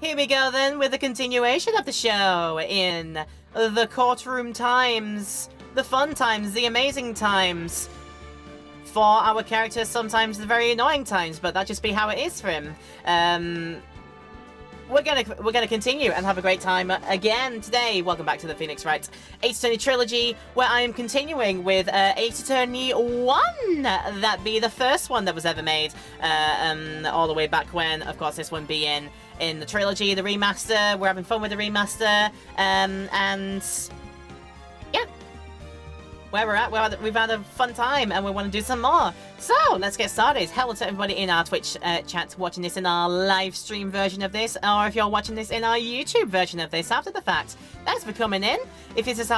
Here we go then with the continuation of the show in the courtroom times, the fun times, the amazing times. For our characters, sometimes the very annoying times, but that just be how it is for him. We're gonna continue and have a great time again today. Welcome back to the Phoenix Wright Ace Attorney trilogy, where I am continuing with Ace Attorney 1. That be the first one that was ever made, all the way back when, of course, this one being in the trilogy, the remaster. We're having fun with the remaster, and yeah, where we're at, we've had a fun time and we want to do some more. So, let's get started. Hello to everybody in our Twitch chat watching this in our live stream version of this, or if you're watching this in our YouTube version of this after the fact. Thanks for coming in. If it's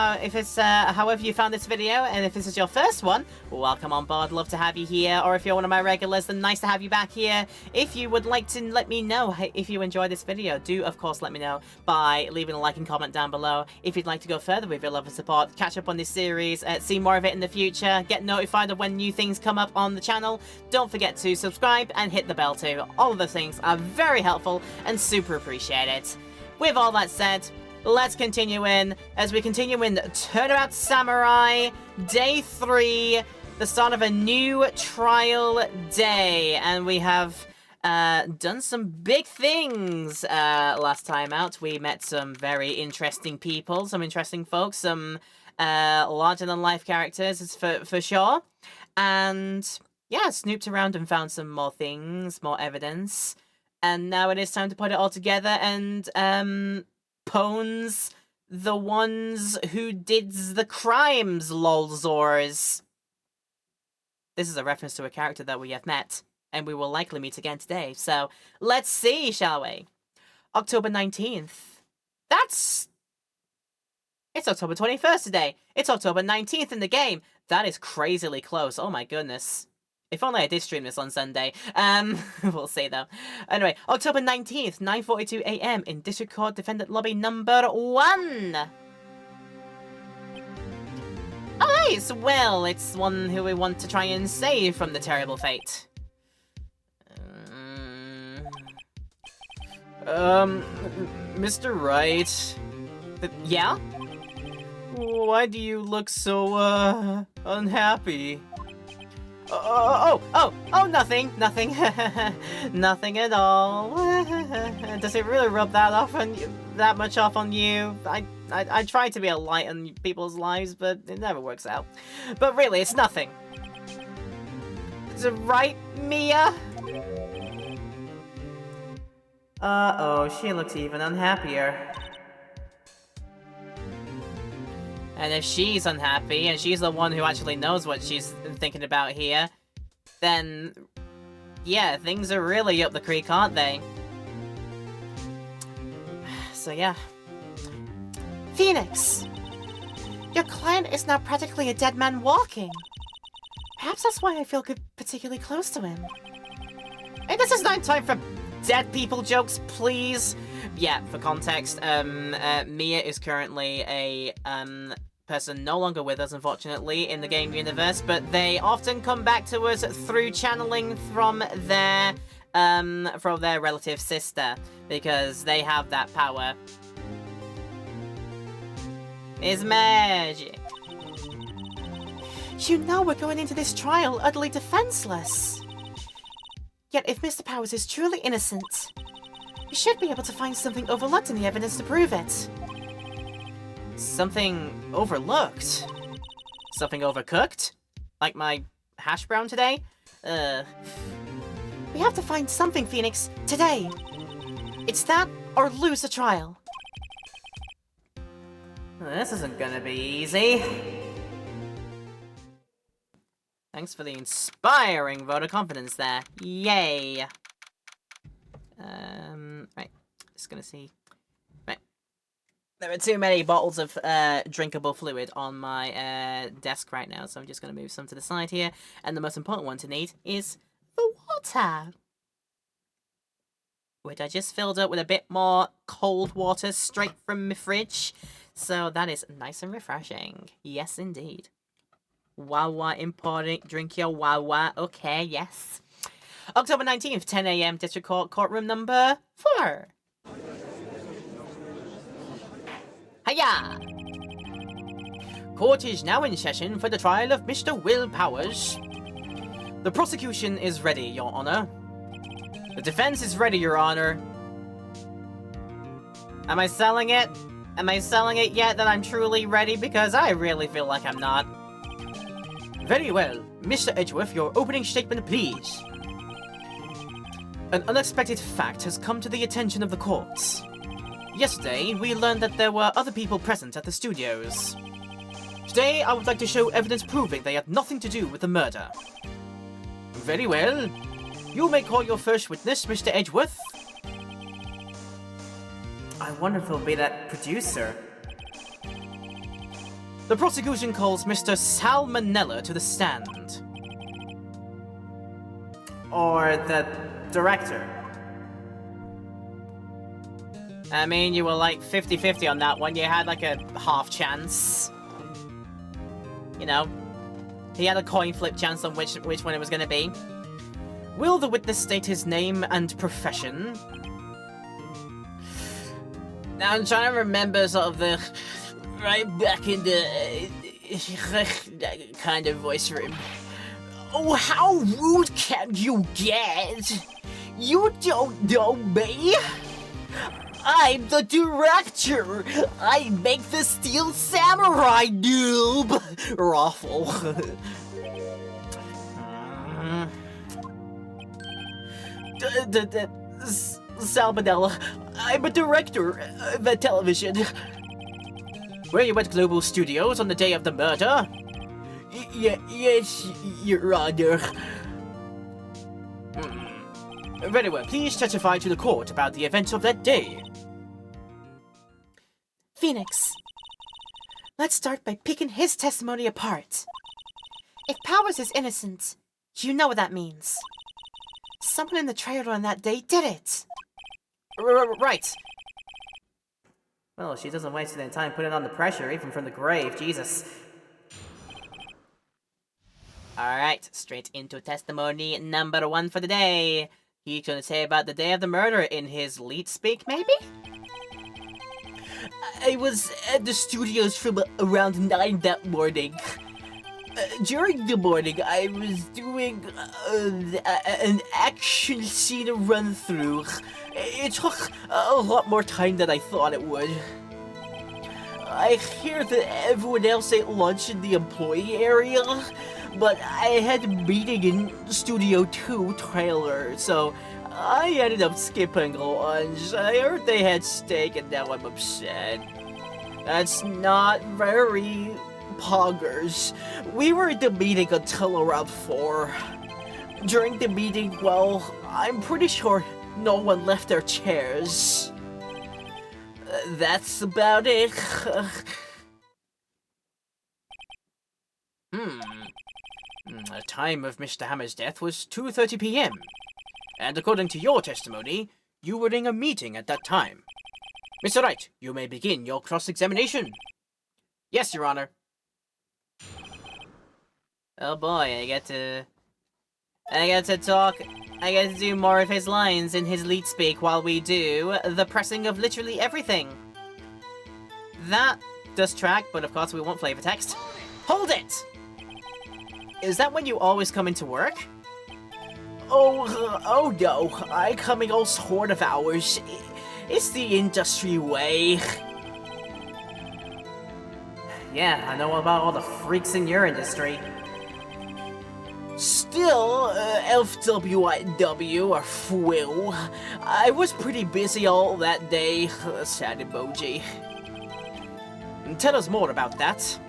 however you found this video, and if this is your first one, welcome on board. Love to have you here. Or if you're one of my regulars, then nice to have you back here. If you would like to let me know if you enjoyed this video, do of course let me know by leaving a like and comment down below. If you'd like to go further with your love and support, catch up on this series, see more of it in the future, get notified of when new things come up on the channel, don't forget to subscribe and hit the bell too. All of those things are very helpful and super appreciated. With all that said, let's continue in as we continue in Turnabout Samurai Day 3, the start of a new trial day, and we have done some big things last time out. We met some very interesting people, some interesting folks, some larger-than-life characters for sure, and yeah, snooped around and found some more things, more evidence, and now it is time to put it all together and pones the ones who did the crimes, lolzors. This is a reference to a character that we have met, and we will likely meet again today, so let's see, shall we? October 19th. It's October 21st today. It's October 19th in the game. That is crazily close. Oh my goodness. If only I did stream this on Sunday. We'll see though. Anyway, October 19th, 9:42 AM in District Court Defendant Lobby number 1. Oh nice! Well, it's one who we want to try and save from the terrible fate. Mr. Wright. Yeah? Why do you look so, unhappy? Nothing. Nothing at all. Does it really rub that much off on you? I try to be a light in people's lives, but it never works out. But really, it's nothing. Is it right, Mia? Uh-oh, she looks even unhappier. And if she's unhappy, and she's the one who actually knows what she's thinking about here, then, yeah, things are really up the creek, aren't they? So, yeah. Phoenix! Your client is now practically a dead man walking. Perhaps that's why I feel particularly close to him. Hey, this is not time for dead people jokes, please! Yeah, for context, Mia is currently a, person no longer with us, unfortunately, in the game universe, but they often come back to us through channeling from their relative sister, because they have that power. It's magic. You know we're going into this trial utterly defenseless. Yet if Mr. Powers is truly innocent, we should be able to find something overlooked in the evidence to prove it. Something overlooked? Something overcooked? Like my hash brown today? We have to find something, Phoenix, today. It's that or lose the trial. This isn't gonna be easy. Thanks for the inspiring vote of confidence there. Yay. Right. Just gonna see. Right. There are too many bottles of drinkable fluid on my desk right now, so I'm just gonna move some to the side here. And the most important one to need is the water, which I just filled up with a bit more cold water straight from my fridge. So that is nice and refreshing. Yes, indeed. Wawa, important. Drink your Wawa. Okay, yes. October 19th, 10 AM, District Court, courtroom number 4. Hiya! Court is now in session for the trial of Mr. Will Powers. The prosecution is ready, Your Honor. The defense is ready, Your Honor. Am I selling it? Am I selling it yet that I'm truly ready? Because I really feel like I'm not. Very well. Mr. Edgeworth, your opening statement, please. An unexpected fact has come to the attention of the courts. Yesterday, we learned that there were other people present at the studios. Today, I would like to show evidence proving they had nothing to do with the murder. Very well. You may call your first witness, Mr. Edgeworth. I wonder if it'll be that producer. The prosecution calls Mr. Salmonella to the stand. Or the director. I mean, you were like 50-50 on that one. You had like a half chance. You know, he had a coin flip chance on which one it was going to be. Will the witness state his name and profession? Now I'm trying to remember sort of the right back in the kind of voice for him. Oh, how rude can you get? You don't know me? I'm the director! I make the Steel Samurai, noob! Raffle. Salmonella, I'm a director of television. Were you at Global Studios on the day of the murder? Yes, Your Honor. Very well, please testify to the court about the events of that day. Phoenix, let's start by picking his testimony apart. If Powers is innocent, you know what that means. Someone in the trailer on that day did it. Right. Well, she doesn't waste any time putting on the pressure, even from the grave. Jesus. Alright, straight into testimony number 1 for the day. He's gonna say about the day of the murder in his lead speak, maybe? I was at the studios from around 9 that morning. During the morning, I was doing an action scene run-through. It took a lot more time than I thought it would. I hear that everyone else ate lunch in the employee area, but I had a meeting in Studio 2 trailer, so I ended up skipping lunch. I heard they had steak and now I'm upset. That's not very poggers. We were in the meeting until around 4. During the meeting, well, I'm pretty sure no one left their chairs. That's about it. The time of Mr. Hammer's death was 2:30 p.m. And according to your testimony, you were in a meeting at that time. Mr. Wright, you may begin your cross-examination. Yes, Your Honor. Oh boy, I get to talk. I get to do more of his lines in his lead speak while we do the pressing of literally everything. That does track, but of course we want flavor text. Hold it! Is that when you always come into work? Oh no, I come in all sort of hours. It's the industry way. Yeah, I know about all the freaks in your industry. Still, FWIW or FWIL, I was pretty busy all that day. Sad emoji. Tell us more about that.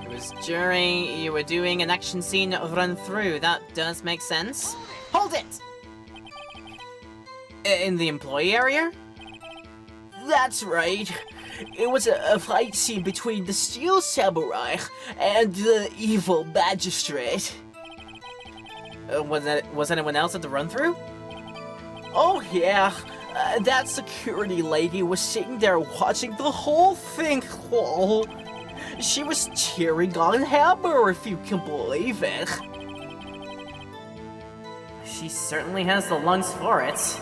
It was during you were doing an action scene run through. That does make sense. Hold it! In the employee area? That's right. It was a fight scene between the Steel Samurai and the evil magistrate. Was anyone else at the run-through? Oh yeah, that security lady was sitting there watching the whole thing. Lol. She was cheering on Hammer, if you can believe it. She certainly has the lungs for it.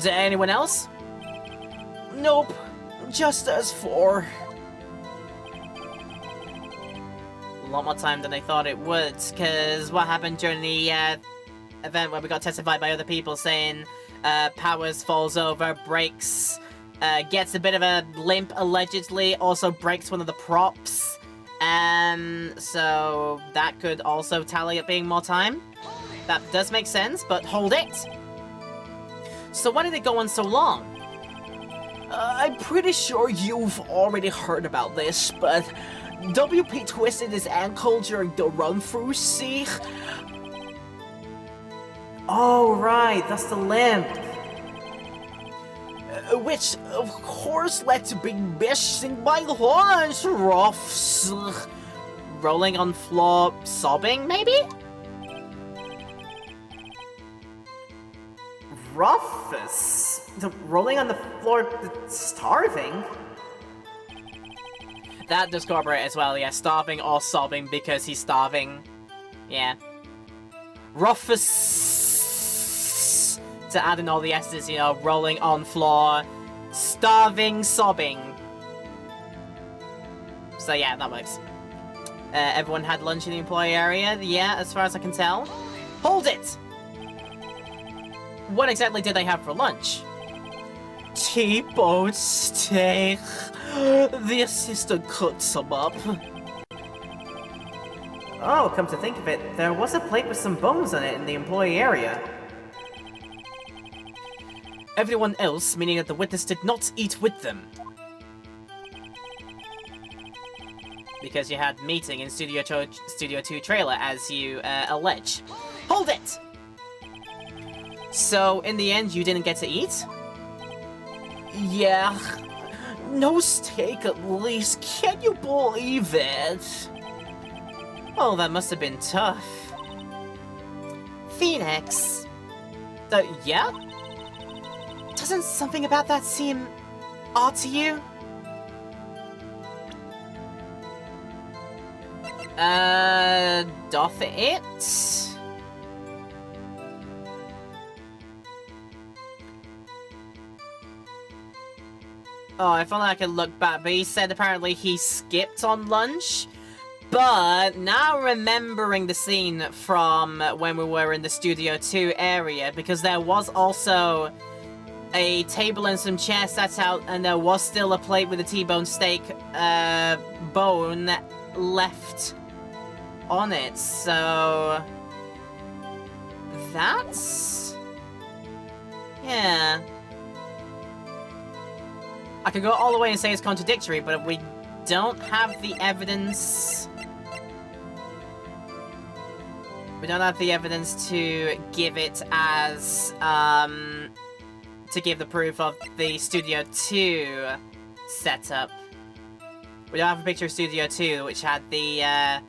Anyone else? Nope, just us four. A lot more time than I thought it would, because what happened during the event where we got testified by other people saying Powers falls over, breaks, gets a bit of a limp allegedly, also breaks one of the props. So that could also tally up being more time. That does make sense, but hold it! So why did it go on so long? I'm pretty sure you've already heard about this, but WP twisted his ankle during the run-through, see? Oh, right, that's the limp. Which, of course, led to being missing by lunch, roughs. Rolling on floor, sobbing, maybe? Rufus? Rolling on the floor, starving? That does corroborate as well, yeah. Starving or sobbing because he's starving. Yeah. Rufus! To add in all the S's, you know, rolling on floor, starving, sobbing. So yeah, that works. Everyone had lunch in the employee area, yeah, as far as I can tell. Hold it! What exactly did they have for lunch? T-bone steak. The assistant cooked some up. Oh, come to think of it, there was a plate with some bones on it in the employee area. Everyone else, meaning that the witness did not eat with them. Because you had meeting in Studio 2 trailer, as you allege. Hold it! So, in the end, you didn't get to eat? Yeah. No steak, at least. Can you believe it? Oh, that must have been tough. Phoenix. Yeah? Doesn't something about that seem odd to you? Doth it? Oh, if only I could look back, but he said apparently he skipped on lunch. But now remembering the scene from when we were in the Studio 2 area, because there was also a table and some chairs set out, and there was still a plate with a T-bone steak bone left on it, so that's... yeah. I could go all the way and say it's contradictory, but we don't have the evidence. We don't have the evidence to give it as, to give the proof of the Studio 2 setup. We don't have a picture of Studio 2, which had the,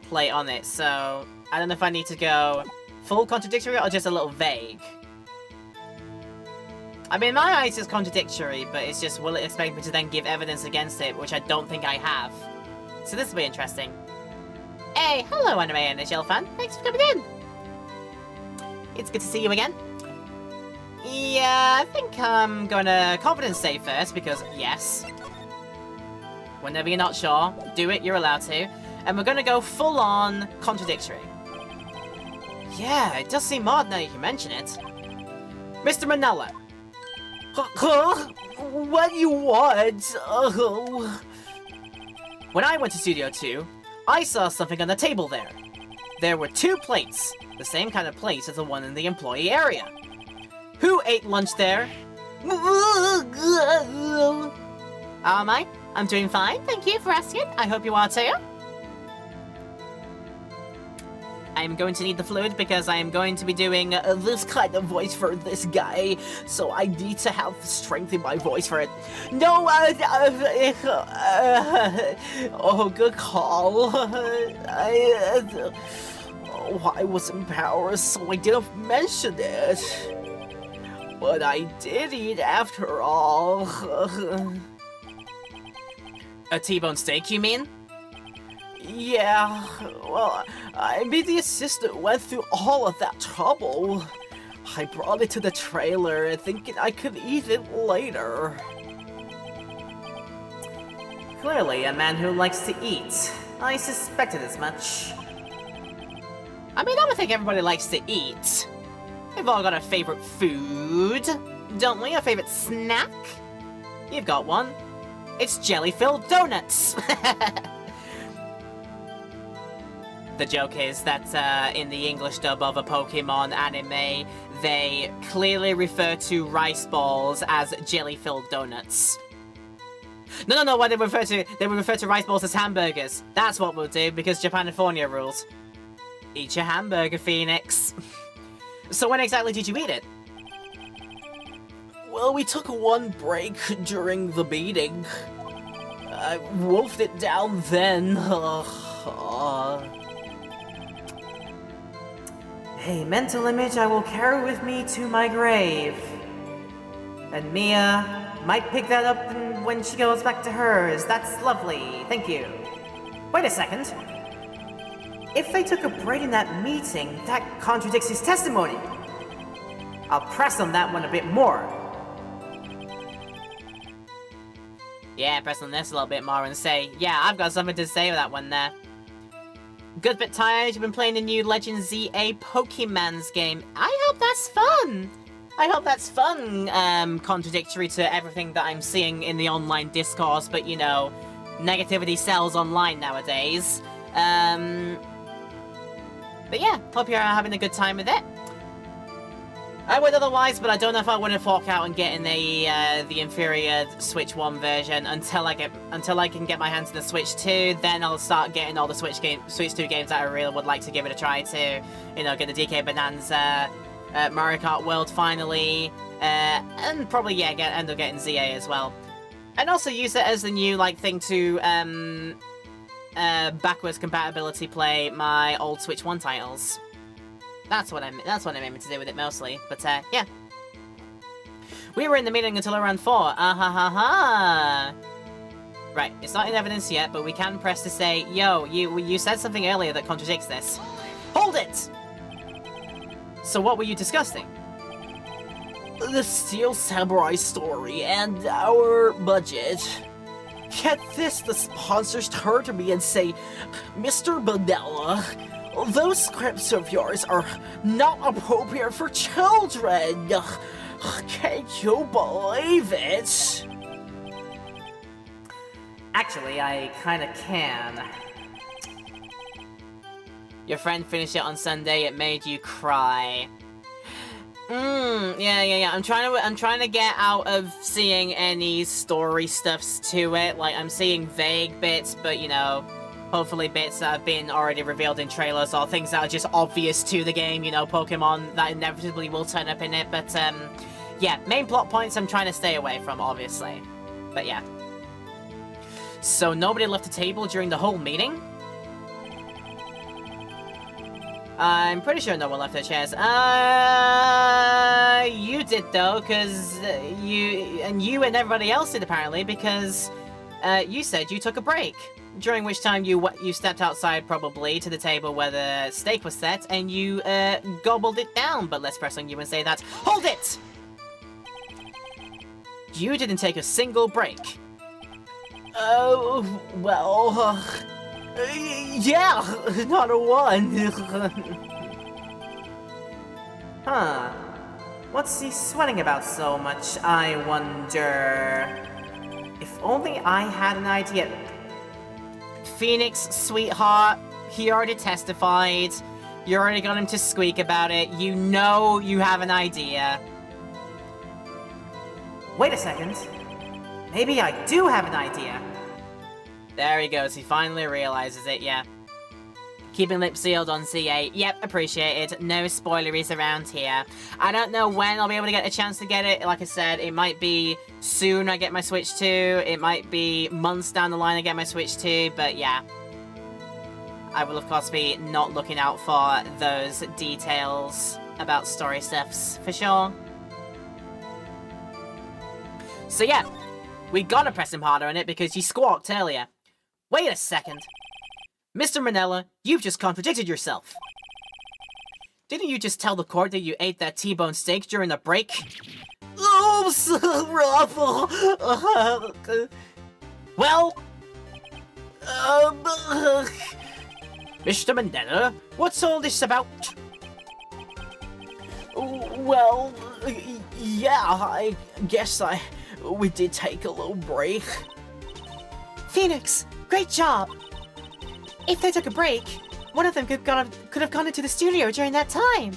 plate on it, so I don't know if I need to go full contradictory or just a little vague. I mean, in my eyes it's contradictory, but it's just, will it expect me to then give evidence against it, which I don't think I have. So this will be interesting. Hey, hello anime and NHL fan, thanks for coming in! It's good to see you again. Yeah, I think I'm gonna confidence save first, because yes. Whenever you're not sure, do it, you're allowed to. And we're gonna go full-on contradictory. Yeah, it does seem odd now you mention it. Mr. Manella. Huh? What do you want? When I went to Studio 2, I saw something on the table there. There were 2 plates, the same kind of plates as the one in the employee area. Who ate lunch there? Am I? I'm doing fine, thank you for asking. I hope you are too. I'm going to need the fluid because I am going to be doing this kind of voice for this guy, so I need to have strength in my voice for it. No, oh, good call. I was embarrassed, so I didn't mention it. But I did eat after all. A T-bone steak, you mean? Yeah, well, I mean, the assistant went through all of that trouble. I brought it to the trailer thinking I could eat it later. Clearly a man who likes to eat. I suspected as much. I mean, I would think everybody likes to eat. We've all got a favorite food, don't we? A favorite snack? You've got one. It's jelly-filled donuts! The joke is that in the English dub of a Pokemon anime, they clearly refer to rice balls as jelly-filled donuts. No, what they refer to rice balls as hamburgers. That's what we'll do, because Japanifornia rules. Eat your hamburger, Phoenix. So when exactly did you eat it? Well, we took one break during the meeting. I wolfed it down then. A mental image I will carry with me to my grave. And Mia might pick that up when she goes back to hers. That's lovely. Thank you. Wait a second. If they took a break in that meeting, that contradicts his testimony. I'll press on that one a bit more. Yeah, press on this a little bit more and say, yeah, I've got something to say with that one there. Good bit tired, you've been playing the new Legend ZA Pokemans game. I hope that's fun! I hope that's fun, contradictory to everything that I'm seeing in the online discourse, but you know, negativity sells online nowadays. But yeah, hope you're having a good time with it. I would otherwise, but I don't know if I want to fork out and get in the inferior Switch 1 version until I can get my hands on the Switch 2. Then I'll start getting all the Switch 2 games that I really would like to give it a try to, you know, get the DK Bonanza, Mario Kart World finally, and probably end up getting ZA as well, and also use it as the new thing to backwards compatibility play my old Switch 1 titles. That's what I'm aiming to do with it mostly, but yeah. We were in the meeting until around 4. Right, it's not in evidence yet, but we can press to say, yo, you said something earlier that contradicts this. Hold it! So what were you discussing? The Steel Samurai story and our budget. Get this, the sponsors turn to me and say, Mr. Banella, those scripts of yours are not appropriate for children. Can't you believe it? Actually, I kinda can. Your friend finished it on Sunday, it made you cry. Yeah. I'm trying to get out of seeing any story stuffs to it. Like, I'm seeing vague bits, but you know, hopefully bits that have been already revealed in trailers or things that are just obvious to the game, you know, Pokemon that inevitably will turn up in it. But yeah, main plot points I'm trying to stay away from, obviously. But yeah. So nobody left the table during the whole meeting? I'm pretty sure no one left their chairs. You did though, because you and everybody else did apparently, because you said you took a break, during which time you stepped outside probably to the table where the steak was set, and you gobbled it down. But let's press on you and say that. Hold it! You didn't take a single break. Oh, well, yeah, not a one. Huh. What's he sweating about so much, I wonder? If only I had an idea. Phoenix, sweetheart, he already testified. You already got him to squeak about it. You know you have an idea. Wait a second. Maybe I do have an idea. There he goes, he finally realizes it, yeah. Keeping lips sealed on CA. Yep, appreciated. No spoileries around here. I don't know when I'll be able to get a chance to get it. Like I said, it might be soon I get my Switch 2. It might be months down the line I get my Switch 2. But yeah. I will, of course, be not looking out for those details about story stuffs, for sure. So yeah. We gotta press him harder on it because he squawked earlier. Wait a second. Mr. Manella, you've just contradicted yourself. Didn't you just tell the court that you ate that T-bone steak during the break? Oh, so rough. Well, Mr. Mandela, what's all this about? Well, yeah, I guess we did take a little break. Phoenix, great job! If they took a break, one of them could have gone into the studio during that time.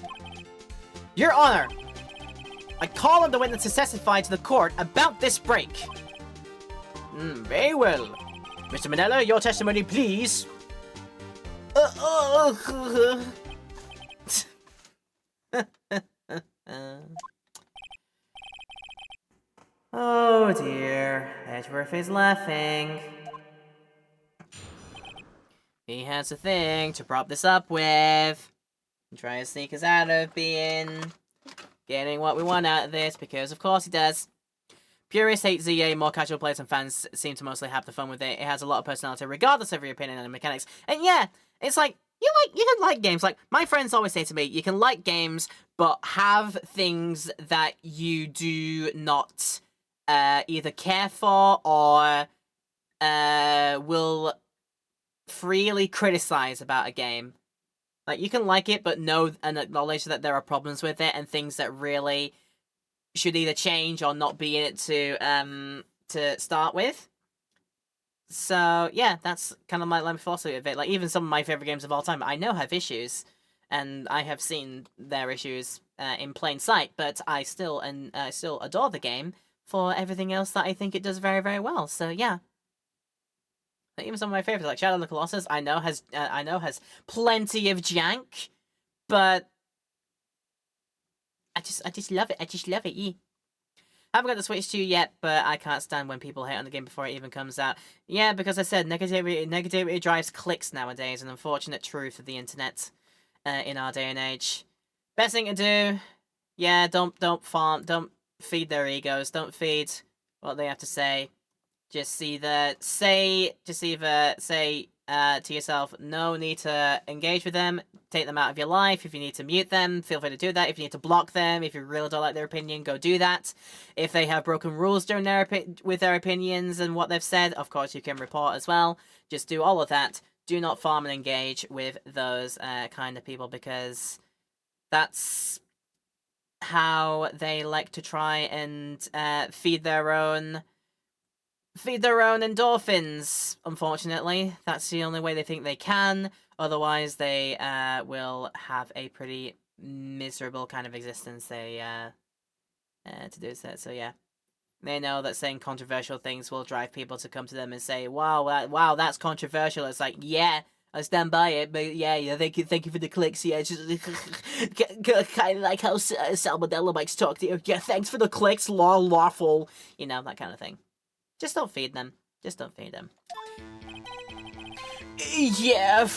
Your Honor, I call on the witness to testify to the court about this break. Very well. Mr. Mandela, your testimony, please. Oh dear, Edgeworth is laughing. He has a thing to prop this up with. And try to sneak us out of getting what we want out of this, because of course he does. Purists hate ZA, more casual players and fans seem to mostly have the fun with it. It has a lot of personality regardless of your opinion on the mechanics. And yeah, it's like, you can like games. Like, my friends always say to me, you can like games, but have things that you do not either care for or will freely criticize about a game. Like, you can like it, but know and acknowledge that there are problems with it and things that really should either change or not be in it to start with. So, yeah, that's kind of my philosophy of it. Like, even some of my favorite games of all time, I know have issues, and I have seen their issues in plain sight, but I still adore the game for everything else that I think it does very, very well. So, yeah. Even some of my favorites, like Shadow of the Colossus, I know has plenty of jank, but I just love it. I just love it. Yeah. I haven't got the Switch 2 yet, but I can't stand when people hate on the game before it even comes out. Yeah, because I said negativity drives clicks nowadays, an unfortunate truth of the internet in our day and age. Best thing to do, yeah, don't feed their egos, don't feed what they have to say. Just either say to yourself, no need to engage with them, take them out of your life. If you need to mute them, feel free to do that. If you need to block them, if you really don't like their opinion, go do that. If they have broken rules during with their opinions and what they've said, of course you can report as well. Just do all of that. Do not farm and engage with those kind of people, because that's how they like to try and feed their own endorphins, unfortunately. That's the only way they think they can. Otherwise, they will have a pretty miserable kind of existence to do so. So, yeah. They know that saying controversial things will drive people to come to them and say, wow, that's controversial. It's like, yeah, I stand by it, but yeah, thank you for the clicks. Yeah, just kind of like how Salmonella likes to talk to you. Yeah, thanks for the clicks, lawful. You know, that kind of thing. Just don't feed them. Just don't feed them. Yeah,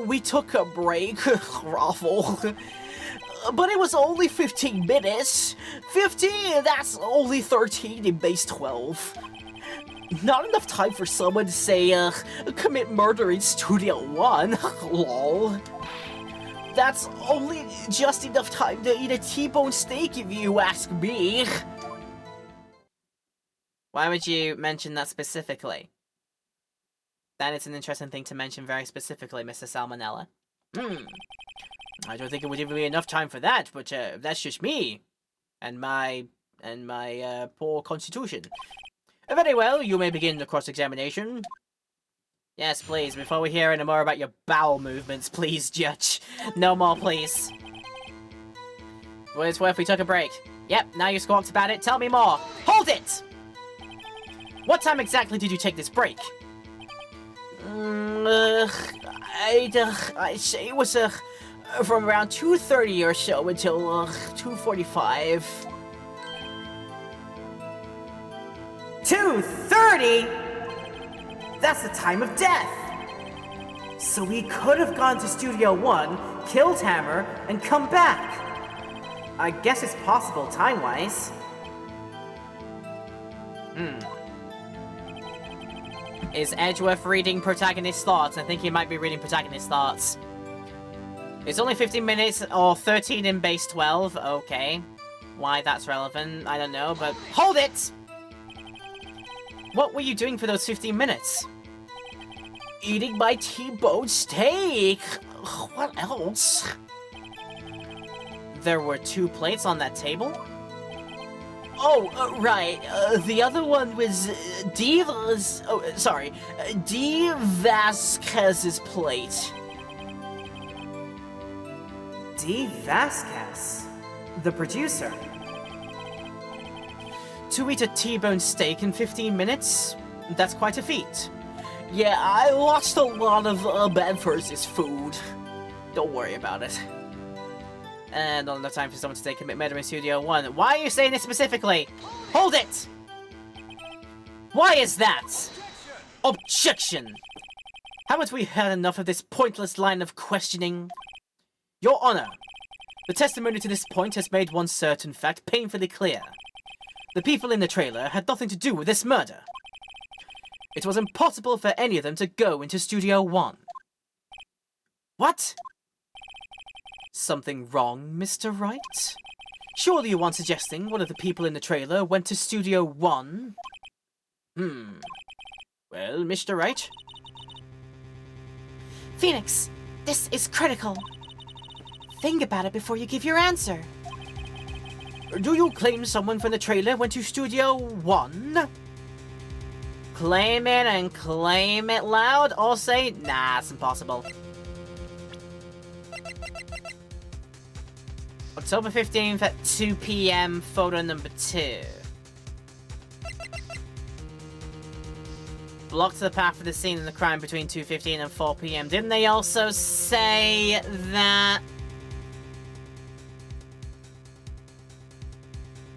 we took a break, Raffle. But it was only 15 minutes. 15, that's only 13 in base 12. Not enough time for someone to say, commit murder in Studio 1. Lol. That's only just enough time to eat a T-bone steak if you ask me. Why would you mention that specifically? That is an interesting thing to mention very specifically, Mr. Salmonella. I don't think it would even be enough time for that, but that's just me. And my poor constitution. Very well, you may begin the cross-examination. Yes, please, before we hear any more about your bowel movements, please, Judge. No more, please. Well, it's worth we took a break. Yep, now you squawked about it, tell me more. Hold it! What time exactly did you take this break? I'd say it was from around 2:30 or so until 2:45. 2:30? That's the time of death! So we could have gone to Studio 1, killed Hammer, and come back. I guess it's possible time-wise. Is Edgeworth reading protagonist's thoughts? I think he might be reading protagonist's thoughts. It's only 15 minutes, or 13 in base 12. Okay. Why that's relevant, I don't know, but... Hold it! What were you doing for those 15 minutes? eating my T-bone steak. What else? There were 2 plates on that table? Oh, right. The other one was D. Vasquez's plate. D. Vasquez, the producer. To eat a T-bone steak in 15 minutes? That's quite a feat. Yeah, I watched a lot of Bad vs. Food. Don't worry about it. And not enough time for someone to commit murder in Studio 1. Why are you saying this specifically? Hold it! Why is that? Objection! Haven't we had enough of this pointless line of questioning? Your Honor, the testimony to this point has made one certain fact painfully clear. The people in the trailer had nothing to do with this murder. It was impossible for any of them to go into Studio 1. What? Something wrong, Mr. Wright? Surely you aren't suggesting one of the people in the trailer went to Studio 1? Well, Mr. Wright? Phoenix, this is critical. Think about it before you give your answer. Do you claim someone from the trailer went to Studio 1? Claim it and claim it loud, or say, nah, it's impossible. October 15th at 2 PM, photo number 2. Blocked the path of the scene of the crime between 2:15 and 4 PM. Didn't they also say that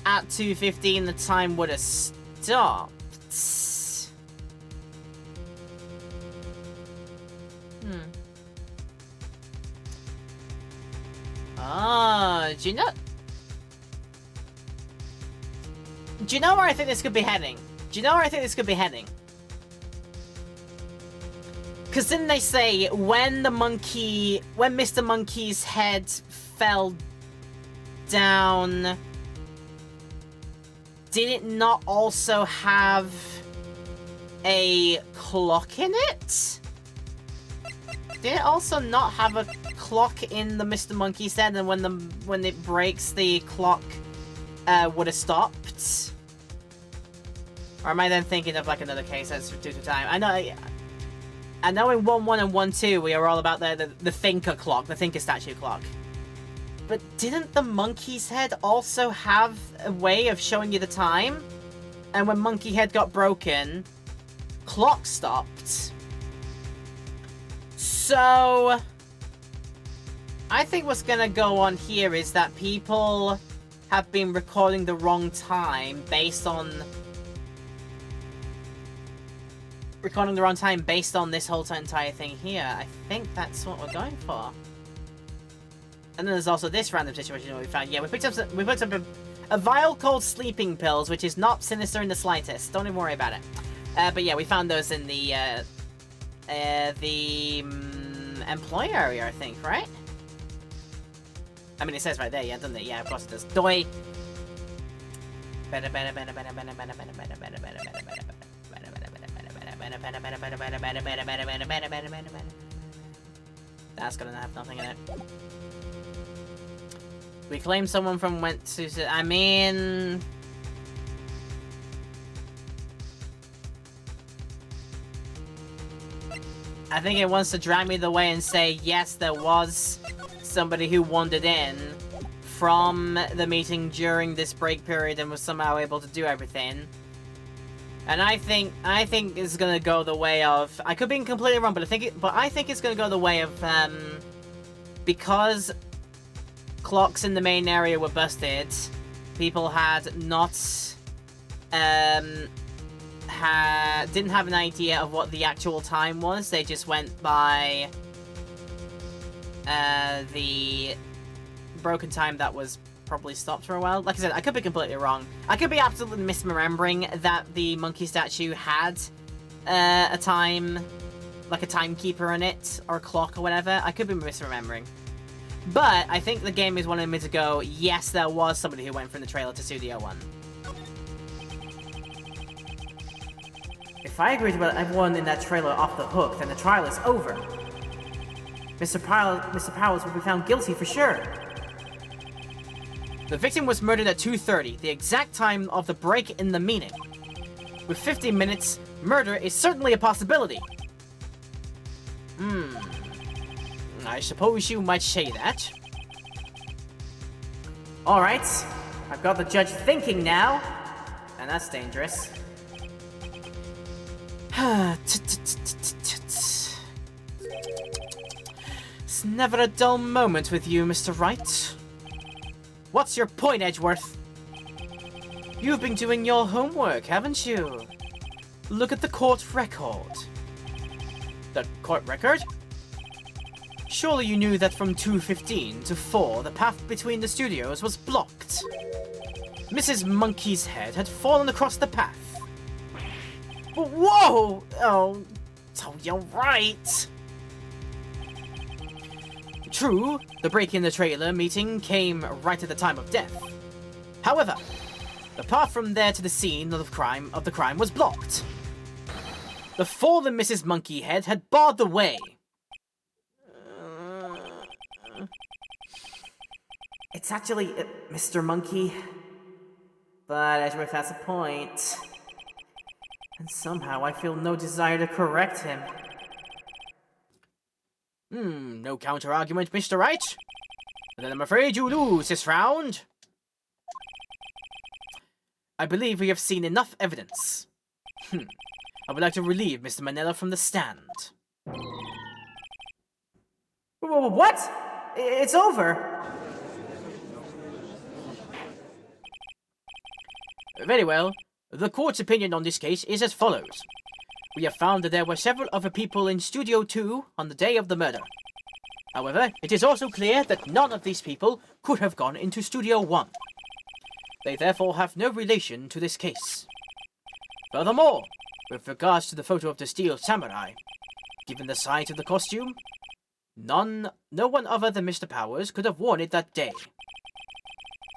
at 2:15 the time would have stopped? Do you know where I think this could be heading? Because didn't they say when Mr. Monkey's head fell down, did it not also have a clock in it? Did it also not have a clock in the Mr. Monkey's head, and when it breaks, the clock would have stopped? Or am I then thinking of like another case that's due to time? I know in 1-1 and 1-2 we are all about the thinker clock, the thinker statue clock. But didn't the monkey's head also have a way of showing you the time? And when monkey head got broken, clock stopped. So I think what's gonna go on here is that people have been recording the wrong time based on this whole entire thing here. I think that's what we're going for. And then there's also this random situation that we found. Yeah, we picked up a vial called sleeping pills, which is not sinister in the slightest. Don't even worry about it. But yeah, we found those in the employee area, I think, right? I mean, it says right there, yeah, doesn't it? Yeah, of course it does. Doi. That's gonna have nothing in it. We claim someone from went to... I mean... I think it wants to drag me the way and say, yes, there was somebody who wandered in from the meeting during this break period and was somehow able to do everything. And I think it's gonna go the way of... I could be completely wrong, but I think it's gonna go the way of, because clocks in the main area were busted, people had not, didn't have an idea of what the actual time was. They just went by, the broken time that was probably stopped for a while. Like I said, I could be completely wrong. I could be absolutely misremembering that the monkey statue had a time, like a timekeeper in it, or a clock or whatever. I could be misremembering. But I think the game is wanting me to go, yes, there was somebody who went from the trailer to Studio 1. If I agree to let everyone in that trailer off the hook, then the trial is over. Mr. Powers will be found guilty for sure. The victim was murdered at 2:30, the exact time of the break in the meeting. With 50 minutes, murder is certainly a possibility. I suppose you might say that. Alright, I've got the judge thinking now. And that's dangerous. It's never a dull moment with you, Mr. Wright. What's your point, Edgeworth? You've been doing your homework, haven't you? Look at the court record. The court record? Surely you knew that from 2:15 to 4, the path between the studios was blocked. Mrs. Monkey's head had fallen across the path. Whoa! Oh, so you're right. True, the break in the trailer meeting came right at the time of death. However, the path from there to the scene of the crime was blocked. The fallen Mrs. Monkeyhead had barred the way. It's actually Mr. Monkey. But Edgeworth has a point. And somehow I feel no desire to correct him. No counter-argument, Mr. Wright? Then I'm afraid you lose this round. I believe we have seen enough evidence. I would like to relieve Mr. Manella from the stand. What? It's over. Very well. The court's opinion on this case is as follows. We have found that there were several other people in Studio 2 on the day of the murder. However, it is also clear that none of these people could have gone into Studio 1. They therefore have no relation to this case. Furthermore, with regards to the photo of the Steel Samurai, given the size of the costume, no one other than Mr. Powers could have worn it that day.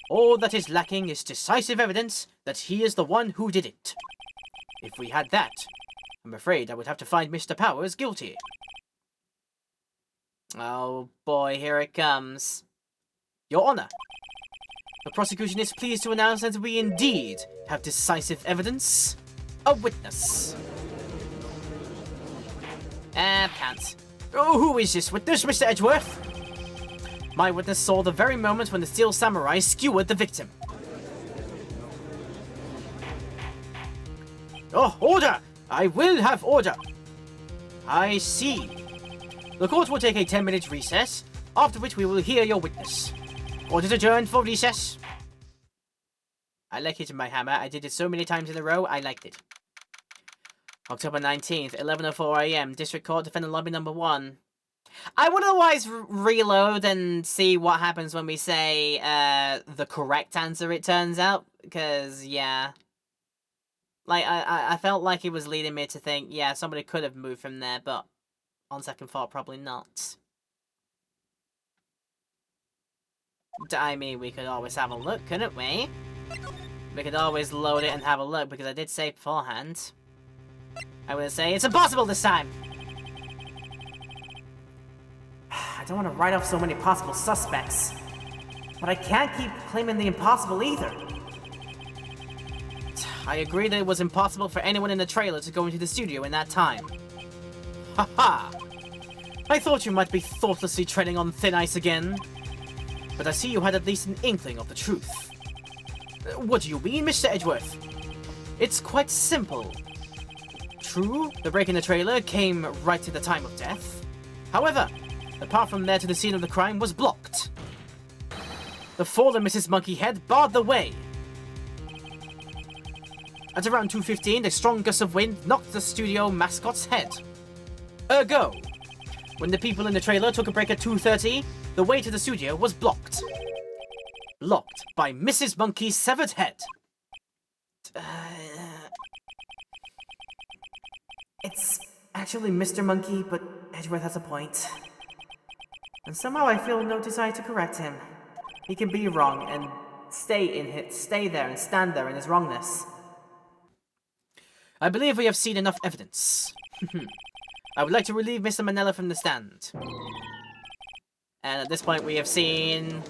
All that is lacking is decisive evidence that he is the one who did it. If we had that, I'm afraid I would have to find Mr. Powers guilty. Oh boy, here it comes. Your Honor, the prosecution is pleased to announce that we indeed have decisive evidence. A witness. Can't. Oh, who is this witness, Mr. Edgeworth? My witness saw the very moment when the Steel Samurai skewered the victim. Oh, order! I will have order! I see. The court will take a 10-minute recess, after which we will hear your witness. Court is adjourned for recess. I like hitting my hammer. I did it so many times in a row, I liked it. October 19th, 11:04 AM, District Court, Defendant Lobby Number 1. I would otherwise reload and see what happens when we say the correct answer, it turns out. Because, yeah. Like, I felt like it was leading me to think, yeah, somebody could have moved from there, but on second thought, probably not. I mean, we could always have a look, couldn't we? We could always load it and have a look, because I did say beforehand. I would say it's impossible this time! I don't want to write off so many possible suspects. But I can't keep claiming the impossible either. I agree that it was impossible for anyone in the trailer to go into the studio in that time. Haha! I thought you might be thoughtlessly treading on thin ice again. But I see you had at least an inkling of the truth. What do you mean, Mr. Edgeworth? It's quite simple. True, the break in the trailer came right at the time of death. However, the path from there to the scene of the crime was blocked. The fallen Mrs. Monkeyhead barred the way. At around 2:15, a strong gust of wind knocked the studio mascot's head. Ergo, when the people in the trailer took a break at 2:30, the way to the studio was blocked. Blocked by Mrs. Monkey's severed head. It's actually Mr. Monkey, but Edgeworth has a point. And somehow I feel no desire to correct him. He can be wrong and stay there and stand there in his wrongness. I believe we have seen enough evidence. I would like to relieve Mr. Manella from the stand. And at this point we have seen...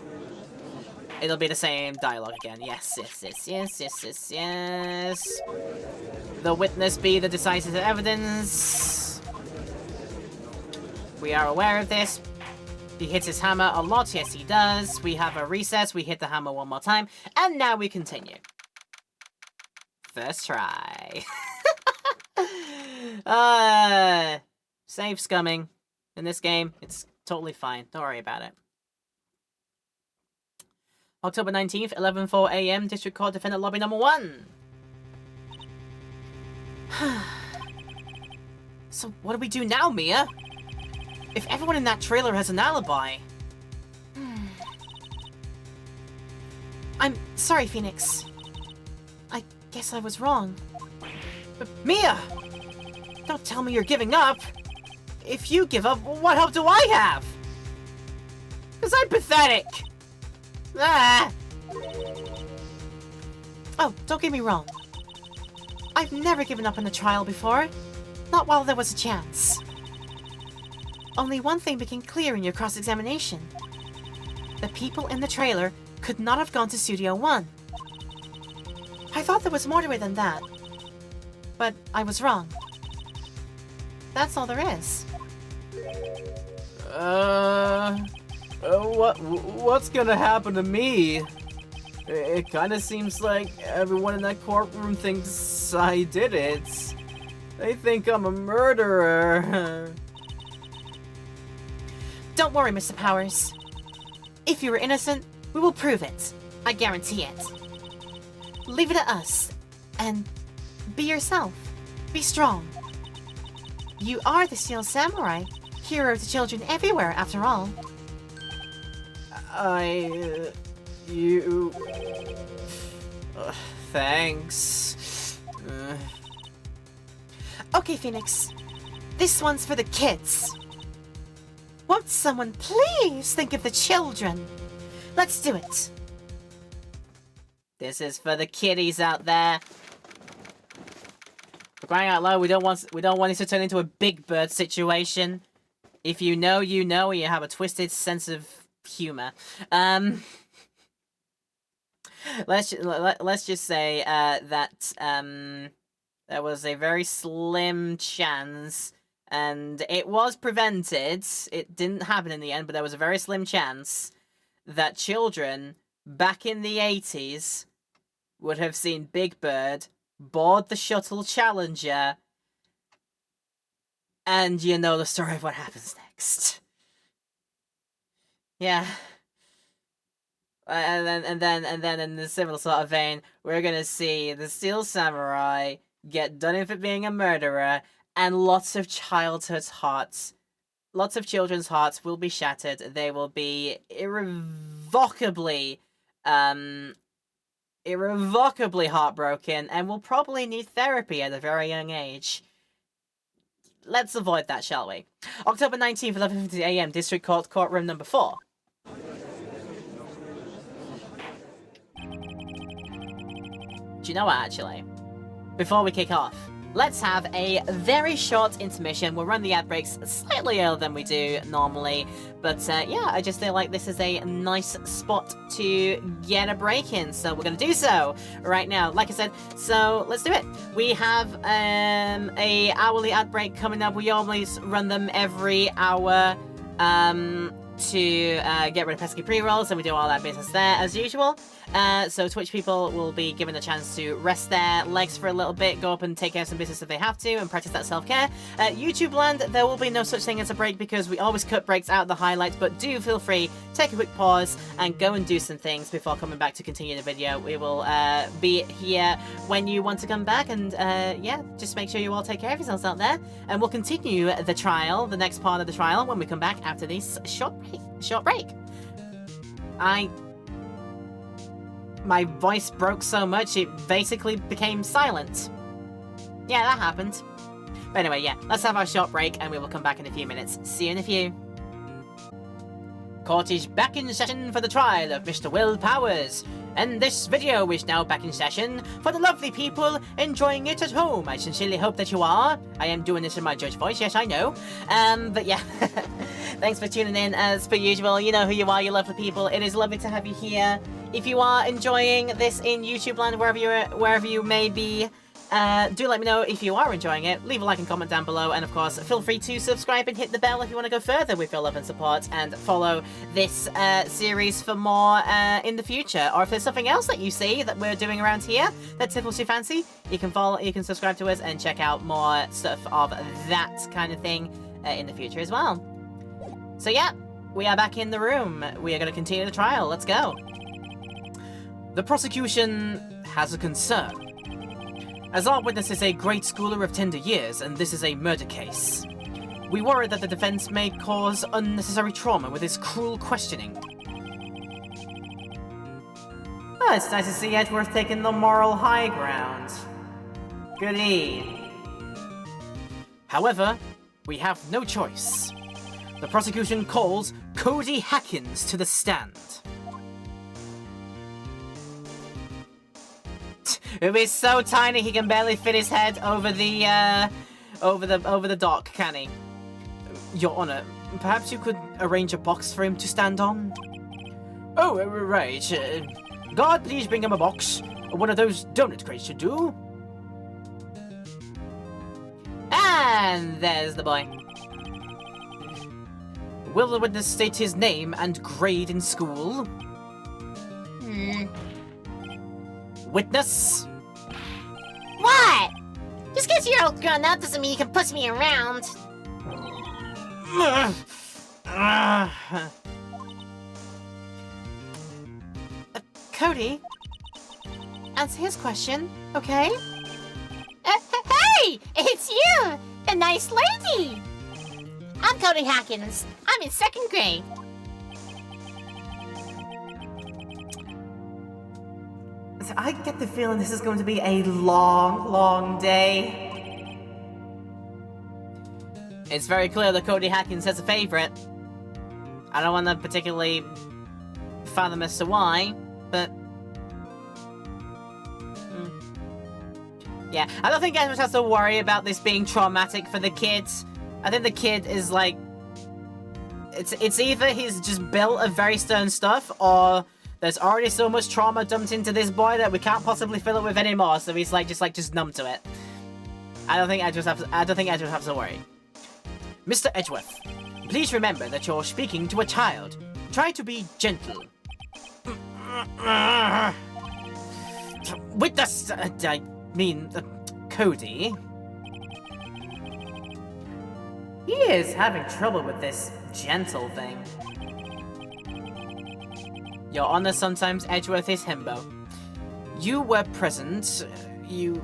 It'll be the same dialogue again. Yes, yes, yes, yes, yes, yes, yes. The witness be the decisive evidence. We are aware of this. He hits his hammer a lot. Yes, he does. We have a recess. We hit the hammer one more time. And now we continue. First try. Save scumming. In this game, it's totally fine. Don't worry about it. October 19th, 11:04 AM, District Court Defendant Lobby number 1. So, what do we do now, Mia? If everyone in that trailer has an alibi... I'm sorry, Phoenix. I guess I was wrong. But Mia! Don't tell me you're giving up! If you give up, what hope do I have? Because I'm pathetic! Ah! Oh, don't get me wrong. I've never given up on a trial before. Not while there was a chance. Only one thing became clear in your cross-examination. The people in the trailer could not have gone to Studio 1. I thought there was more to it than that. But I was wrong. That's all there is. What's gonna happen to me? It kinda seems like everyone in that courtroom thinks I did it. They think I'm a murderer. Don't worry, Mr. Powers. If you were innocent, we will prove it. I guarantee it. Leave it to us. And be yourself. Be strong. You are the Steel Samurai, hero to children everywhere, after all. Thanks. Okay, Phoenix. This one's for the kids. Won't someone please think of the children? Let's do it. This is for the kiddies out there. For crying out loud, we don't want it to turn into a Big Bird situation. If you know, you know, you have a twisted sense of humor. Let's just say that there was a very slim chance, and it was prevented. It didn't happen in the end, but there was a very slim chance that children back in the 80s would have seen Big Bird board the shuttle Challenger, and you know the story of what happens next. Yeah. And then in the similar sort of vein, we're gonna see the Steel Samurai get done in for being a murderer, and lots of children's hearts will be shattered. They will be irrevocably heartbroken, and will probably need therapy at a very young age. Let's avoid that, shall we? October 19th, 11:50 AM, District Court, Courtroom number 4. Do you know what, actually? Before we kick off, let's have a very short intermission. We'll run the ad breaks slightly earlier than we do normally, but yeah, I just feel like this is a nice spot to get a break in, so we're going to do so right now. Like I said, so let's do it. We have a hourly ad break coming up. We always run them every hour to get rid of pesky pre-rolls, and we do all that business there as usual. So Twitch people will be given a chance to rest their legs for a little bit, go up and take care of some business if they have to, and practice that self-care. YouTube land, there will be no such thing as a break because we always cut breaks out of the highlights, but do feel free, take a quick pause, and go and do some things before coming back to continue the video. We will be here when you want to come back, and yeah, just make sure you all take care of yourselves out there, and we'll continue the trial, the next part of the trial, when we come back after this short break. My voice broke so much it basically became silent. Yeah, that happened. But anyway, yeah, let's have our short break and we will come back in a few minutes. See you in a few. Court is back in session for the trial of Mr. Will Powers, and this video is now back in session for the lovely people enjoying it at home. I sincerely hope that you are. I am doing this in my judge voice, yes I know. But yeah, thanks for tuning in as per usual. You know who you are, you lovely people. It is lovely to have you here. If you are enjoying this in YouTube land, wherever you may be, do let me know if you are enjoying it. Leave a like and comment down below, and of course, feel free to subscribe and hit the bell if you want to go further with your love and support, and follow this series for more in the future. Or if there's something else that you see that we're doing around here that tickles your fancy, you can subscribe to us and check out more stuff of that kind of thing in the future as well. So yeah, we are back in the room. We are going to continue the trial. Let's go. The prosecution has a concern. As our witness is a great schooler of tender years, and this is a murder case, we worry that the defense may cause unnecessary trauma with his cruel questioning. Oh, it's nice to see Edgeworth taking the moral high ground. Goody. However, we have no choice. The prosecution calls Cody Hackins to the stand. It is so tiny he can barely fit his head over the dock, can he? Your Honor, perhaps you could arrange a box for him to stand on? Oh, right. Guard, please bring him a box. One of those donut crates should do. And there's the boy. Will the witness state his name and grade in school? Witness? What? Just because you're all grown up doesn't mean you can push me around. Cody, answer his question, okay? Hey! It's you! The nice lady! I'm Cody Hackins. I'm in 2nd grade. I get the feeling this is going to be a long, long day. It's very clear that Cody Hackins has a favourite. I don't want to particularly fathom as to why, but... Yeah, I don't think anyone has to worry about this being traumatic for the kids. I think the kid is like... It's either he's just built of very stern stuff, or... There's already so much trauma dumped into this boy that we can't possibly fill it with anymore, so he's just numb to it. I don't think Edgeworth has to worry. Mr. Edgeworth, please remember that you're speaking to a child. Try to be gentle. Witness, Cody. He is having trouble with this gentle thing. Your Honor, sometimes Edgeworth is himbo. You were present. You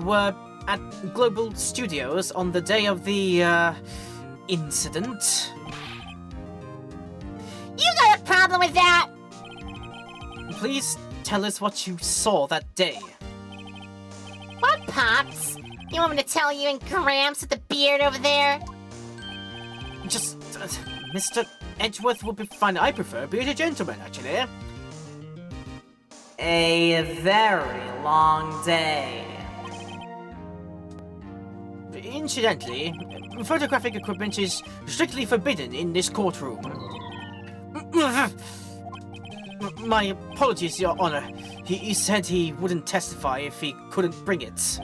were at Global Studios on the day of the, incident. You got a problem with that? Please tell us what you saw that day. What, Pops? You want me to tell you and Gramps with the beard over there? Just, Mr. Edgeworth would be fine. I prefer bearded gentlemen, actually. A very long day. Incidentally, photographic equipment is strictly forbidden in this courtroom. My apologies, Your Honor. He said he wouldn't testify if he couldn't bring it.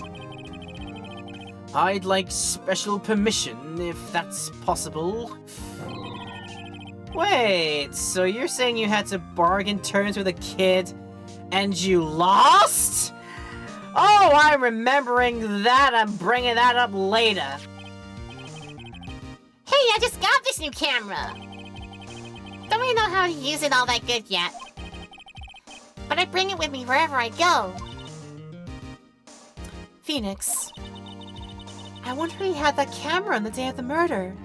I'd like special permission, if that's possible. Wait, so you're saying you had to bargain terms with a kid, and you lost? Oh, I'm remembering that. I'm bringing that up later. Hey, I just got this new camera. Don't really know how to use it all that good yet. But I bring it with me wherever I go. Phoenix, I wonder if he had that camera on the day of the murder.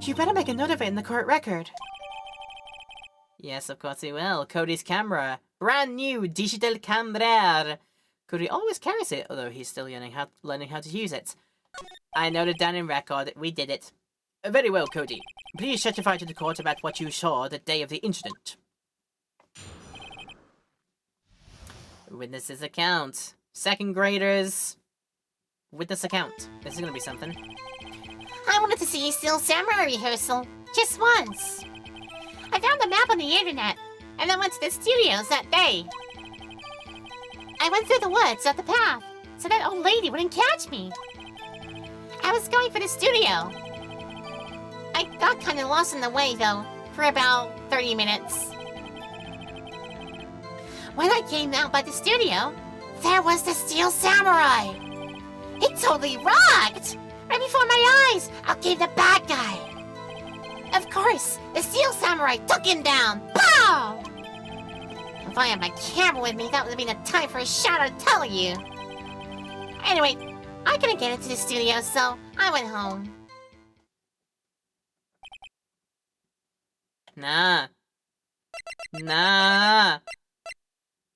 You better make a note of it in the court record. Yes, of course he will. Cody's camera. Brand new digital camera. Cody always carries it, although he's still learning how to use it. I noted down in record. We did it. Very well, Cody. Please testify to the court about what you saw the day of the incident. Witness's account. Second graders. Witness account. This is gonna be something. I wanted to see a Steel Samurai rehearsal. Just once. I found the map on the internet, and then went to the studios that day. I went through the woods up the path, so that old lady wouldn't catch me. I was going for the studio. I got kind of lost in the way, though, for about 30 minutes. When I came out by the studio, there was the Steel Samurai. It totally rocked! Right before my eyes, out came the bad guy. Of course, the Steel Samurai took him down. Pow! If I had my camera with me, that would have been a time for a shout out to tell you. Anyway, I couldn't get into the studio, so I went home. Nah. Nah.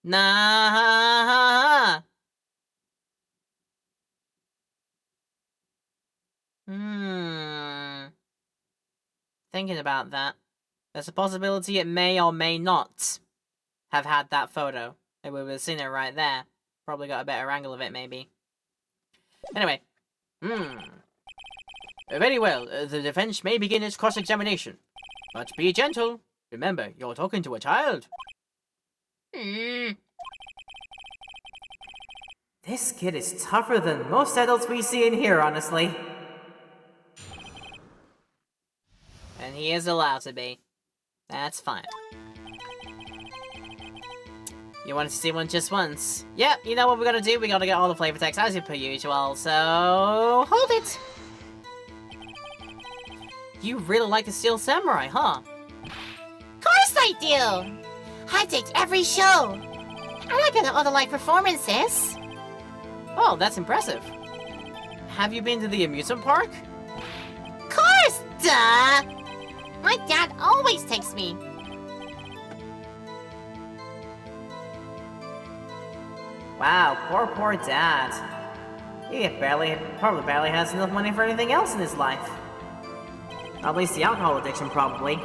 Nah. Thinking about that. There's a possibility it may or may not have had that photo. Maybe we would have seen it right there. Probably got a better angle of it, maybe. Anyway. Very well. The defense may begin its cross-examination. But be gentle. Remember, you're talking to a child. This kid is tougher than most adults we see in here, honestly. And he is allowed to be. That's fine. You wanted to see one just once? Yep, you know what we gotta do? We gotta get all the flavor text as per usual, so... hold it! You really like the Steel Samurai, huh? Of course I do! I take every show. I like the other live performances. Oh, that's impressive. Have you been to the amusement park? Of course, duh! My dad always takes me. Wow, poor dad. He probably barely has enough money for anything else in his life. At least the alcohol addiction, probably.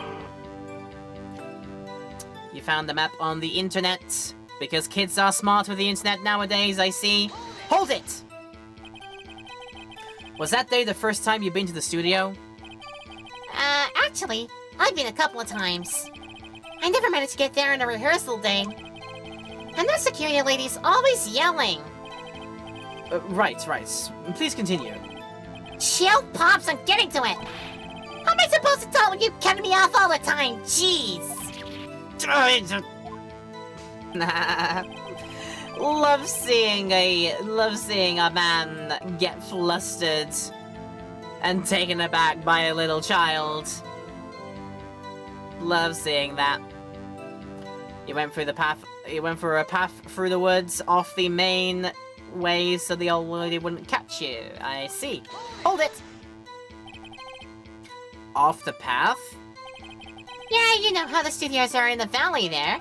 You found the map on the internet? Because kids are smart with the internet nowadays, I see. Hold it! Was that day the first time you've been to the studio? Actually, I've been a couple of times. I never managed to get there on a rehearsal day. And the security lady's always yelling. Right. Please continue. Chill, Pops, I'm getting to it. How am I supposed to tell when you cut me off all the time? Jeez. Love seeing a man get flustered and taken aback by a little child. Love seeing that. You went through the path. You went for a path through the woods off the main way so the old lady wouldn't catch you. I see. Hold it. Off the path? Yeah, you know how the studios are in the valley there.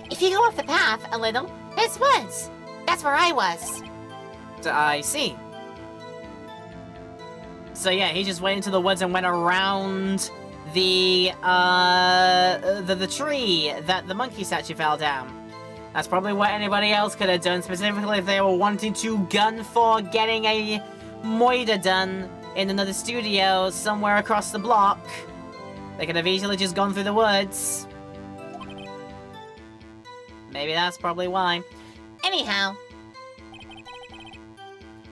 If you go off the path a little, there's woods. That's where I was. I see. So yeah, he just went into the woods and went around the tree that the monkey statue fell down. That's probably what anybody else could have done, specifically if they were wanting to gun for getting a moida done in another studio somewhere across the block. They could have easily just gone through the woods. Maybe that's probably why. Anyhow.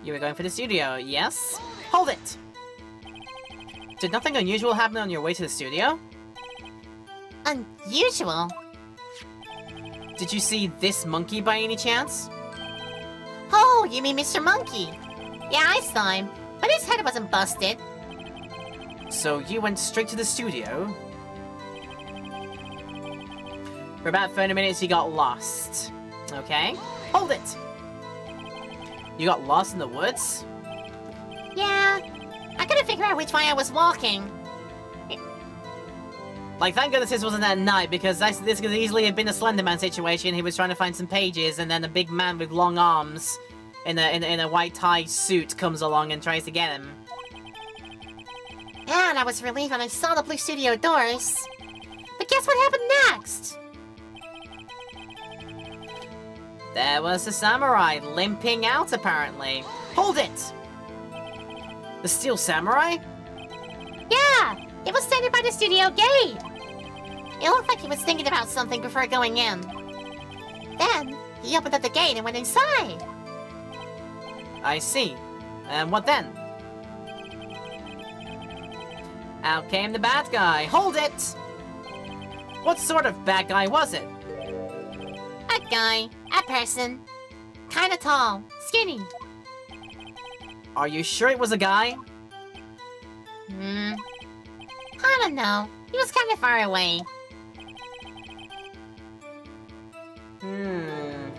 You were going for the studio, yes? Hold it! Did nothing unusual happen on your way to the studio? Unusual? Did you see this monkey by any chance? Oh, you mean Mr. Monkey? Yeah, I saw him, but his head wasn't busted. So you went straight to the studio? For about 30 minutes you got lost. Okay. Hold it! You got lost in the woods? Yeah, I couldn't figure out which way I was walking. Like, thank goodness this wasn't at night, because this could easily have been a Slenderman situation. He was trying to find some pages, and then a big man with long arms in a white tie suit comes along and tries to get him. And I was relieved when I saw the blue studio doors. But guess what happened next? There was the samurai limping out, apparently. Hold it! The Steel Samurai? Yeah, it was standing by the studio gate. It looked like he was thinking about something before going in. Then, he opened up the gate and went inside. I see. And what then? Out came the bad guy. Hold it! What sort of bad guy was it? A guy, a person. Kinda tall, skinny. Are you sure it was a guy? I don't know. He was kinda far away.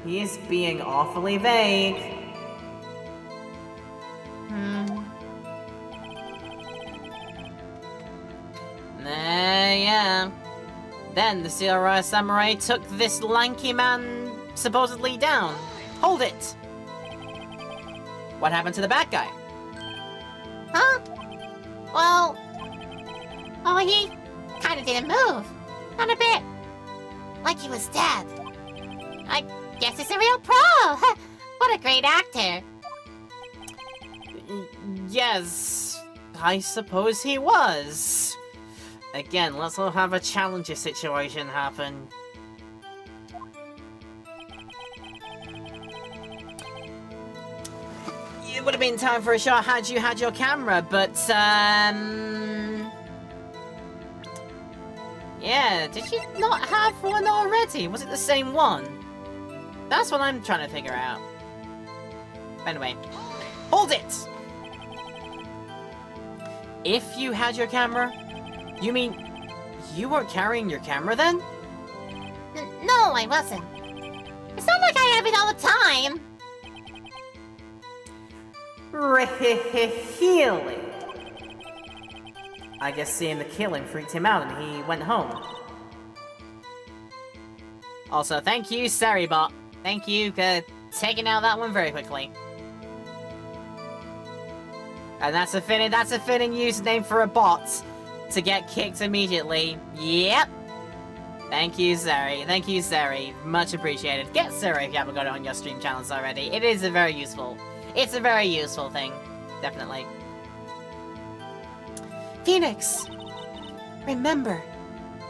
He is being awfully vague. Yeah. Then the Steel Samurai took this lanky man supposedly down. Hold it! What happened to the bad guy? Huh? Well... Oh, he kinda didn't move. Not a bit. Like he was dead. I guess he's a real pro! What a great actor. Yes, I suppose he was. Again, let's not have a challenger situation happen. It would have been time for a shot had you had your camera, but, yeah, did you not have one already? Was it the same one? That's what I'm trying to figure out. Anyway, hold it! If you had your camera, you mean you weren't carrying your camera then? No, I wasn't. It's not like I have it all the time. Really? I guess seeing the killing freaked him out and he went home. Also, thank you, Saribot. Thank you for taking out that one very quickly. And that's a fitting username for a bot to get kicked immediately. Yep. Thank you, Zeri. Thank you, Zeri. Much appreciated. Get Zeri if you haven't got it on your stream channels already. It is a very useful. It's a very useful thing. Definitely. Phoenix, remember,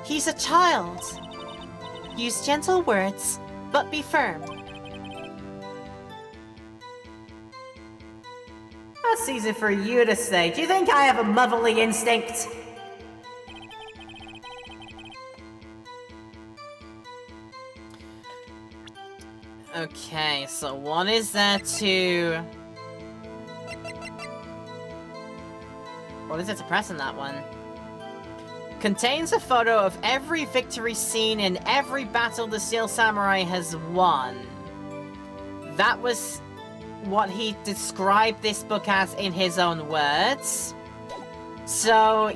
he's a child. Use gentle words, but be firm. That's easy for you to say. Do you think I have a motherly instinct? Okay, so what is there to... What is it to press on that one? Contains a photo of every victory seen in every battle the Steel Samurai has won. That was what he described this book as in his own words. So,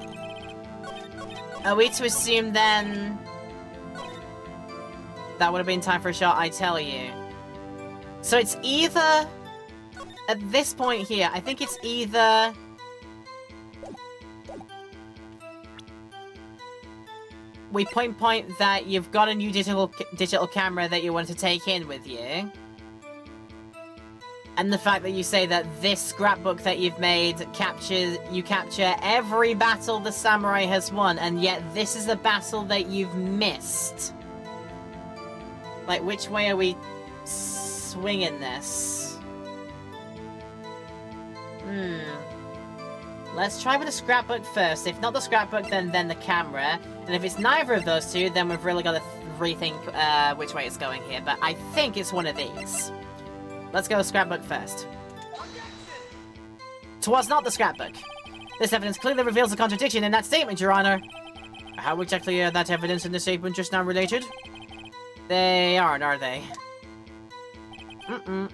are we to assume then that would have been time for a shot, I tell you. So it's either, at this point here, I think it's either we point that you've got a new digital camera that you want to take in with you. And the fact that you say that this scrapbook that you've made you capture every battle the samurai has won, and yet this is a battle that you've missed. Like, which way are we swinging this? Let's try with the scrapbook first. If not the scrapbook, then the camera. And if it's neither of those two, then we've really got to rethink which way it's going here. But I think it's one of these. Let's go scrapbook first. 'Twas not the scrapbook. This evidence clearly reveals a contradiction in that statement, Your Honor. How exactly are that evidence in the statement just now related? They aren't, are they?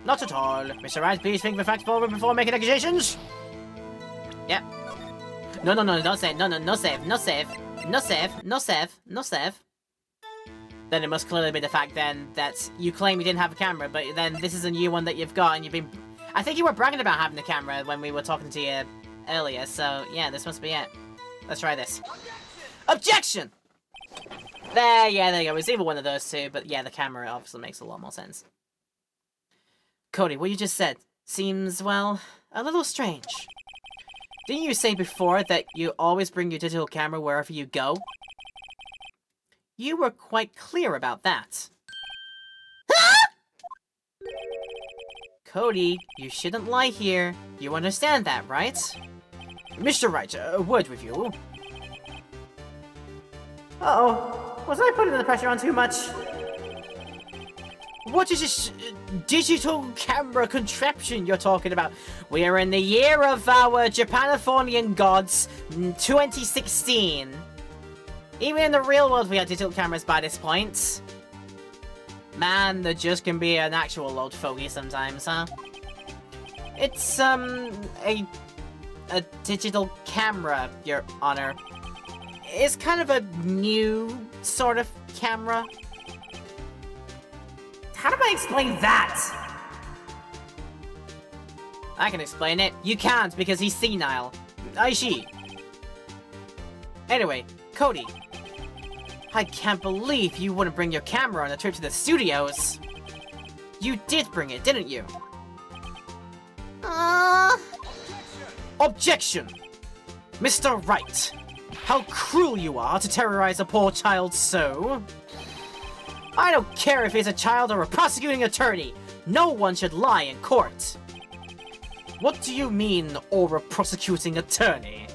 Not at all. Mr. Wright, please think the facts forward before making accusations. Yep. No, don't save. No save. Then it must clearly be the fact then that you claim you didn't have a camera, but then this is a new one that you've got and you've been... I think you were bragging about having a camera when we were talking to you earlier, so yeah, this must be it. Let's try this. Objection! There you go. It's either one of those two, but yeah, the camera obviously makes a lot more sense. Cody, what you just said seems, well, a little strange. Didn't you say before that you always bring your digital camera wherever you go? You were quite clear about that. Cody, you shouldn't lie here. You understand that, right? Mr. Wright, a word with you. Uh-oh. Was I putting the pressure on too much? What is this digital camera contraption you're talking about? We are in the year of our Japanathonian gods, 2016. Even in the real world, we have digital cameras by this point. Man, there just can be an actual old fogey sometimes, huh? It's, a digital camera, Your Honor. It's kind of a new sort of camera. How do I explain that? I can explain it. You can't because he's senile. I see. Anyway, Cody. I can't believe you wouldn't bring your camera on a trip to the studios. You did bring it, didn't you? Objection! Mr. Wright, how cruel you are to terrorize a poor child so. I don't care if he's a child or a prosecuting attorney. No one should lie in court. What do you mean, or a prosecuting attorney?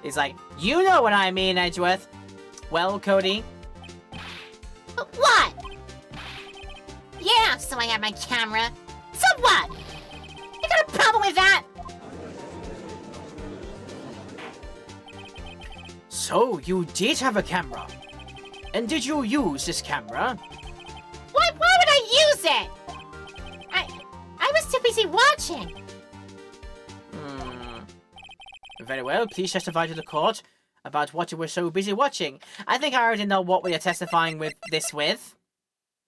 He's like, you know what I mean, Edgeworth. Well, Cody? What? Yeah, so I have my camera. So what? You got a problem with that? So, you did have a camera. And did you use this camera? Why would I use it? I was too busy watching. Very well, please testify to the court about what you were so busy watching. I think I already know what we are testifying with this with.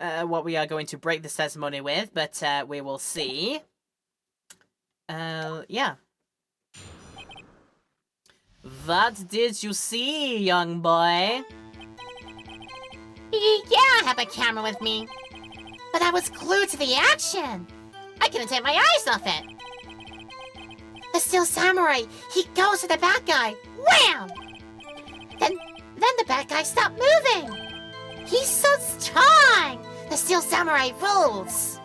What we are going to break this testimony with, but we will see. Yeah. What did you see, young boy? Yeah, I have a camera with me. But I was glued to the action. I couldn't take my eyes off it. The Steel Samurai, he goes to the bad guy. Wham! Then the bad guy stopped moving. He's so strong. The Steel Samurai rules.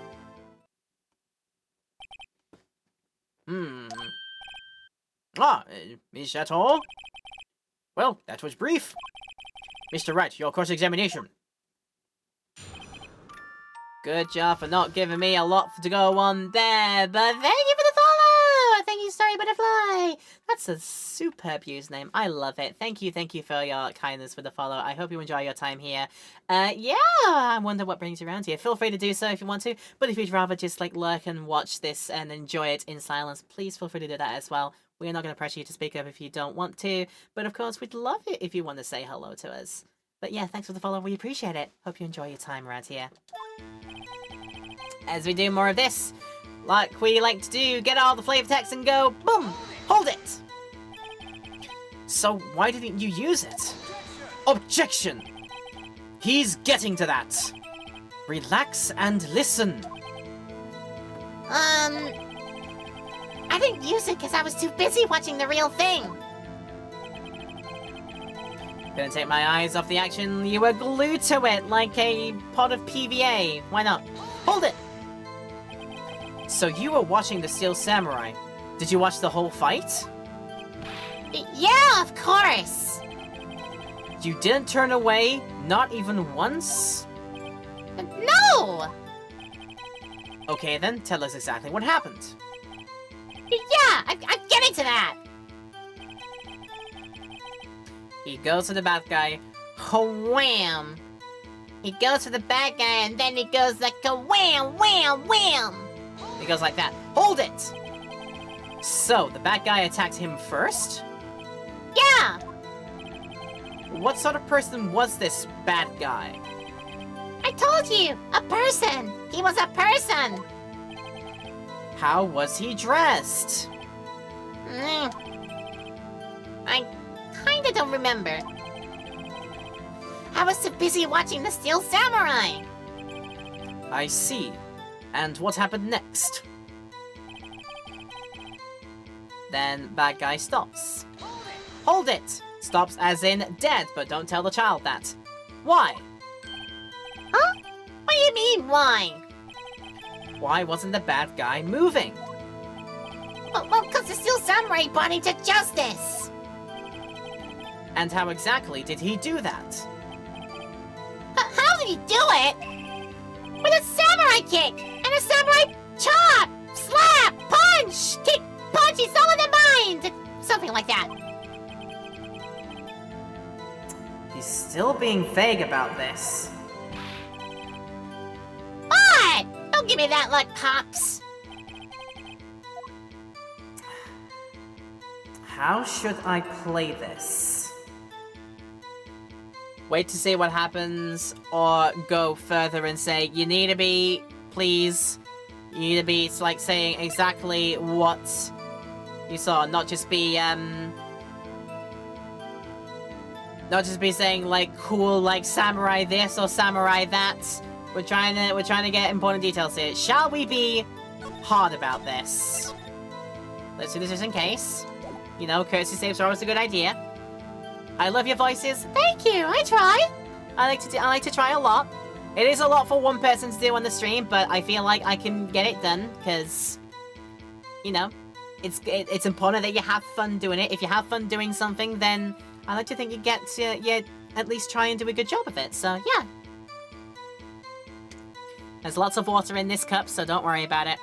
Is that all? Well, that was brief. Mr. Wright, your cross-examination. Good job for not giving me a lot to go on there, but thank you for the follow! Thank you, Starry Butterfly! That's a superb username. I love it. Thank you for your kindness for the follow. I hope you enjoy your time here. Yeah, I wonder what brings you around here. Feel free to do so if you want to, but if you'd rather just, like, lurk and watch this and enjoy it in silence, please feel free to do that as well. We're not going to pressure you to speak up if you don't want to, but of course, we'd love it if you want to say hello to us. But yeah, thanks for the follow. We appreciate it. Hope you enjoy your time around here. As we do more of this, like we like to do, get all the flavor text and go, boom, hold it. So why didn't you use it? Objection! He's getting to that. Relax and listen. I didn't use it because I was too busy watching the real thing. Couldn't take my eyes off the action. You were glued to it like a pot of PVA. Why not? Hold it! So you were watching the Steel Samurai. Did you watch the whole fight? Yeah, of course. You didn't turn away? Not even once? No! Okay then, tell us exactly what happened. Yeah, I'm getting to that. He goes to the bad guy. Wham! He goes to the bad guy and then he goes like a wham, wham, wham. He goes like that. Hold it! So, the bad guy attacked him first? Yeah! What sort of person was this bad guy? I told you! A person! He was a person! How was he dressed? I kinda don't remember. I was too busy watching the Steel Samurai. I see. And what happened next? Then bad guy stops. Hold it! Stops as in dead, but don't tell the child that. Why? Huh? What do you mean, why? Why wasn't the bad guy moving? Well, because the Steel Samurai brought him to justice. And how exactly did he do that? How did he do it? With a samurai kick and a samurai chop, slap, punch, kick, punch, he's all in the mind. Something like that. He's still being vague about this. What? Don't give me that look, Pops. How should I play this? Wait to see what happens, or go further and say, you need to be, please. You need to be, it's like saying exactly what you saw, not just be saying like cool, like samurai this or samurai that. We're trying to get important details here. Shall we be hard about this? Let's do this just in case. You know, courtesy saves are always a good idea. I love your voices. Thank you, I try. I like to try a lot. It is a lot for one person to do on the stream, but I feel like I can get it done because, you know, it's important that you have fun doing it. If you have fun doing something, then I like to think you get to at least try and do a good job of it. So yeah, there's lots of water in this cup, so don't worry about it.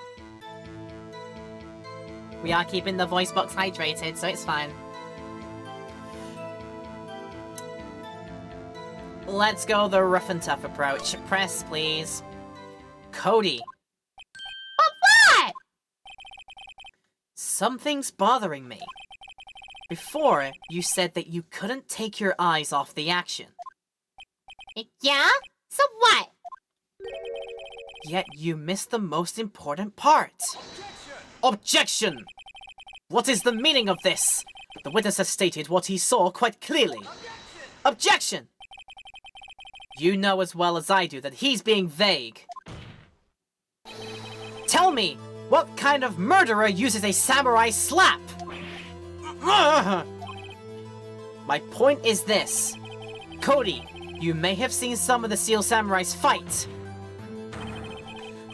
We are keeping the voice box hydrated, so it's fine. Let's go the rough and tough approach. Press, please. Cody. What? Something's bothering me. Before, you said that you couldn't take your eyes off the action. Yeah? So what? Yet you missed the most important part. Objection! What is the meaning of this? The witness has stated what he saw quite clearly. Objection! You know as well as I do that he's being vague. Tell me, what kind of murderer uses a samurai slap? My point is this. Cody, you may have seen some of the Steel Samurais fight,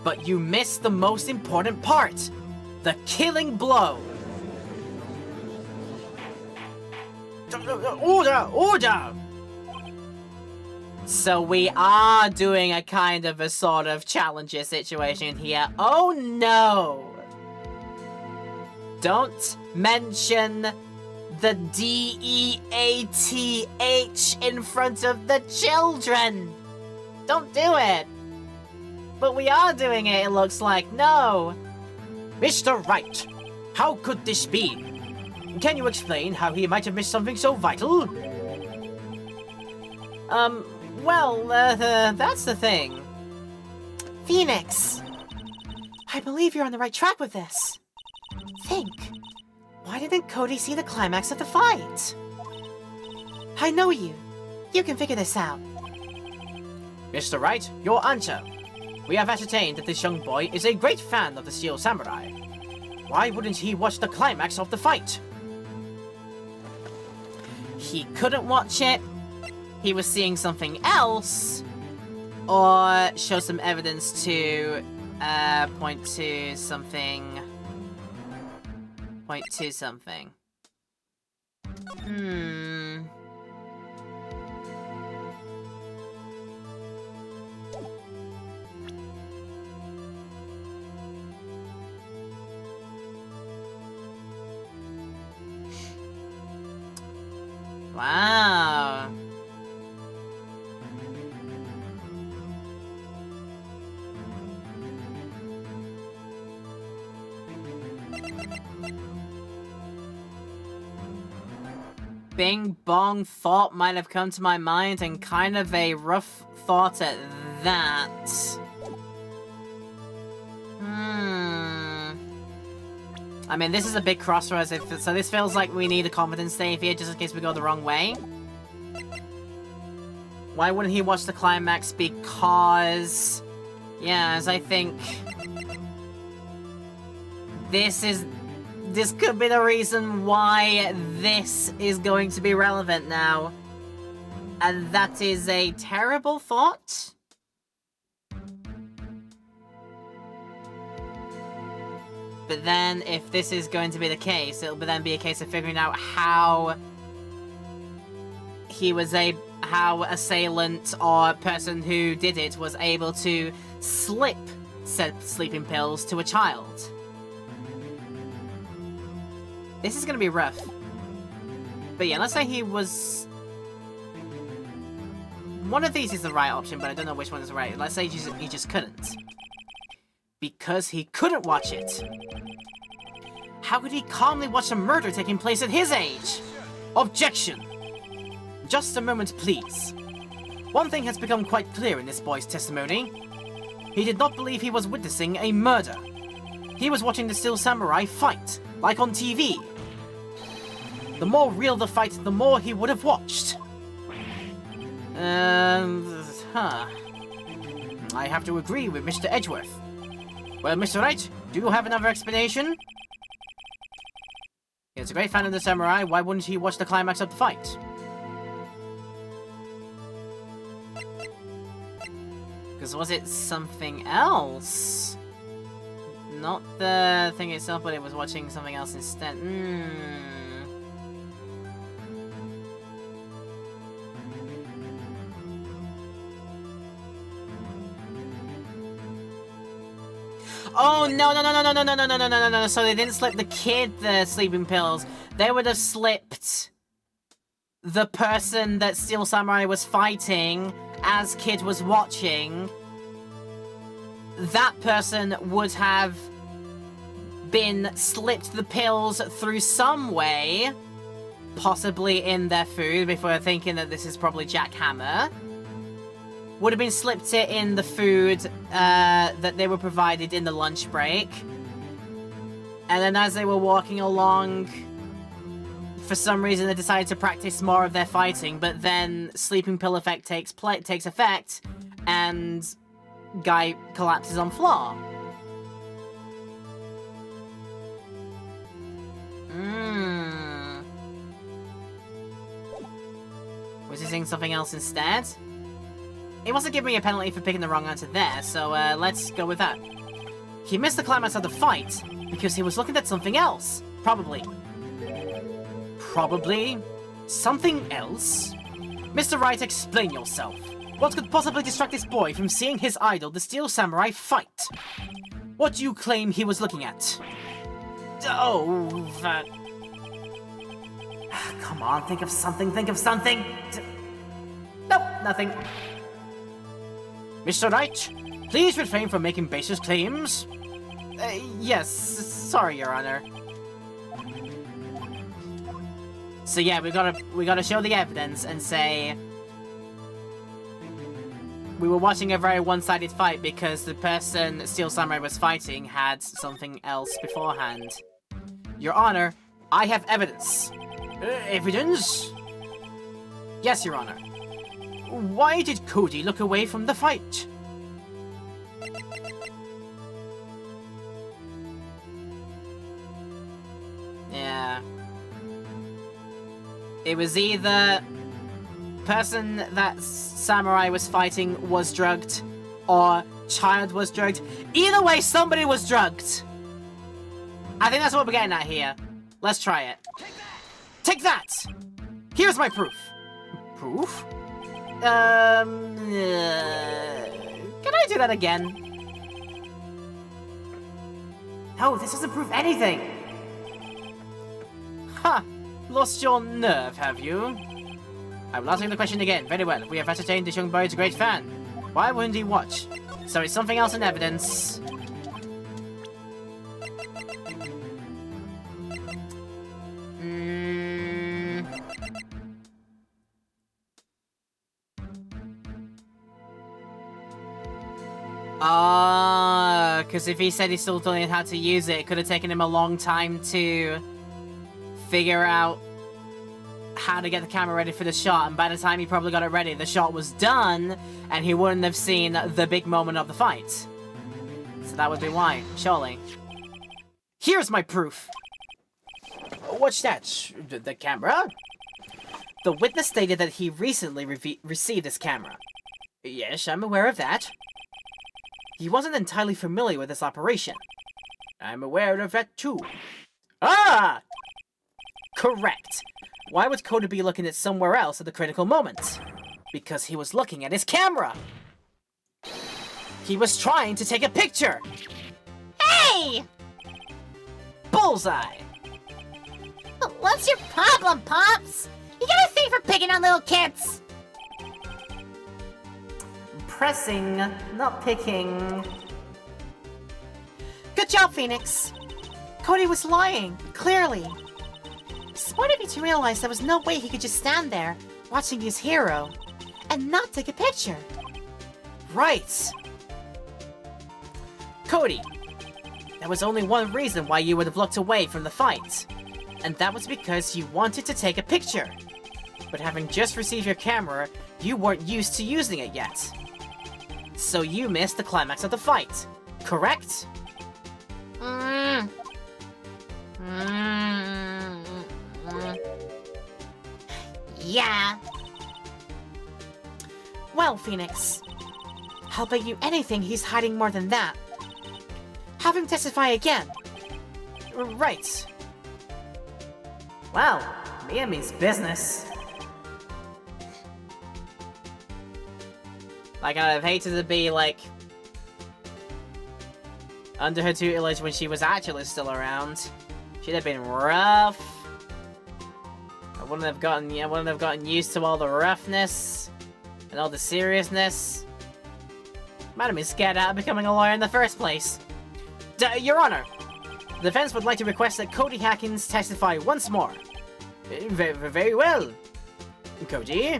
but you missed the most important part. The killing blow. Order! Order! So we are doing a kind of a sort of challenger situation here. Oh no! Don't mention the D-E-A-T-H in front of the children! Don't do it! But we are doing it, it looks like. No! Mr. Wright, how could this be? Can you explain how he might have missed something so vital? Well, that's the thing. Phoenix, I believe you're on the right track with this. Think, why didn't Cody see the climax of the fight? I know you. You can figure this out. Mr. Wright, your answer. We have ascertained that this young boy is a great fan of the Steel Samurai. Why wouldn't he watch the climax of the fight? He couldn't watch it. He was seeing something else, or show some evidence to point to something. Point to something. Wow. Bing bong thought might have come to my mind, and kind of a rough thought at that. I mean, this is a big crossroads, so this feels like we need a confidence save here, just in case we go the wrong way. Why wouldn't he watch the climax? Because... yeah, as I think... This could be the reason why this is going to be relevant now. And that is a terrible thought. But then, if this is going to be the case, it'll then be a case of figuring out how how assailant or person who did it was able to slip said sleeping pills to a child. This is gonna be rough. But yeah, let's say he was... one of these is the right option, but I don't know which one is the right. Let's say he just couldn't. Because he couldn't watch it. How could he calmly watch a murder taking place at his age? Objection! Just a moment, please. One thing has become quite clear in this boy's testimony. He did not believe he was witnessing a murder. He was watching the Steel Samurai fight, like on TV. The more real the fight, the more he would have watched. I have to agree with Mr. Edgeworth. Well, Mr. Wright, do you have another explanation? He's a great fan of the samurai, why wouldn't he watch the climax of the fight? Because was it something else? Not the thing itself, but it was watching something else instead. Oh, no. So they didn't slip the kid the sleeping pills. They would have slipped the person that Steel Samurai was fighting as kid was watching. That person would have been slipped the pills through some way, possibly in their food, before thinking that this is probably jackhammer. Would have been slipped it in the food that they were provided in the lunch break. And then as they were walking along, for some reason they decided to practice more of their fighting, but then sleeping pill effect takes effect, and guy collapses on floor. Was he saying something else instead? It wasn't giving me a penalty for picking the wrong answer there, so let's go with that. He missed the climax of the fight because he was looking at something else. Probably. Probably? Something else? Mr. Wright, explain yourself. What could possibly distract this boy from seeing his idol, the Steel Samurai, fight? What do you claim he was looking at? Oh, that... Come on, think of something, Nope, nothing. Mr. Wright, please refrain from making baseless claims. Yes, sorry, Your Honor. So yeah, we gotta show the evidence and say we were watching a very one-sided fight because the person Steel Samurai was fighting had something else beforehand. Your Honor, I have evidence. Evidence? Yes, Your Honor. Why did Cody look away from the fight? Yeah. It was either person that samurai was fighting was drugged, or child was drugged. Either way, somebody was drugged. I think that's what we're getting at here. Let's try it. Take that! Here's my proof. Proof? Can I do that again? No, this doesn't prove anything. Ha! Lost your nerve, have you? I will ask the question again. Very well. We have ascertained this young boy is a great fan. Why wouldn't he watch? So it's something else in evidence. because if he said he still don't know how to use it, it could have taken him a long time to figure out how to get the camera ready for the shot, and by the time he probably got it ready, the shot was done, and he wouldn't have seen the big moment of the fight. So that would be why, surely. Here's my proof! What's that? The camera? The witness stated that he recently received this camera. Yes, I'm aware of that. He wasn't entirely familiar with this operation. I'm aware of that too. Ah! Correct. Why would Cody be looking at somewhere else at the critical moment? Because he was looking at his camera! He was trying to take a picture! Hey! Bullseye! What's your problem, Pops? You got a thing for picking on little kids? Pressing, not picking. Good job, Phoenix. Cody was lying, clearly. Smart of you to realize there was no way he could just stand there, watching his hero, and not take a picture. Right! Cody, there was only one reason why you would have looked away from the fight, and that was because you wanted to take a picture. But having just received your camera, you weren't used to using it yet. So you missed the climax of the fight, correct? Yeah. Well, Phoenix, I'll bet you anything he's hiding more than that. Have him testify again. Right. Well, Mia means business. Like, I'd have hated to be, like, under her tutelage when she was actually still around. She'd have been rough. I wouldn't have gotten used to all the roughness and all the seriousness. Might have been scared out of becoming a lawyer in the first place. Your Honor, the defense would like to request that Cody Hackins testify once more. Very well. Cody,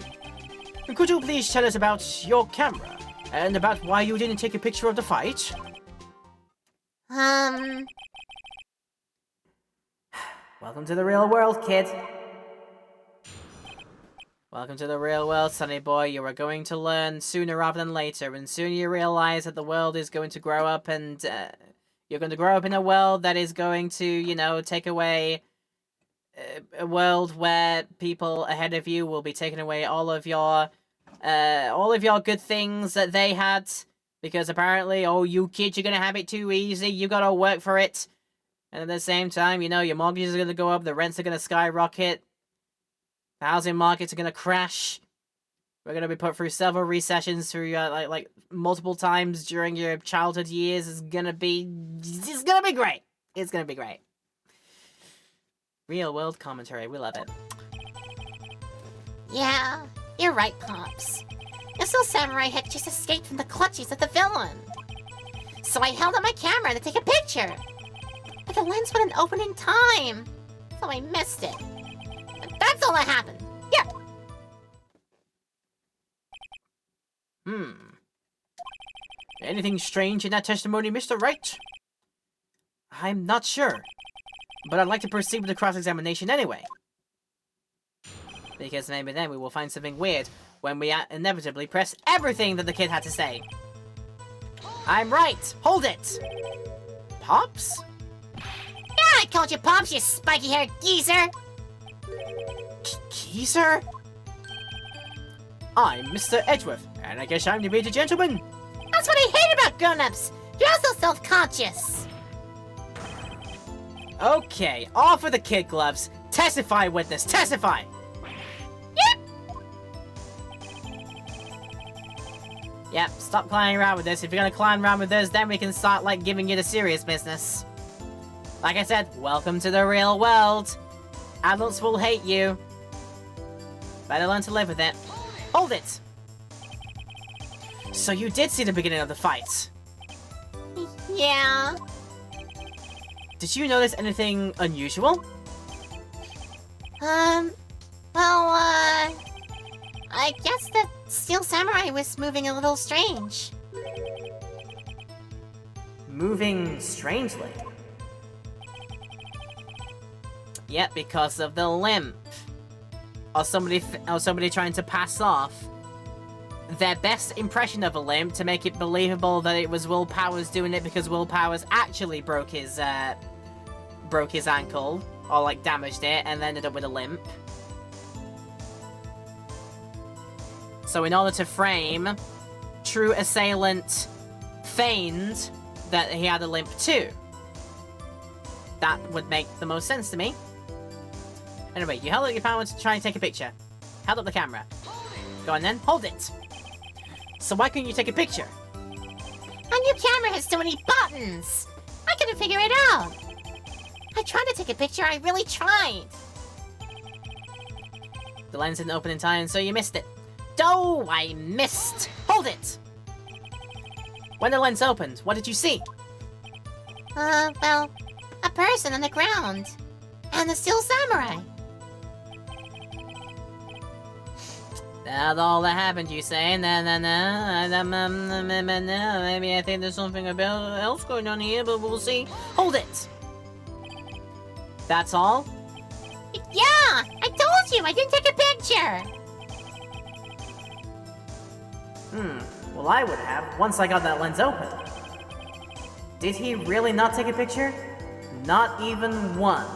could you please tell us about your camera and about why you didn't take a picture of the fight? Welcome to the real world, kid. Welcome to the real world, sonny boy. You are going to learn sooner rather than later, and soon you realize that the world is going to grow up, and you're going to grow up in a world that is going to, you know, take away a world where people ahead of you will be taking away all of your good things that they had, because apparently, oh, you kids, you're going to have it too easy. You got to work for it. And at the same time, you know, your mortgages are going to go up, the rents are going to skyrocket, the housing markets are going to crash. We're going to be put through several recessions through, like multiple times during your childhood years. It's going to be great. It's going to be great. Real world commentary, we love it. Yeah, you're right, Pops. The Steel Samurai had just escaped from the clutches of the villain. So I held up my camera to take a picture. But the lens wouldn't open in time, so I missed it. But that's all that happened. Here. Anything strange in that testimony, Mr. Wright? I'm not sure, but I'd like to proceed with the cross-examination anyway. Because maybe then we will find something weird when we inevitably press everything that the kid had to say. I'm right! Hold it! Pops? Yeah, I called you Pops, you spiky-haired geezer! Geezer? I'm Mr. Edgeworth, and I guess I'm to be the gentleman. That's what I hate about grown-ups! You're also self-conscious! Okay, off with the kid gloves. Testify, witness, testify! Yep, stop clowning around with this. If you're gonna clown around with this, then we can start, like, giving you the serious business. Like I said, welcome to the real world. Adults will hate you. Better learn to live with it. Hold it! So you did see the beginning of the fight? Yeah. Did you notice anything unusual? I guess the Steel Samurai was moving a little strange. moving strangely. Yep, because of the limp. Or somebody trying to pass off their best impression of a limp to make it believable that it was Will Powers doing it because Will Powers actually broke his ankle, or like damaged it, and ended up with a limp. So in order to frame true assailant feigned that he had a limp too. That would make the most sense to me. Anyway, you held up your power to try and take a picture. Held up the camera. Go on then, hold it. So why couldn't you take a picture? My new camera has so many buttons. I couldn't figure it out. I tried to take a picture, I really tried. The lens didn't open in time, so you missed it. Oh, I missed. Hold it. When the lens opened, what did you see? Well, a person on the ground. And the Steel Samurai. That's all that happened, you say? No. Maybe I think there's something else going on here, but we'll see. Hold it! That's all? Yeah! I told you! I didn't take a picture! Well, I would have, once I got that lens open. Did he really not take a picture? Not even one.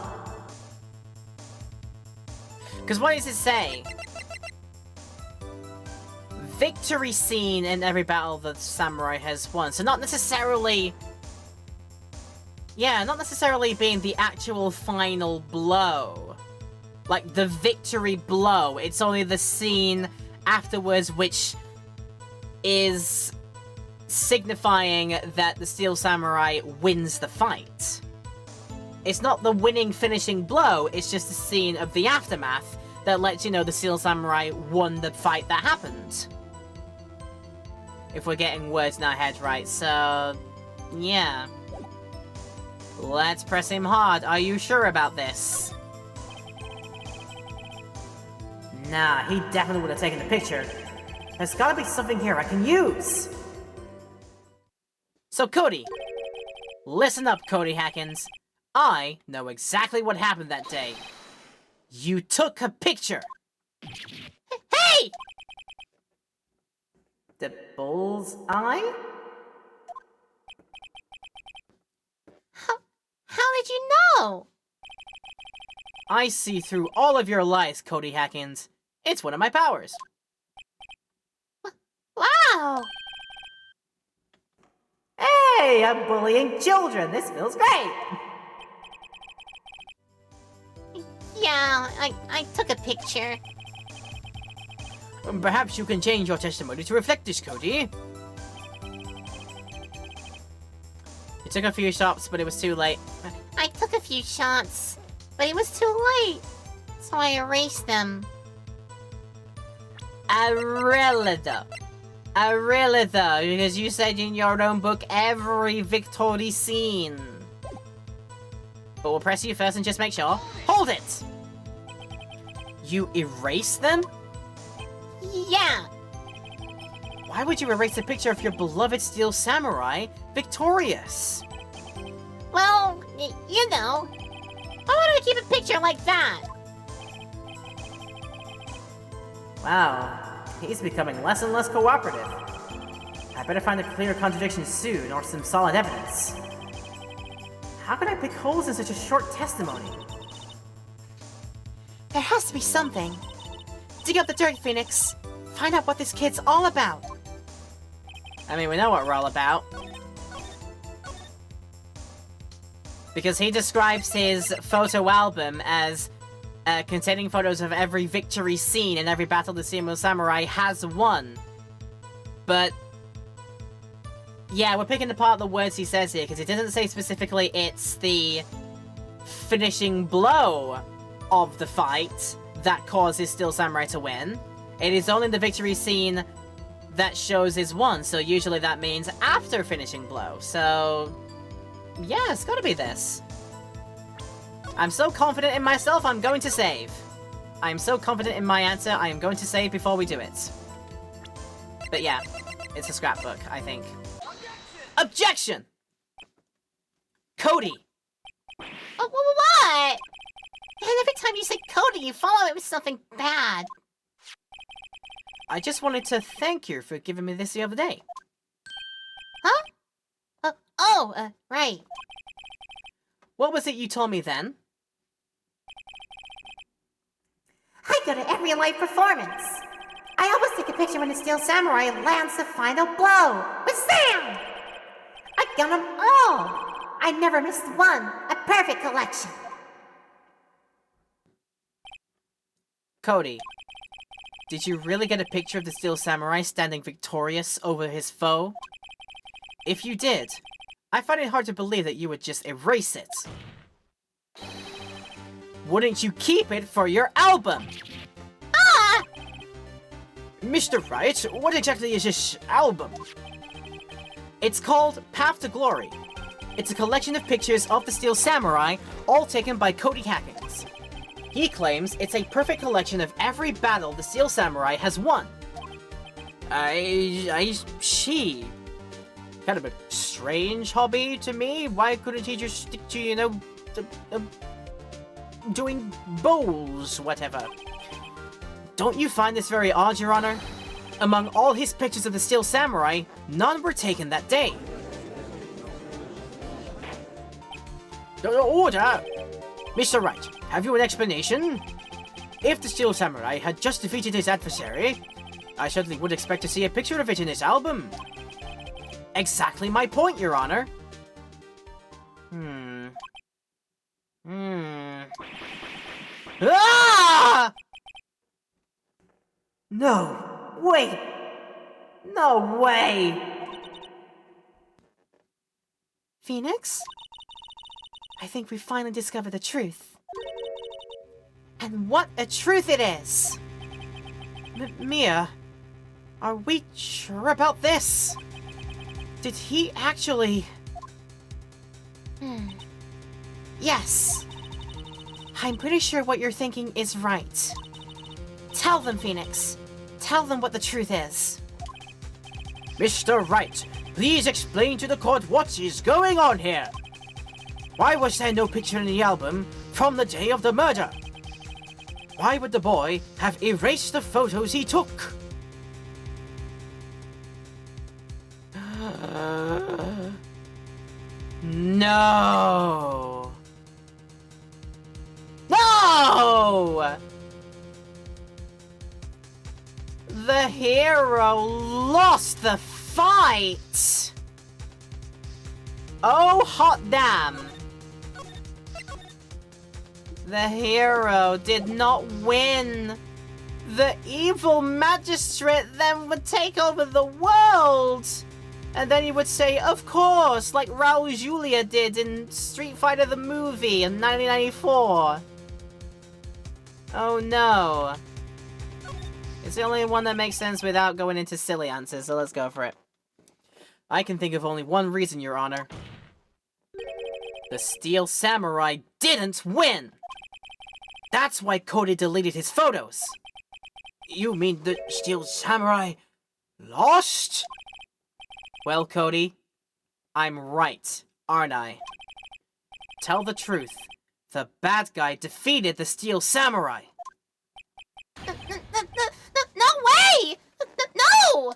Because what does it say? Victory scene in every battle the samurai has won. So not necessarily... Yeah, not necessarily being the actual final blow. Like, the victory blow. It's only the scene afterwards which is signifying that the Steel Samurai wins the fight. It's not the winning finishing blow, it's just a scene of the aftermath that lets you know the Steel Samurai won the fight that happened. If we're getting words in our head right, so... yeah. Let's press him hard. Are you sure about this? Nah, he definitely would have taken the picture. There's gotta be something here I can use! So Cody, listen up, Cody Hackins. I know exactly what happened that day. You took a picture! Hey! The bull's eye? How did you know? I see through all of your lies, Cody Hackins. It's one of my powers. Wow! Hey, I'm bullying children. This feels great. Yeah, I took a picture. Perhaps you can change your testimony to reflect this, Cody. You took a few shots, but it was too late. I took a few shots, but it was too late. So I erased them. Really though, because you said in your own book every victory scene. But we'll press you first and just make sure. Hold it! You erased them? Yeah. Why would you erase a picture of your beloved Steel Samurai victorious? Well, you know, I wanted to keep a picture like that. Wow, he's becoming less and less cooperative. I better find a clear contradiction soon, or some solid evidence. How could I pick holes in such a short testimony? There has to be something. Dig up the dirt, Phoenix. Find out what this kid's all about. I mean, we know what we're all about. Because he describes his photo album as containing photos of every victory scene in every battle the Steel Samurai has won. But yeah, we're picking apart the words he says here, because it doesn't say specifically it's the finishing blow of the fight that causes Steel Samurai to win. It is only the victory scene that shows is won, so usually that means after finishing blow. So yeah, it's gotta be this. I'm so confident in myself, I'm going to save. I'm so confident in my answer, I am going to save before we do it. But yeah, it's a scrapbook, I think. Objection! Cody! What? And every time you say Cody, you follow it with something bad. I just wanted to thank you for giving me this the other day. Huh? Right. What was it you told me then? I go to every live performance. I always take a picture when the Steel Samurai lands the final blow. With Sam! I got them all. I never missed one. A perfect collection. Cody, did you really get a picture of the Steel Samurai standing victorious over his foe? If you did, I find it hard to believe that you would just erase it. Wouldn't you keep it for your album? Ah! Mr. Wright, what exactly is this album? It's called Path to Glory. It's a collection of pictures of the Steel Samurai, all taken by Cody Hackins. He claims it's a perfect collection of every battle the Steel Samurai has won. She... Kind of a strange hobby to me. Why couldn't he just stick to, you know, doing bowls, whatever? Don't you find this very odd, Your Honor? Among all his pictures of the Steel Samurai, none were taken that day. Order! Mr. Wright, have you an explanation? If the Steel Samurai had just defeated his adversary, I certainly would expect to see a picture of it in his album. Exactly my point, Your Honor. Ah! No, wait. No way. Phoenix? I think we finally discovered the truth. And what a truth it is! Mia, are we sure about this? Did he actually... Yes. I'm pretty sure what you're thinking is right. Tell them, Phoenix. Tell them what the truth is. Mr. Wright, please explain to the court what is going on here. Why was there no picture in the album from the day of the murder? Why would the boy have erased the photos he took? No! No! The hero lost the fight! Oh, hot damn! The hero did not win. The evil magistrate then would take over the world. And then he would say, of course, like Raul Julia did in Street Fighter the movie in 1994. Oh no. It's the only one that makes sense without going into silly answers, so let's go for it. I can think of only one reason, Your Honor. The Steel Samurai didn't win! That's why Cody deleted his photos! You mean the Steel Samurai lost? Well, Cody, I'm right, aren't I? Tell the truth. The bad guy defeated the Steel Samurai! No way! No!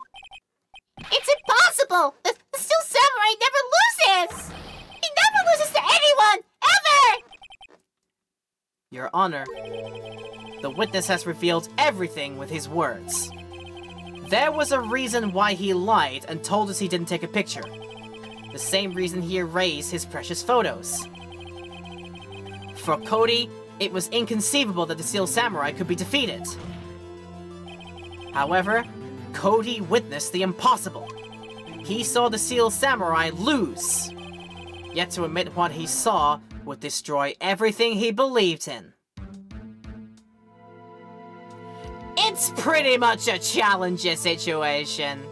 It's impossible! The Steel Samurai never loses! He never loses to anyone! Ever! Your Honor, the witness has revealed everything with his words. There was a reason why he lied and told us he didn't take a picture. The same reason he erased his precious photos. For Cody, it was inconceivable that the Steel Samurai could be defeated. However, Cody witnessed the impossible. He saw the Steel Samurai lose. Yet to admit what he saw would destroy everything he believed in. It's pretty much a challenger situation.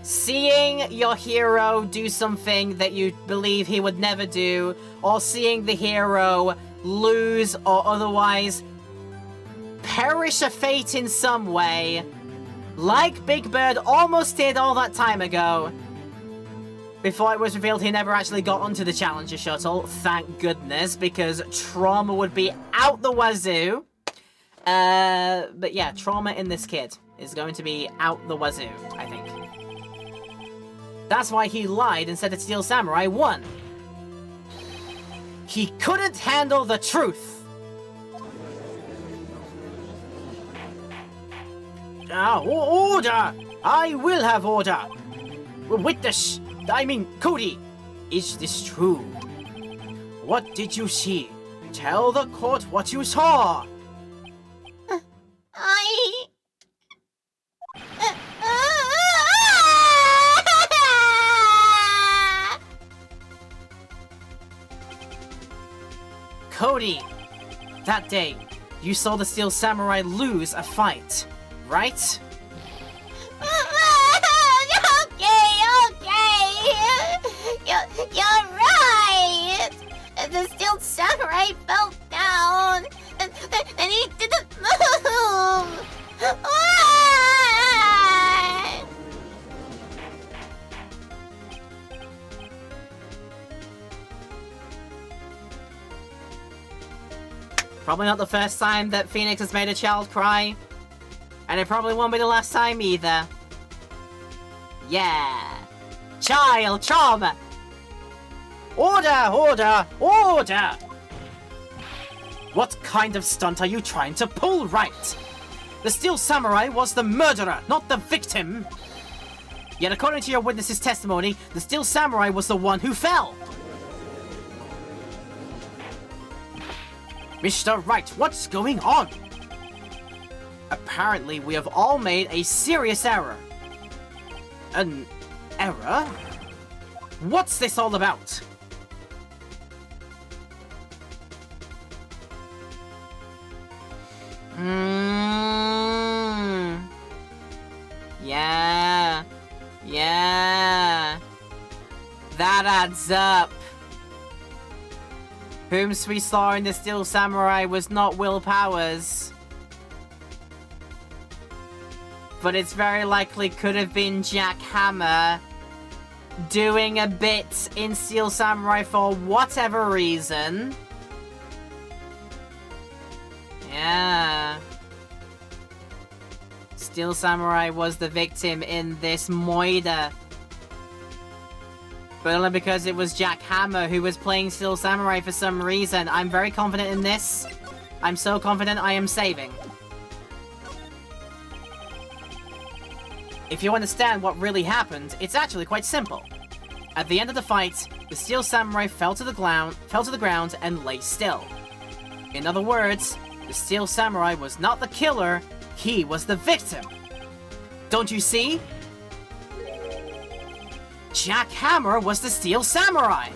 Seeing your hero do something that you believe he would never do, or seeing the hero lose or otherwise perish a fate in some way, like Big Bird almost did all that time ago. Before it was revealed, he never actually got onto the Challenger shuttle, thank goodness, because trauma would be out the wazoo. But yeah, trauma in this kid is going to be out the wazoo, I think. That's why he lied and said that Steel Samurai won. He couldn't handle the truth. Order! I will have order! Witness! I mean, Cody! Is this true? What did you see? Tell the court what you saw! Cody! That day, you saw the Steel Samurai lose a fight, right? You're right! The Steel Samurai fell down, and he didn't move! Probably not the first time that Phoenix has made a child cry. And it probably won't be the last time either. Yeah! Child trauma! Order! Order! Order! What kind of stunt are you trying to pull, Wright? The Steel Samurai was the murderer, not the victim! Yet according to your witness's testimony, the Steel Samurai was the one who fell! Mr. Wright, what's going on? Apparently, we have all made a serious error. An error? What's this all about? Yeah. Yeah. That adds up. Whom we saw in the Steel Samurai was not Will Powers. But it's very likely could have been Jack Hammer doing a bit in Steel Samurai for whatever reason. Yeah. Steel Samurai was the victim in this Moida. But only because it was Jack Hammer who was playing Steel Samurai for some reason. I'm very confident in this. I'm so confident I am saving. If you understand what really happened, it's actually quite simple. At the end of the fight, the Steel Samurai fell to the ground and lay still. In other words, the Steel Samurai was not the killer, he was the victim. Don't you see? Jack Hammer was the Steel Samurai!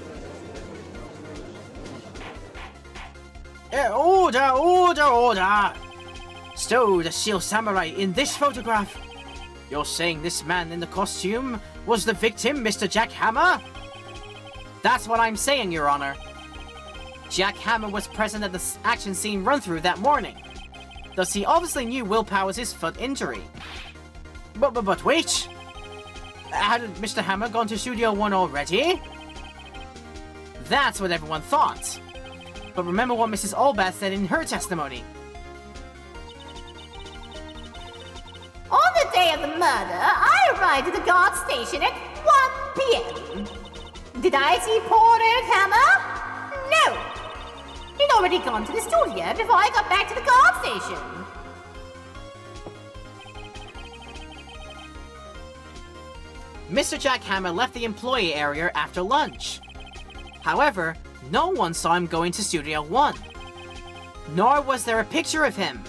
Order, order, order! So, the Steel Samurai in this photograph. You're saying this man in the costume was the victim, Mr. Jack Hammer? That's what I'm saying, Your Honor. Jack Hammer was present at the action scene run-through that morning. Thus, he obviously knew Will Powers' foot injury. But wait! Hadn't Mr. Hammer gone to Studio 1 already? That's what everyone thought. But remember what Mrs. Olbath said in her testimony. On the day of the murder, I arrived at the guard station at 1 p.m. Did I see poor old Hammer? No! He'd already gone to the studio before I got back to the guard station. Mr. Jack Hammer left the employee area after lunch. However, no one saw him going to Studio 1. Nor was there a picture of him.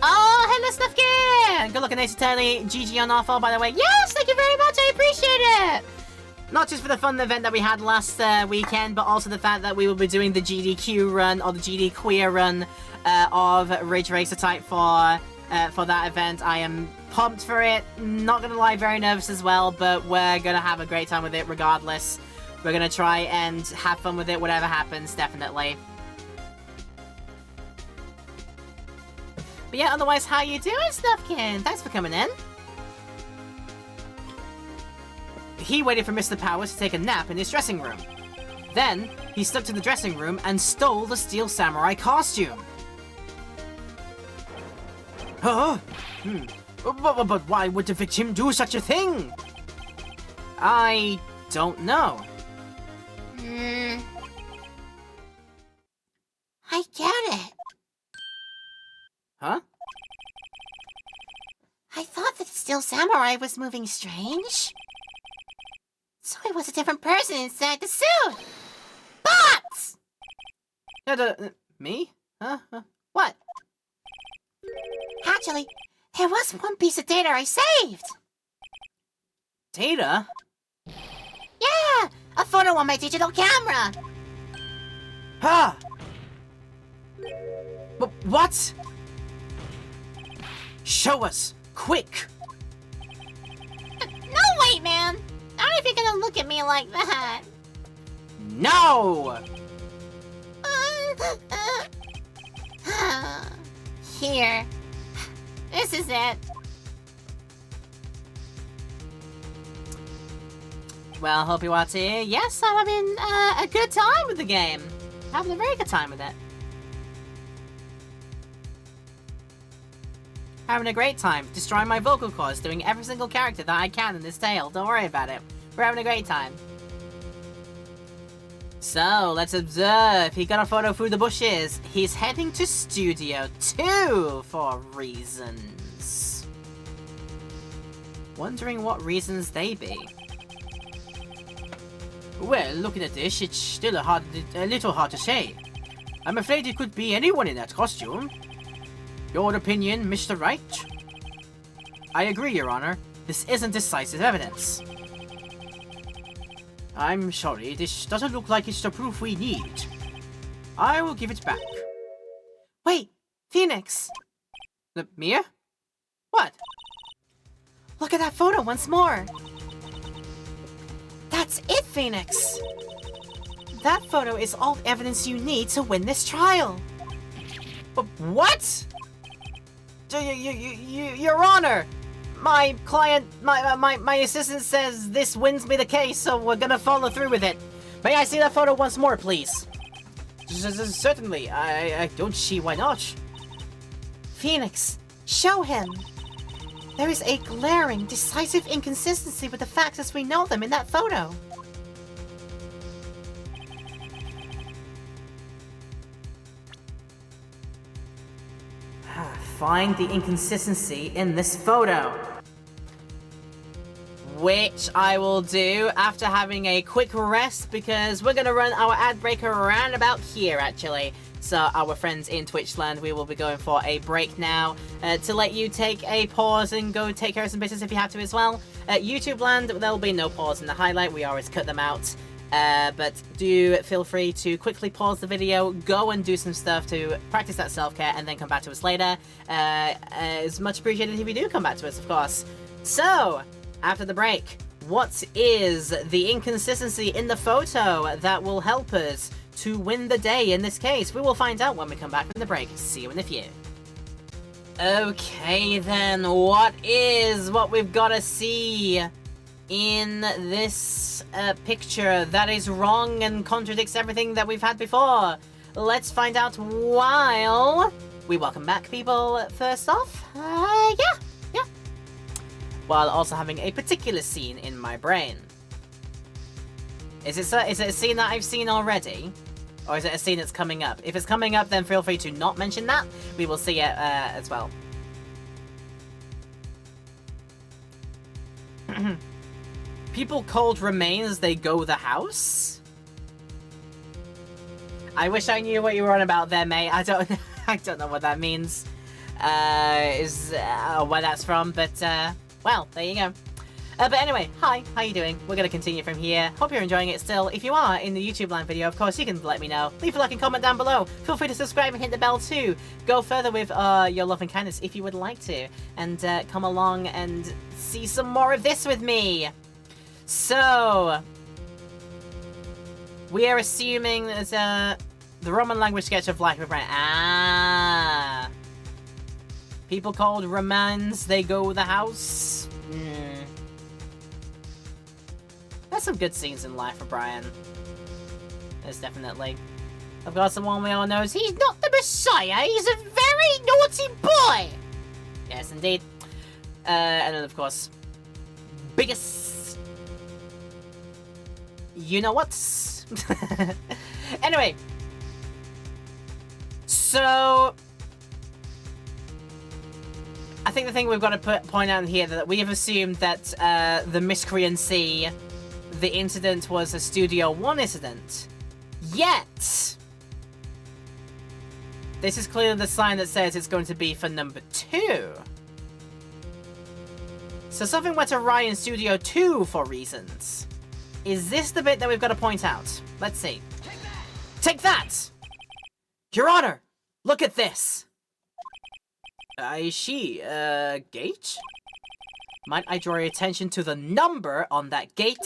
Oh, hello, Snuffkin! Good looking, Ace Attorney. GG on our fall, by the way. Yes, thank you very much. I appreciate it. Not just for the fun event that we had last weekend, but also the fact that we will be doing the GDQ run, or the GD Queer run, of Ridge Racer Type 4 for that event. I am pumped for it. Not gonna lie, very nervous as well, but we're gonna have a great time with it regardless. We're gonna try and have fun with it, whatever happens, definitely. But yeah, otherwise, how you doing, Snuffkin? Thanks for coming in. he waited for Mr. Powers to take a nap in his dressing room. Then, he snuck to the dressing room and stole the Steel Samurai costume. Huh? But why would the victim do such a thing? I don't know. I get it. Huh? I thought that the Steel Samurai was moving strange. So it was a different person inside the suit. But! Me? Huh? What? Actually, there was one piece of data I saved. Data? Yeah, a photo on my digital camera. Huh? What? Show us, quick! No, wait, man. I don't know if you're gonna look at me like that. No! Here. This is it. Well, hope you are too. Yes, I'm having a good time with the game. Having a very good time with it. Having a great time, destroying my vocal cords, doing every single character that I can in this tale. Don't worry about it. We're having a great time. So, let's observe. He got a photo through the bushes. He's heading to Studio 2 for reasons. Wondering what reasons they be. Well, looking at this, it's still a little hard to say. I'm afraid it could be anyone in that costume. Your opinion, Mr. Wright? I agree, Your Honor. This isn't decisive evidence. I'm sorry, this doesn't look like it's the proof we need. I will give it back. Wait, Phoenix! Mia? What? Look at that photo once more! That's it, Phoenix! That photo is all the evidence you need to win this trial! But what? Your Honor! My client, my assistant says this wins me the case, so we're gonna follow through with it. May I see that photo once more, please? Certainly. I don't see why not. Phoenix, show him. There is a glaring, decisive inconsistency with the facts as we know them in that photo. Find the inconsistency in this photo. Which I will do after having a quick rest, because we're going to run our ad break around about here, actually. So our friends in Twitchland, we will be going for a break now to let you take a pause and go take care of some business if you have to as well. YouTube land, there'll be no pause in the highlight. We always cut them out. But do feel free to quickly pause the video, go and do some stuff to practice that self-care, and then come back to us later. It's much appreciated if you do come back to us, of course. So, after the break, what is the inconsistency in the photo that will help us to win the day in this case? We will find out when we come back from the break. See you in a few. Okay then, what we've got to see in this picture that is wrong and contradicts everything that we've had before? Let's find out while we welcome back people first off. Yeah. While also having a particular scene in my brain. Is it a scene that I've seen already? Or is it a scene that's coming up? If it's coming up, then feel free to not mention that. We will see it as well. People cold remains, they go the house? I wish I knew what you were on about there, mate. I don't know what that means. Where that's from, but, well, there you go. But anyway, hi, how you doing? We're going to continue from here. Hope you're enjoying it still. If you are in the YouTube land video, of course, you can let me know. Leave a like and comment down below. Feel free to subscribe and hit the bell too. Go further with your love and kindness if you would like to. And come along and see some more of this with me. So, we are assuming that the Roman language sketch of life with Wright. Ah. People called Romans, they go the house. some good scenes in Life of Brian. There's definitely. Of course, the one we all know is he's not the Messiah. He's a very naughty boy. Yes, indeed. And then, of course, biggest... You know what? Anyway. So... I think the thing we've got to point out here that we have assumed that the Miscreancy, the incident was a Studio 1 incident. Yet... This is clearly the sign that says it's going to be for number 2. So something went awry in Studio 2 for reasons. Is this the bit that we've got to point out? Let's see. Take that! Your Honor! Look at this! I see. Gate? Might I draw your attention to the number on that gate?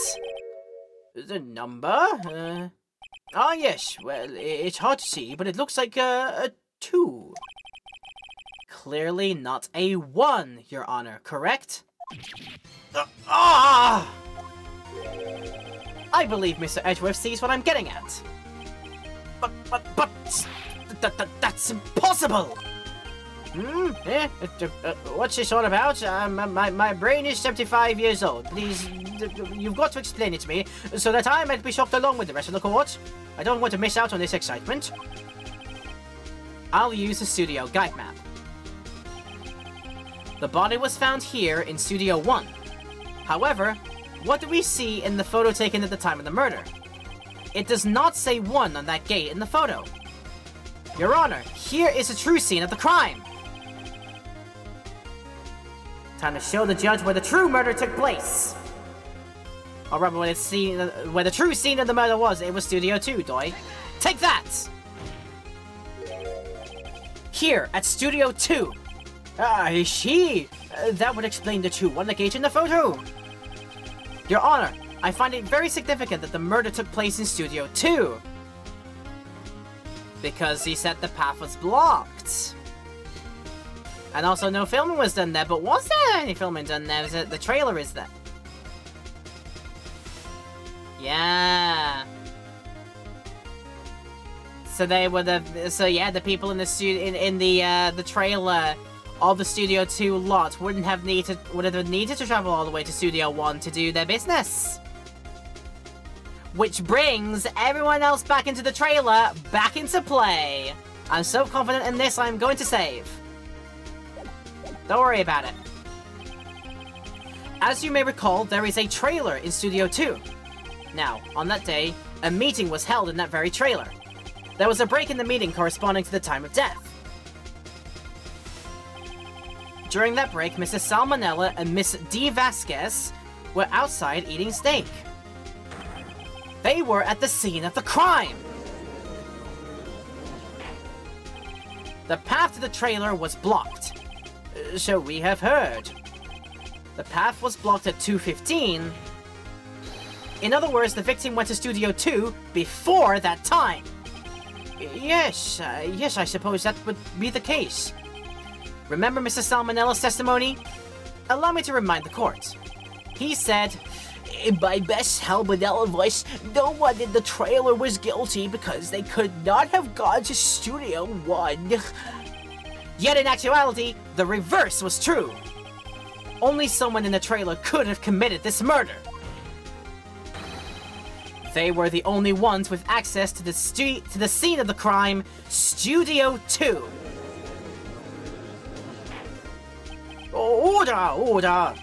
The number? Ah, yes. Well, it's hard to see, but it looks like a 2. Clearly not a 1, Your Honor, correct? I believe Mr. Edgeworth sees what I'm getting at. But... That's impossible! What's this all about? My brain is 75 years old. Please, you've got to explain it to me, so that I might be shocked along with the rest of the court. I don't want to miss out on this excitement. I'll use the studio guide map. The body was found here in Studio 1. However, what do we see in the photo taken at the time of the murder? It does not say 1 on that gate in the photo. Your Honor, here is a true scene of the crime. Time to show the judge where the true murder took place. Or rather, where the true scene of the murder was. It was Studio 2, Doi. Take that! Here, at Studio 2. I see. That would explain the 2 on the gate in the photo. Your Honor, I find it very significant that the murder took place in Studio 2. Because he said the path was blocked. And also no filming was done there, but was there any filming done there? The trailer is there. Yeah. So they were the people in the the trailer of the Studio 2 lot would have needed to travel all the way to Studio 1 to do their business. Which brings everyone else back into the trailer, back into play. I'm so confident in this, I'm going to save. Don't worry about it. As you may recall, there is a trailer in Studio 2. Now, on that day, a meeting was held in that very trailer. There was a break in the meeting corresponding to the time of death. During that break, Mrs. Salmonella and Miss D. Vasquez were outside eating steak. They were at the scene of the crime. The path to the trailer was blocked. So we have heard. The path was blocked at 2:15. In other words, the victim went to Studio 2 before that time. Yes, I suppose that would be the case. Remember Mr. Salmonella's testimony? Allow me to remind the court. He said, by best Salmonella voice, no one in the trailer was guilty because they could not have gone to Studio 1. Yet in actuality, the reverse was true. Only someone in the trailer could have committed this murder. They were the only ones with access to the scene of the crime, Studio 2. Order!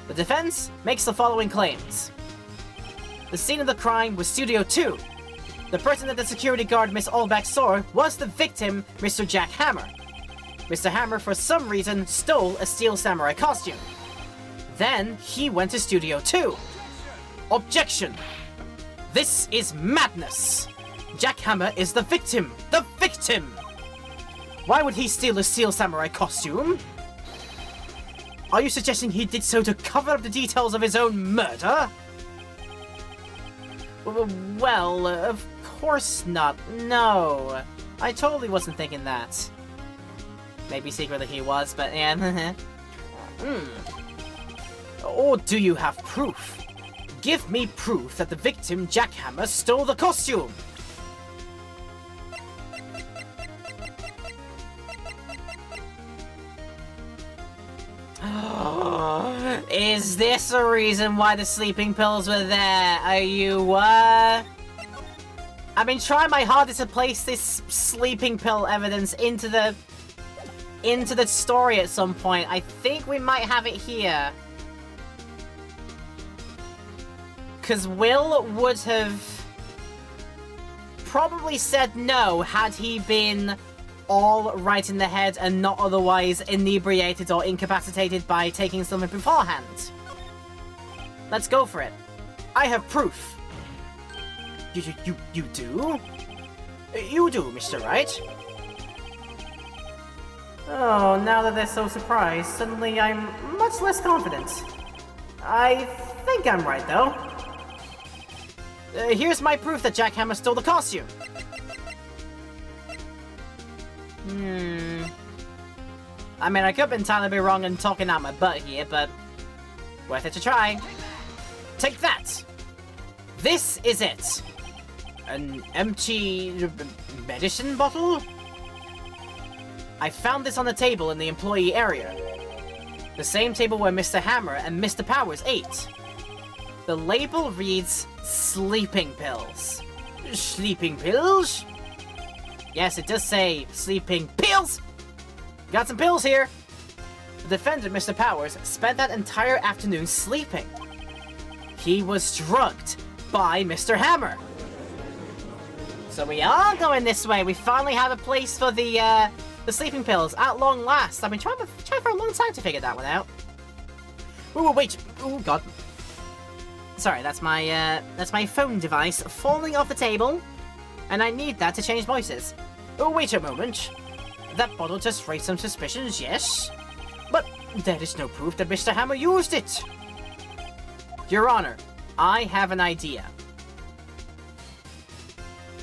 The defense makes the following claims. The scene of the crime was Studio 2. The person that the security guard Miss Olbeck saw was the victim, Mr. Jack Hammer. Mr. Hammer, for some reason, stole a Steel Samurai costume. Then, he went to Studio 2. Objection! This is madness! Jack Hammer is the victim! The victim! Why would he steal a Steel Samurai costume? Are you suggesting he did so to cover up the details of his own murder? Well, of course not. No. I totally wasn't thinking that. Maybe secretly he was, but yeah. Or do you have proof? Give me proof that the victim, Jackhammer, stole the costume! Is this a reason why the sleeping pills were there? Are you, I've been trying my hardest to place this sleeping pill evidence into the story at some point. I think we might have it here. Because Will would have probably said no had he been all right in the head and not otherwise inebriated or incapacitated by taking something beforehand. Let's go for it. I have proof. You do? You do, Mr. Wright. Oh, now that they're so surprised, suddenly I'm much less confident. I think I'm right, though. Here's my proof that Jackhammer stole the costume. I mean, I could entirely be wrong and talking out my butt here, but worth it to try. Take that! This is it! An empty medicine bottle? I found this on the table in the employee area. The same table where Mr. Hammer and Mr. Powers ate. The label reads sleeping pills. Sleeping pills? Yes, it does say sleeping pills! Got some pills here! The defendant, Mr. Powers, spent that entire afternoon sleeping. He was drugged by Mr. Hammer. So we are going this way. We finally have a place for the sleeping pills at long last. I've been trying for a long time to figure that one out. Ooh, wait. Oh, God. Sorry, that's my phone device falling off the table. And I need that to change voices. Oh, wait a moment. That bottle just raised some suspicions, yes? But there is no proof that Mr. Hammer used it. Your Honor, I have an idea.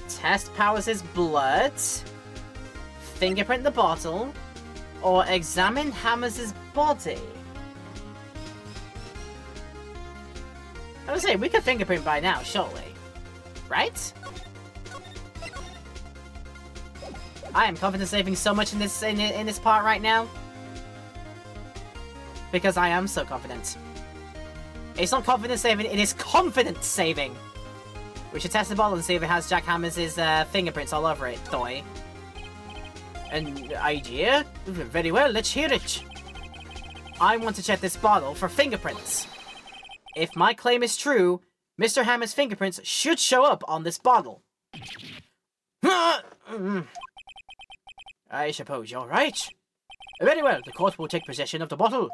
Test Powers' blood, fingerprint the bottle, or examine Hammers' body. I would say we could fingerprint by now, surely. Right? I am confidence saving so much in this part right now. Because I am so confident. It's not confidence saving, it is confidence saving! We should test the bottle and see if it has Jack Hammer's fingerprints all over it, Doy. An idea? Very well, let's hear it. I want to check this bottle for fingerprints. If my claim is true, Mr. Hammer's fingerprints should show up on this bottle. I suppose you're right. Very well, the court will take possession of the bottle.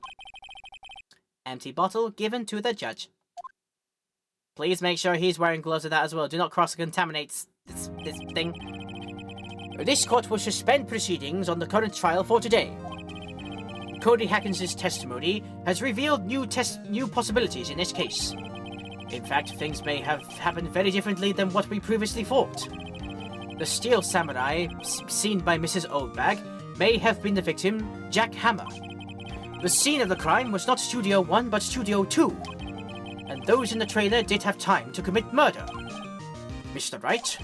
Empty bottle given to the judge. Please make sure he's wearing gloves with that as well. Do not cross-contaminate this thing. This court will suspend proceedings on the current trial for today. Cody Hackins' testimony has revealed new possibilities in this case. In fact, things may have happened very differently than what we previously thought. The Steel Samurai, seen by Mrs. Oldbag, may have been the victim, Jack Hammer. The scene of the crime was not Studio 1 but Studio 2, and those in the trailer did have time to commit murder. Mr. Wright?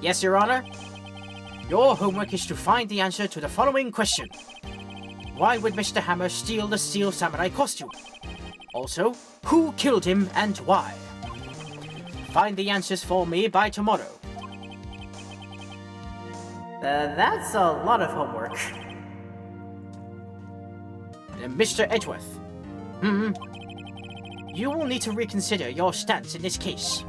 Yes, Your Honor? Your homework is to find the answer to the following question. Why would Mr. Hammer steal the Steel Samurai costume? Also, who killed him and why? Find the answers for me by tomorrow. That's a lot of homework. Mr. Edgeworth. You will need to reconsider your stance in this case.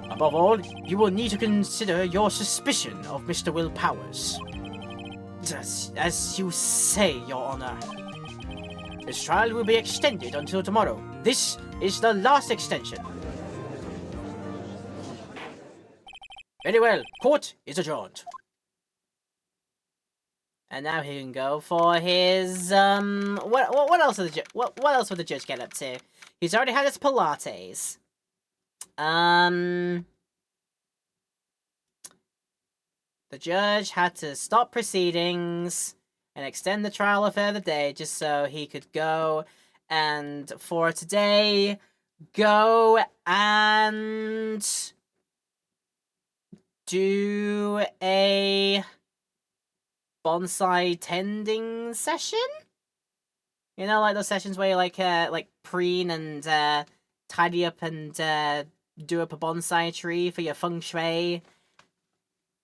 Above all, you will need to consider your suspicion of Mr. Will Powers. As you say, Your Honor. This trial will be extended until tomorrow. This is the last extension. Very well. Court is adjourned. And now he can go for his what else did what else would the judge get up to? He's already had his Pilates. The judge had to stop proceedings and extend the trial a further day just so he could go and for today go and do a bonsai tending session? You know, like those sessions where you like preen and tidy up and do up a bonsai tree for your feng shui.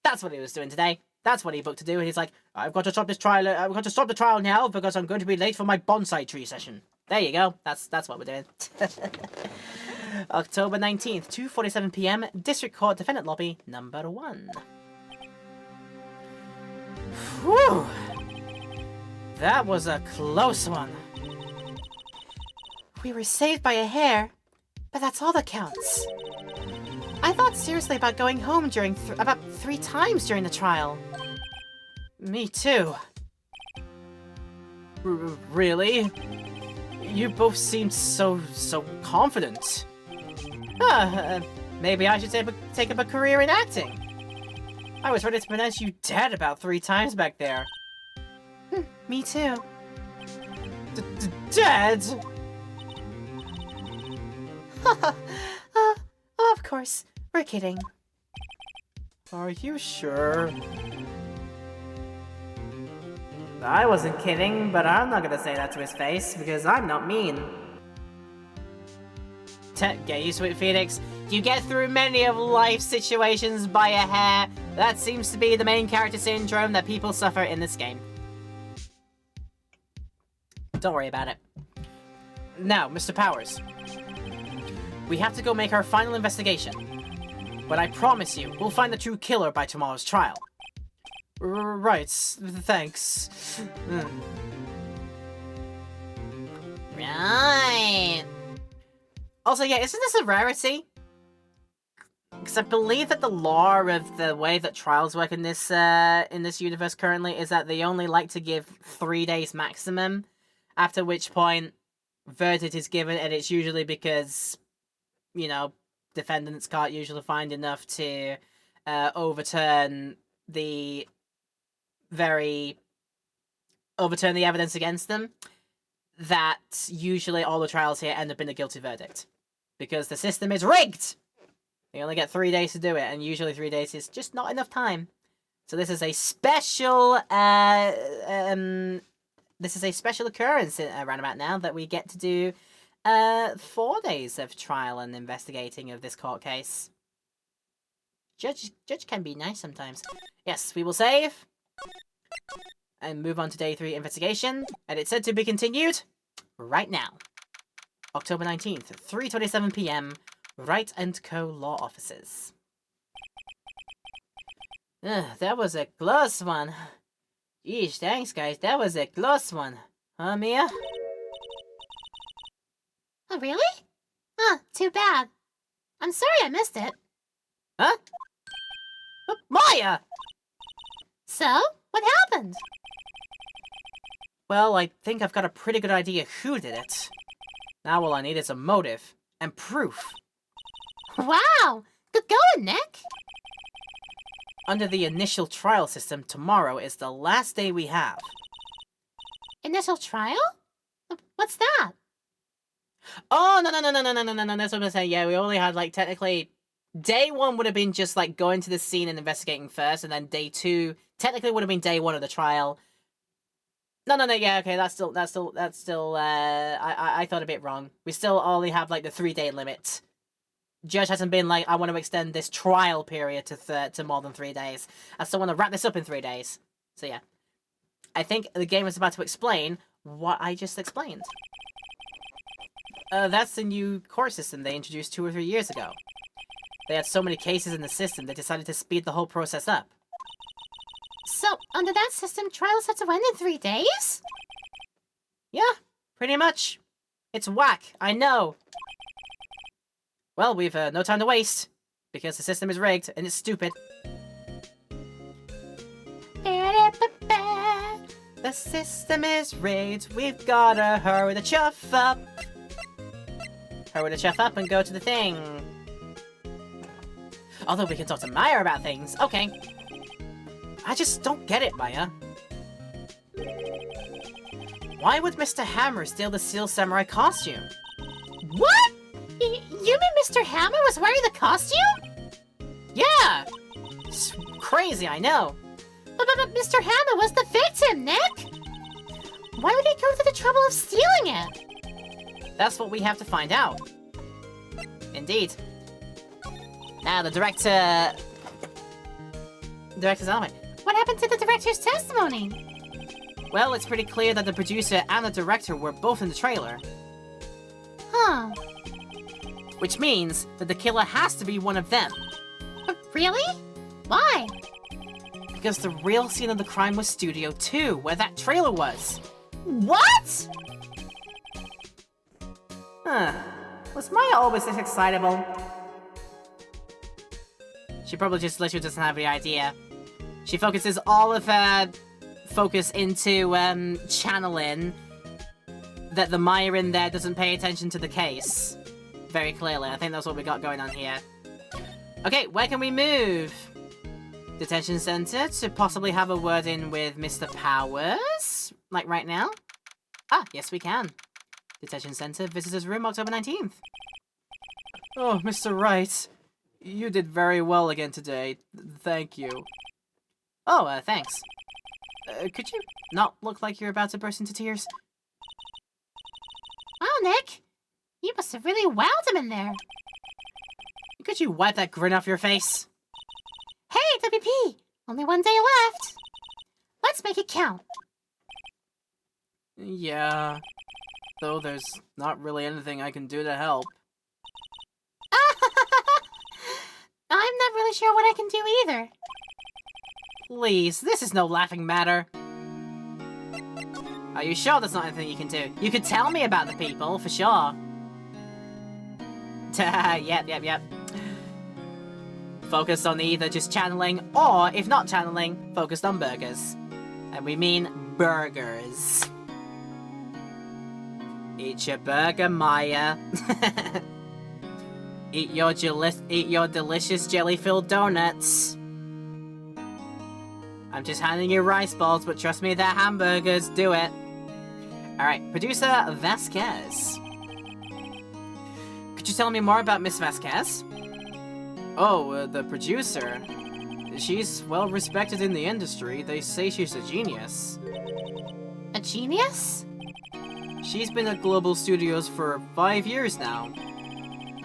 That's what he was doing today. That's what he booked to do. And he's like, I've got to stop this trial. I've got to stop the trial now because I'm going to be late for my bonsai tree session. There you go. That's what we're doing. October 19th, 2:47 p.m. District Court Defendant Lobby, number 1. Whew. That was a close one. We were saved by a hair, but that's all that counts. I thought seriously about going home during about 3 times during the trial. Me too. Really? You both seemed so confident. Maybe I should take up a career in acting. I was ready to pronounce you dead about 3 times back there. Me too. Dead? Of course. We're kidding. Are you sure? I wasn't kidding, but I'm not gonna say that to his face, because I'm not mean. Get used to it, Phoenix. You get through many of life's situations by a hair. That seems to be the main character syndrome that people suffer in this game. Don't worry about it. Now, Mr. Powers. We have to go make our final investigation. But I promise you, we'll find the true killer by tomorrow's trial. Right, thanks. Right. Also, yeah, isn't this a rarity? Because I believe that the law of the way that trials work in this universe currently is that they only like to give 3 days maximum, after which point verdict is given, and it's usually because, you know, defendants can't usually find enough to overturn the evidence against them, that usually all the trials here end up in a guilty verdict. Because the system is rigged! They only get 3 days to do it, and usually 3 days is just not enough time. So this is a special, occurrence around about now that we get to do 4 days of trial and investigating of this court case. Judge can be nice sometimes. Yes, we will save. And move on to day 3 investigation. And it's said to be continued right now. October 19th, 3:27 p.m. Wright & Co. Law Offices. That was a close one. Geez, thanks guys, that was a close one. Huh, Mia? Oh, really? Too bad. I'm sorry I missed it. Huh? Maya! So, what happened? Well, I think I've got a pretty good idea who did it. Now all I need is a motive and proof. Wow! Good going, Nick! Under the initial trial system, tomorrow is the last day we have. Initial trial? What's that? Oh, no, that's what I'm saying. Yeah, we only had, like, technically... Day 1 would have been just, like, going to the scene and investigating first, and then day 2 technically would have been day 1 of the trial. No, yeah, okay, that's still, I thought a bit wrong. We still only have, like, the 3-day limit. Judge hasn't been like, I want to extend this trial period to more than 3 days. I still want to wrap this up in 3 days. So yeah. I think the game is about to explain what I just explained. That's the new court system they introduced 2 or 3 years ago. They had so many cases in the system, they decided to speed the whole process up. So, under that system, trials have to end in 3 days? Yeah, pretty much. It's whack, I know. Well, we've no time to waste, because the system is rigged, and it's stupid. The system is rigged, we've gotta hurry the chuff up. Hurry the chuff up and go to the thing. Although we can talk to Maya about things, okay. I just don't get it, Maya. Why would Mr. Hammer steal the Steel Samurai costume? What? He Mr. Hammer was wearing the costume? Yeah! It's crazy, I know. But Mr. Hammer was the victim, Nick! Why would he go to the trouble of stealing it? That's what we have to find out. Indeed. Now, the director's on it. What happened to the director's testimony? Well, it's pretty clear that the producer and the director were both in the trailer. Huh. Which means that the killer has to be one of them. Really? Why? Because the real scene of the crime was Studio 2, where that trailer was. What? Huh. Was Maya always this excitable? She probably just literally doesn't have any idea. She focuses all of her focus into channeling that the Maya in there doesn't pay attention to the case. Very clearly. I think that's what we got going on here. Okay, where can we move? Detention center to possibly have a word in with Mr. Powers? Like right now? Ah, yes we can. Detention center, visitors room, October 19th. Oh, Mr. Wright. You did very well again today. Thank you. Oh, thanks. Could you not look like you're about to burst into tears? Wow, Nick. You must have really wowed him in there. Could you wipe that grin off your face? Hey, WP! Only one day left. Let's make it count. Yeah. Though there's not really anything I can do to help. I'm not really sure what I can do either. Please, this is no laughing matter. Are you sure there's not anything you can do? You could tell me about the people, for sure. Yep. Focused on either just channeling, or, if not channeling, focused on burgers. And we mean burgers. Eat your burger, Maya. Eat your delicious jelly-filled donuts. I'm just handing you rice balls, but trust me, they're hamburgers. Do it. Alright, producer Vasquez. Could you tell me more about Miss Vasquez? Oh, the producer. She's well respected in the industry. They say she's a genius. A genius? She's been at Global Studios for 5 years now.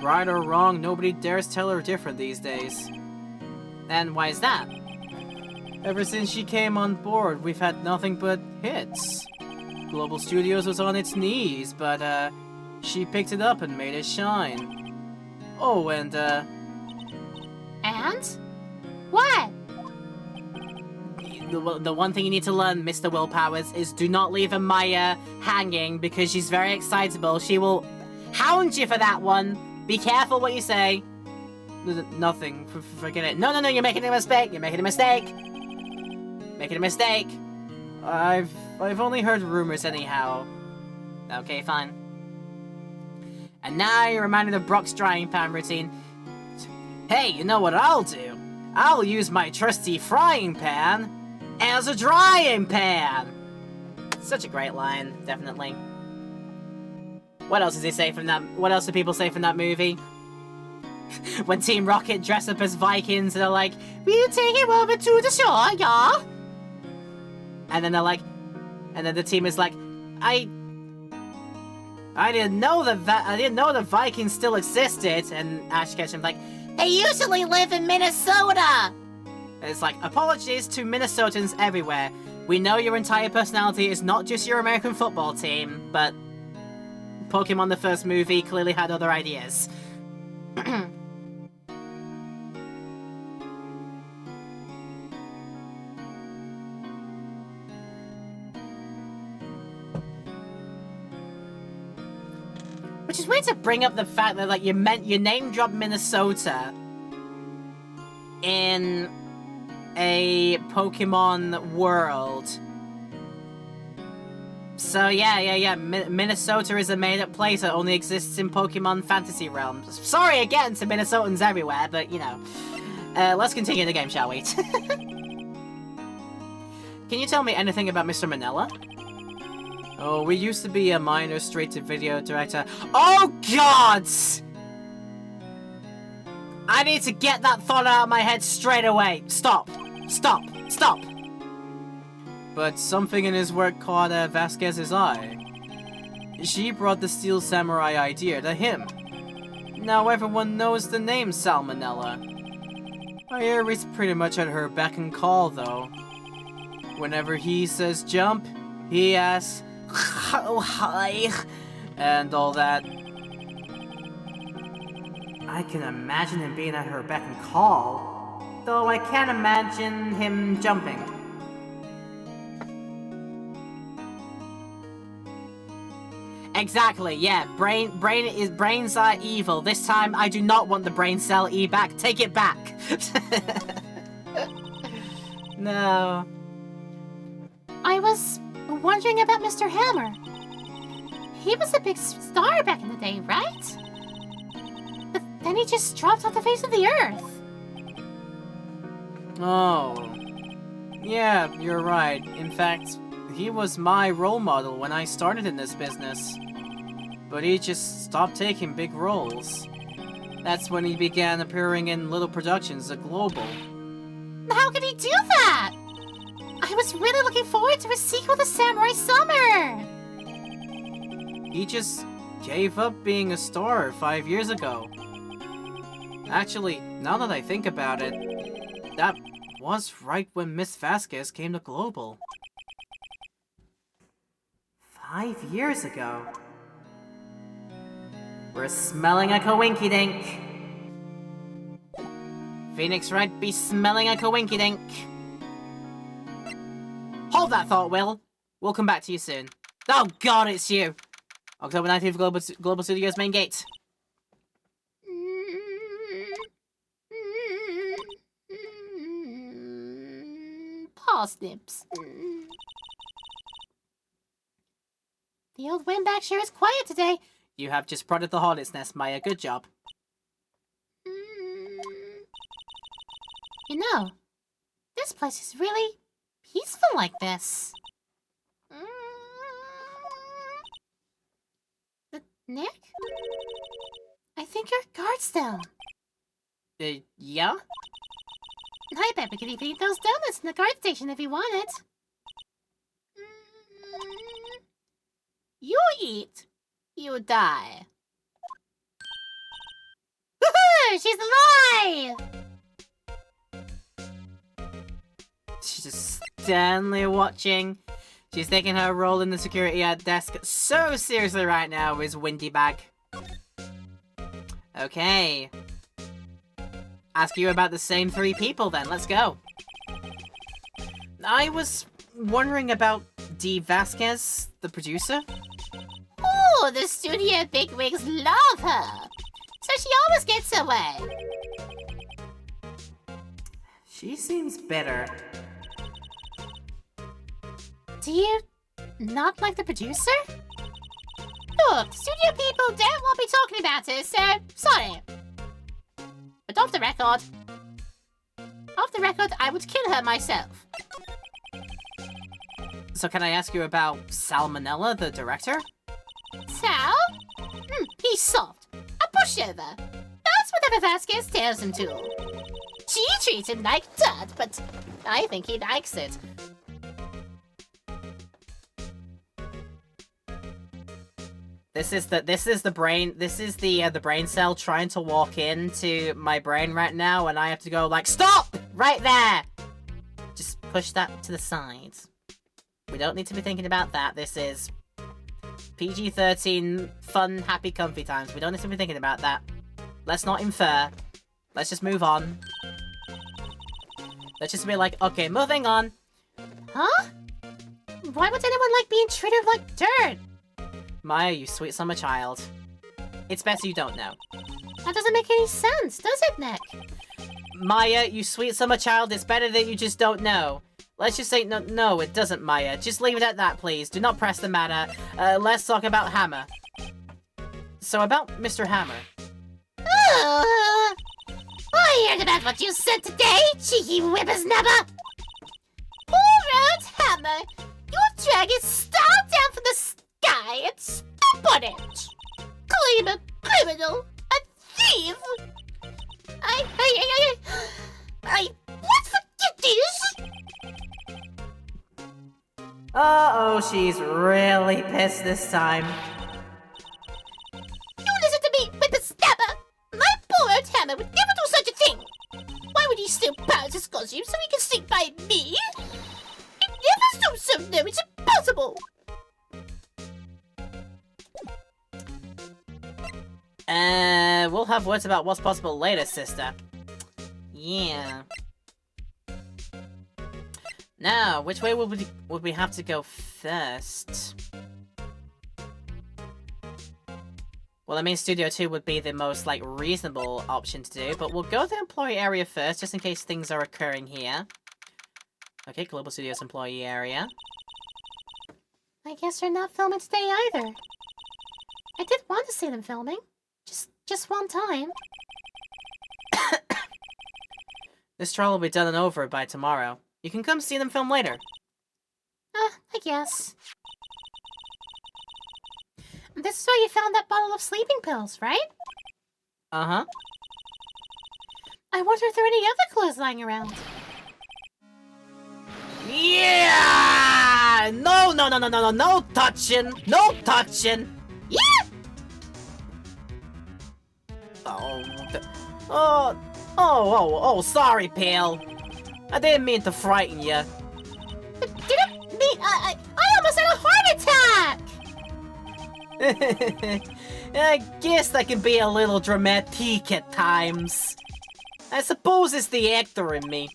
Right or wrong, nobody dares tell her different these days. And why is that? Ever since she came on board, we've had nothing but hits. Global Studios was on its knees, but she picked it up and made it shine. Oh, and And? What? The one thing you need to learn, Mr. Willpowers, is do not leave a Maya hanging because she's very excitable. She will hound you for that one. Be careful what you say. Nothing. Forget it. No, you're making a mistake. You're making a mistake. Making a mistake. I've only heard rumors anyhow. Okay, fine. And now you're reminded of Brock's drying pan routine. Hey, you know what I'll do? I'll use my trusty frying pan as a drying pan! Such a great line, definitely. What else does he say from that? What else do people say from that movie? When Team Rocket dress up as Vikings and they're like, "We'll take him over to the shore, yeah?" And then they're like, and then the team is like, I didn't know the Vikings still existed. And Ash Ketchum's like, they usually live in Minnesota! It's like, apologies to Minnesotans everywhere. We know your entire personality is not just your American football team, but Pokemon the first movie clearly had other ideas. Which is weird to bring up the fact that, like, you name dropped Minnesota in a Pokemon world. So yeah. Minnesota is a made-up place that only exists in Pokemon fantasy realms. Sorry again to Minnesotans everywhere, but you know. Let's continue the game, shall we? Can you tell me anything about Mr. Manila? Oh, we used to be a minor straight-to-video director. Oh, God! I need to get that thought out of my head straight away. Stop. Stop. Stop. But something in his work caught Vasquez's eye. She brought the Steel Samurai idea to him. Now everyone knows the name Salmonella. I hear he's pretty much at her beck and call, though. Whenever he says jump, he asks, "How high?" and all that. I can imagine him being at her beck and call, though I can't imagine him jumping. Exactly, yeah. Brains are evil. This time, I do not want the brain cell E back. Take it back. No. I was wondering about Mr. Hammer. He was a big star back in the day, right? But then he just dropped off the face of the earth. Oh. Yeah, you're right. In fact, he was my role model when I started in this business. But he just stopped taking big roles. That's when he began appearing in little productions at Global. How could he do that? I was really looking forward to a sequel to Samurai Summer. He just gave up being a star 5 years ago. Actually, now that I think about it, that was right when Miss Vasquez came to Global. 5 years ago. We're smelling a coinky-dink. Phoenix Wright be smelling a coinky-dink. Hold that thought, Will. We'll come back to you soon. Oh god, it's you! October 19th, Global Studios main gate. Parsnips. The old windbag sure is quiet today. You have just prodded the hornet's nest, Maya. Good job. You know, this place is really peaceful like this. Nick? I think your guard's down. Yeah? I bet we could even eat those donuts in the guard station if you wanted. You eat, you die. Woohoo! She's alive! She's just sternly watching. She's taking her role in the security at desk so seriously right now with Windy Bag. Okay. Ask you about the same 3 people then, let's go. I was wondering about Dee Vasquez, the producer. Oh, the studio bigwigs love her. So she always gets away. She seems bitter. Do you not like the producer? Look, studio people don't want me talking about her, so sorry. But off the record, I would kill her myself. So can I ask you about Salmonella, the director? Sal? He's soft. A pushover. That's whatever Vasquez tells him to. She treats him like dirt, but I think he likes it. This is the brain cell trying to walk into my brain right now, and I have to go like, stop! Right there! Just push that to the side. We don't need to be thinking about that. This is PG-13, fun, happy, comfy times. We don't need to be thinking about that. Let's not infer. Let's just move on. Let's just be like, okay, moving on. Huh? Why would anyone like being treated like dirt? Maya, you sweet summer child. It's better you don't know. That doesn't make any sense, does it, Nick? Maya, you sweet summer child, it's better that you just don't know. Let's just say no, it doesn't, Maya. Just leave it at that, please. Do not press the matter. Let's talk about Hammer. So about Mr. Hammer. I heard about what you said today, cheeky whippersnapper. Poor old Hammer. Your drag is star down from the sky and stop on it. Claim a criminal, a thief. I she's really pissed this time. You listen to me, Whipper Snapper! My poor old hammer would never do such a thing! Why would he steal Bowser's costume so he can sneak by me? He'd never do so, no, it's impossible! We'll have words about what's possible later, sister. Yeah. Now, which way would we have to go first? Well, I mean, Studio 2 would be the most, like, reasonable option to do, but we'll go to the employee area first, just in case things are occurring here. Okay, Global Studios employee area. I guess they're not filming today either. I did want to see them filming. Just one time. This trial will be done and over by tomorrow. You can come see them film later. I guess. This is where you found that bottle of sleeping pills, right? Uh-huh. I wonder if there are any other clues lying around. Yeah! No touching! No touching! Yeah! Oh, sorry, pal. I didn't mean to frighten you. Didn't mean I almost had a heart attack! I guess I can be a little dramatic at times. I suppose it's the actor in me.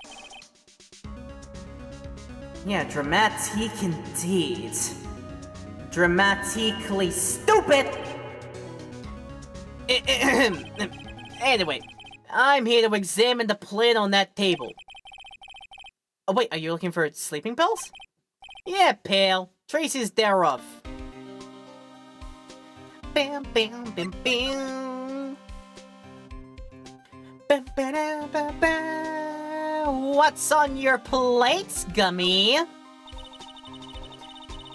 Yeah, dramatic indeed. Dramatically stupid! Anyway, I'm here to examine the plan on that table. Oh wait, are you looking for sleeping pills? Yeah, pal. Traces thereof. Bam, bam, bam, bam. Bam, ba-da, ba-ba. What's on your plates, Gummy?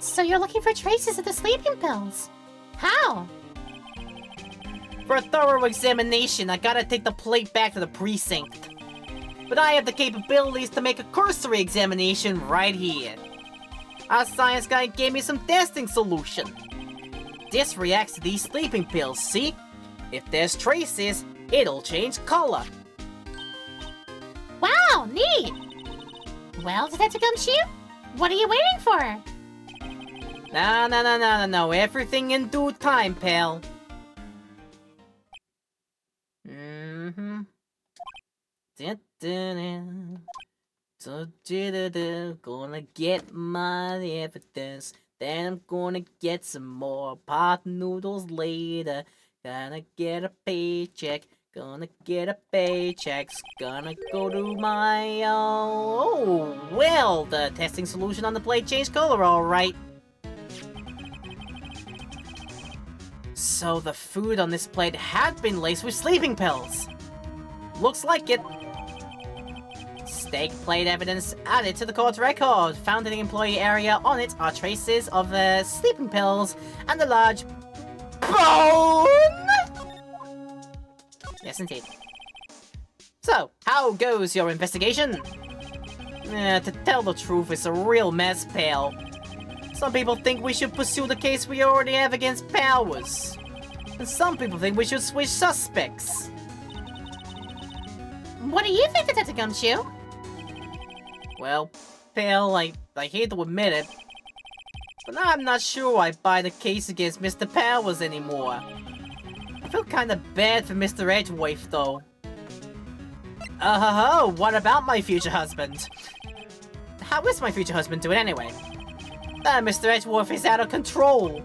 So you're looking for traces of the sleeping pills? How? For a thorough examination, I gotta take the plate back to the precinct. But I have the capabilities to make a cursory examination right here. Our science guy gave me some testing solution. This reacts to these sleeping pills, see? If there's traces, it'll change color. Wow, neat! Well, Detective Gumshoe, what are you waiting for? No. Everything in due time, pal. Gonna get my evidence. Then I'm gonna get some more pot noodles later. Gonna get a paycheck. Gonna get a paycheck's gonna go to my oh well, the testing solution on the plate changed color, alright. So the food on this plate had been laced with sleeping pills. Looks like it. Steak plate evidence added to the court record. Found in the employee area. On it are traces of the sleeping pills and a large bone. Yes, indeed. So, how goes your investigation? To tell the truth, it's a real mess, pal. Some people think we should pursue the case we already have against Powers. And some people think we should switch suspects. What do you think, Detective Gumshoe? Well, pal, I hate to admit it, but I'm not sure I buy the case against Mr. Powers anymore. I feel kinda bad for Mr. Edgeworth, though. What about my future husband? How is my future husband doing anyway? Mr. Edgeworth is out of control.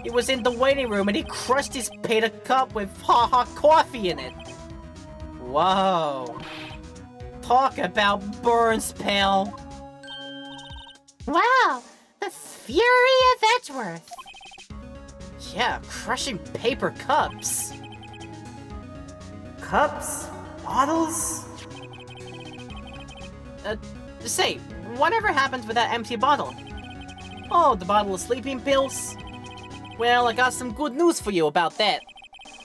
He was in the waiting room and he crushed his paper cup with hot coffee in it. Whoa. Talk about burns, pal. Wow, the fury of Edgeworth. Yeah, crushing paper cups. Cups? Bottles? Say, whatever happened with that empty bottle? Oh, the bottle of sleeping pills? Well, I got some good news for you about that.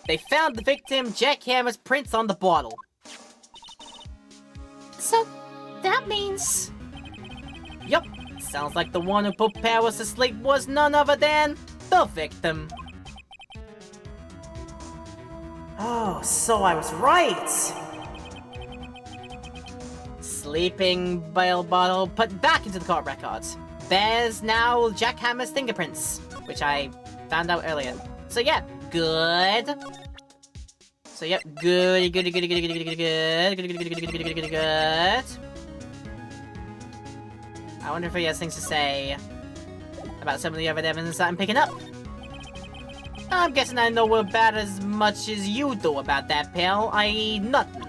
They found the victim Jack Hammer's prints on the bottle. So, that means... Yup, Sounds like the one who put Paris to sleep was none other than the victim. Oh, so I was right. Sleeping bail bottle put back into the court records. There's now Jack Hammer's fingerprints, which I found out earlier. So yeah, good. So yep, good. I wonder if he has things to say about some of the other evidence that I'm picking up. I'm guessing I know about as much as you do about that, pal, i.e. nothing.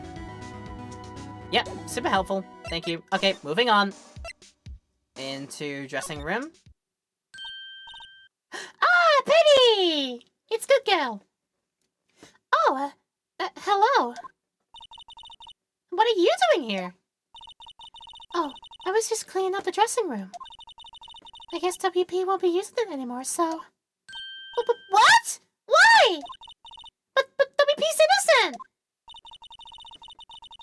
Yep, super helpful. Thank you. Okay, moving on. Into dressing room. Ah, Penny! It's good girl. Oh, hello. What are you doing here? Oh, I was just cleaning up the dressing room. I guess WP won't be using it anymore, so... But what? Why? But WP's innocent!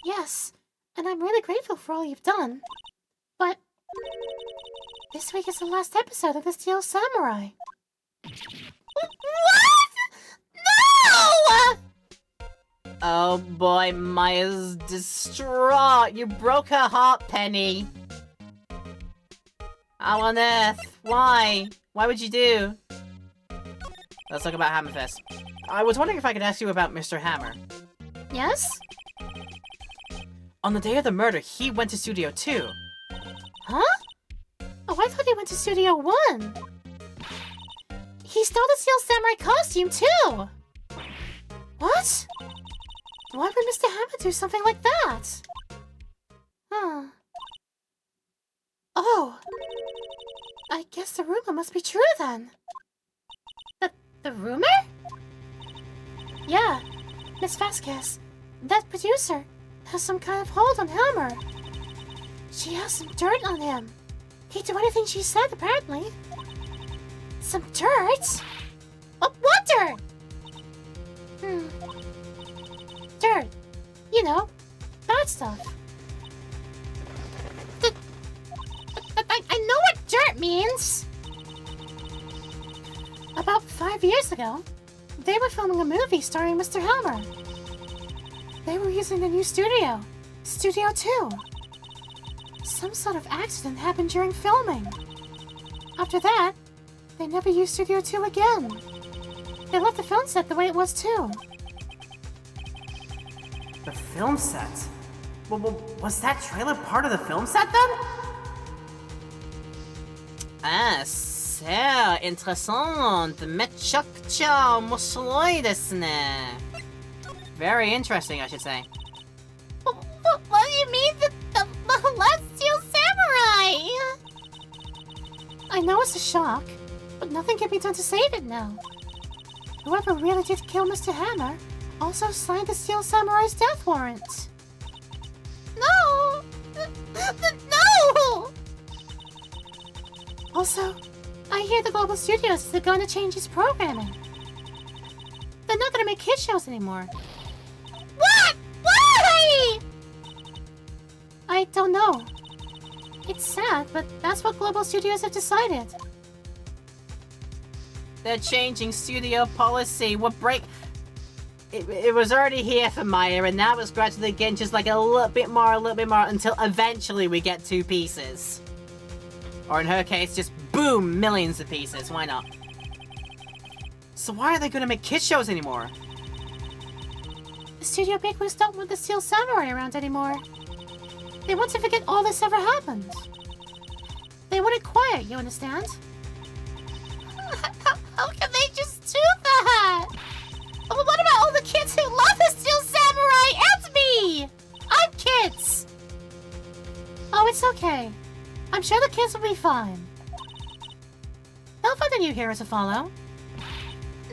Yes, and I'm really grateful for all you've done. But... this week is the last episode of The Steel Samurai. What? No! Oh boy, Maya's distraught. You broke her heart, Penny. How on earth? Why? Why would you do? Let's talk about Hammer first. I was wondering if I could ask you about Mr. Hammer. Yes? On the day of the murder, he went to Studio 2. Huh? Oh, I thought he went to Studio 1. He stole the Steel Samurai costume, too! What? Why would Mr. Hammer do something like that? Huh. Oh. I guess the rumor must be true, then. The rumor? Yeah. Miss Vasquez, that producer, has some kind of hold on Hammer. She has some dirt on him. He'd do anything she said, apparently. Some dirt? Oh, what dirt? Dirt. You know, bad stuff. I know what dirt means! About 5 years ago, they were filming a movie starring Mr. Hammer. They were using the new studio, Studio 2. Some sort of accident happened during filming. After that, they never used Studio 2 again. They left the film set the way it was too. The film set? Well, was that trailer part of the film set then? Ah, sehr interessant. Mechakucha mesuroi desu ne. Very interesting, I should say. What do you mean, the last Steel Samurai? I know it's a shock, but nothing can be done to save it now. Whoever really did kill Mr. Hammer also signed the Steel Samurai's death warrant. No! No! Also, I hear the Global Studios are going to change its programming. They're not going to make kid shows anymore. What? Why? I don't know. It's sad, but that's what Global Studios have decided. They're changing studio policy. What break? It was already here for Maya, and now it's gradually getting just like a little bit more, until eventually we get 2 pieces. Or in her case, just boom, millions of pieces. Why not? So why are they going to make kids shows anymore? The studio bigwigs don't want the Steel Samurai around anymore. They want to forget all this ever happened. They want it quiet, you understand? How can they just do that? Well, what about all the kids who love the Steel Samurai and me? I'm kids. Oh, it's okay. I'm sure the kids will be fine. They'll find a new hero to follow.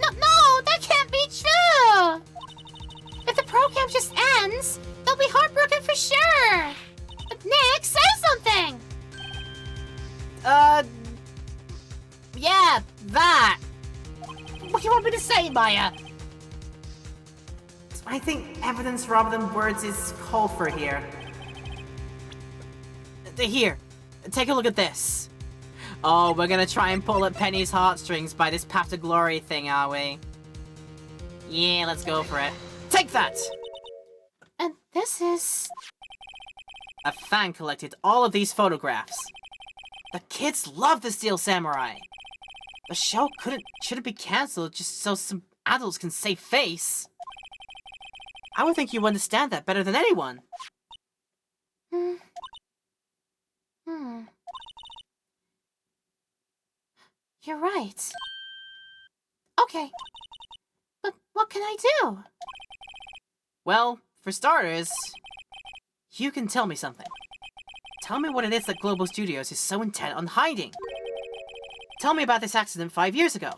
No, that can't be true! If the program just ends, they'll be heartbroken for sure! But Nick, say something! Yeah, that! What do you want me to say, Maya? I think evidence rather than words is called for here. Here, take a look at this. Oh, we're gonna try and pull at Penny's heartstrings by this Path to Glory thing, are we? Yeah, let's go for it. Take that! And this is... A fan collected all of these photographs. The kids love the Steel Samurai. The show shouldn't be cancelled just so some adults can save face. I would think you understand that better than anyone. You're right. Okay. But what can I do? Well, for starters, you can tell me something. Tell me what it is that Global Studios is so intent on hiding. Tell me about this accident 5 years ago.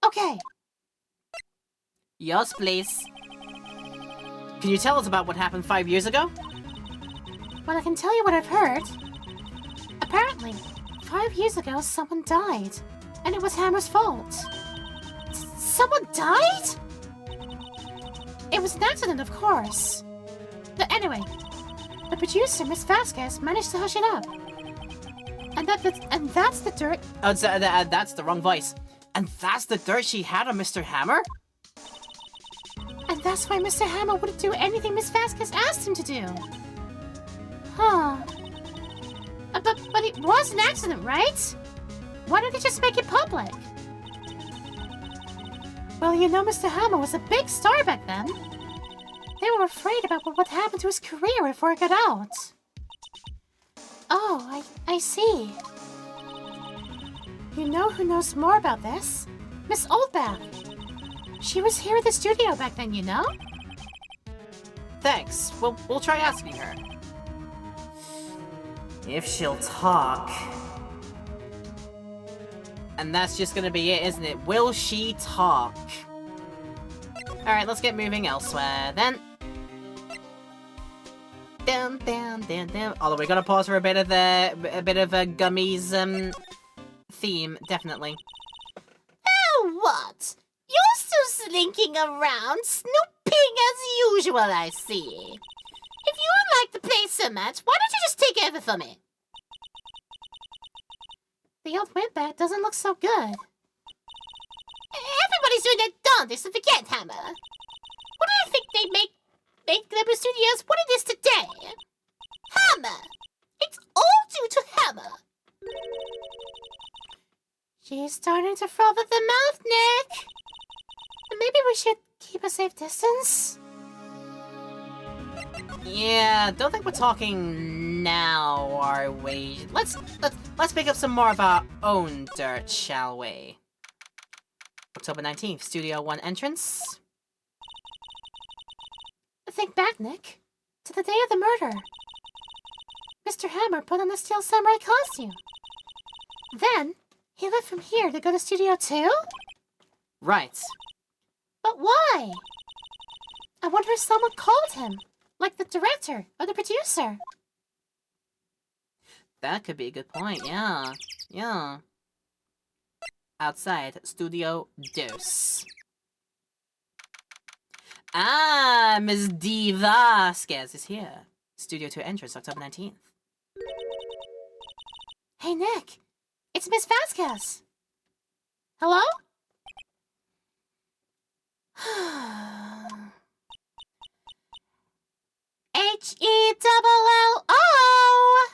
Okay. Yes, please. Can you tell us about what happened 5 years ago? Well, I can tell you what I've heard. Apparently, 5 years ago, someone died. And it was Hammer's fault. Someone died? It was an accident, of course. But anyway, the producer, Miss Vasquez, managed to hush it up. And that's the dirt... Oh, that's the wrong voice. And that's the dirt she had on Mr. Hammer? And that's why Mr. Hammer wouldn't do anything Miss Vasquez asked him to do. Huh. But it was an accident, right? Why don't they just make it public? Well, you know Mr. Hammer was a big star back then. They were afraid about what would happen to his career if word got out. Oh, I see. You know who knows more about this? Miss Oldback. She was here at the studio back then, you know? Thanks. We'll try asking her. If she'll talk. And that's just gonna be it, isn't it? Will she talk? Alright, let's get moving elsewhere then. Down, down, down, down. Although we're gonna pause for a bit of a Gummies theme, definitely. Oh, what? You're still slinking around, snooping as usual, I see. If you like the place so much, why don't you just take over for me? The old windbag doesn't look so good. Everybody's doing their darndest to forget Hammer. What do you think they make Global Studios what it is today? Hammer! It's all due to Hammer! She's starting to froth at the mouth, Nick! Maybe we should keep a safe distance? Yeah, don't think we're talking now, are we? Let's pick up some more of our own dirt, shall we? October 19th, Studio 1 entrance. Think back, Nick, to the day of the murder. Mr. Hammer put on the Steel Samurai costume. Then, he left from here to go to Studio 2? Right. But why? I wonder if someone called him, like the director or the producer. That could be a good point, yeah. Yeah. Outside, Studio Dos. Ah, Ms. D. Vasquez is here. Studio 2 entrance, October 19th. Hey, Nick. It's Miss Vasquez. Hello? H-E-double-L-O!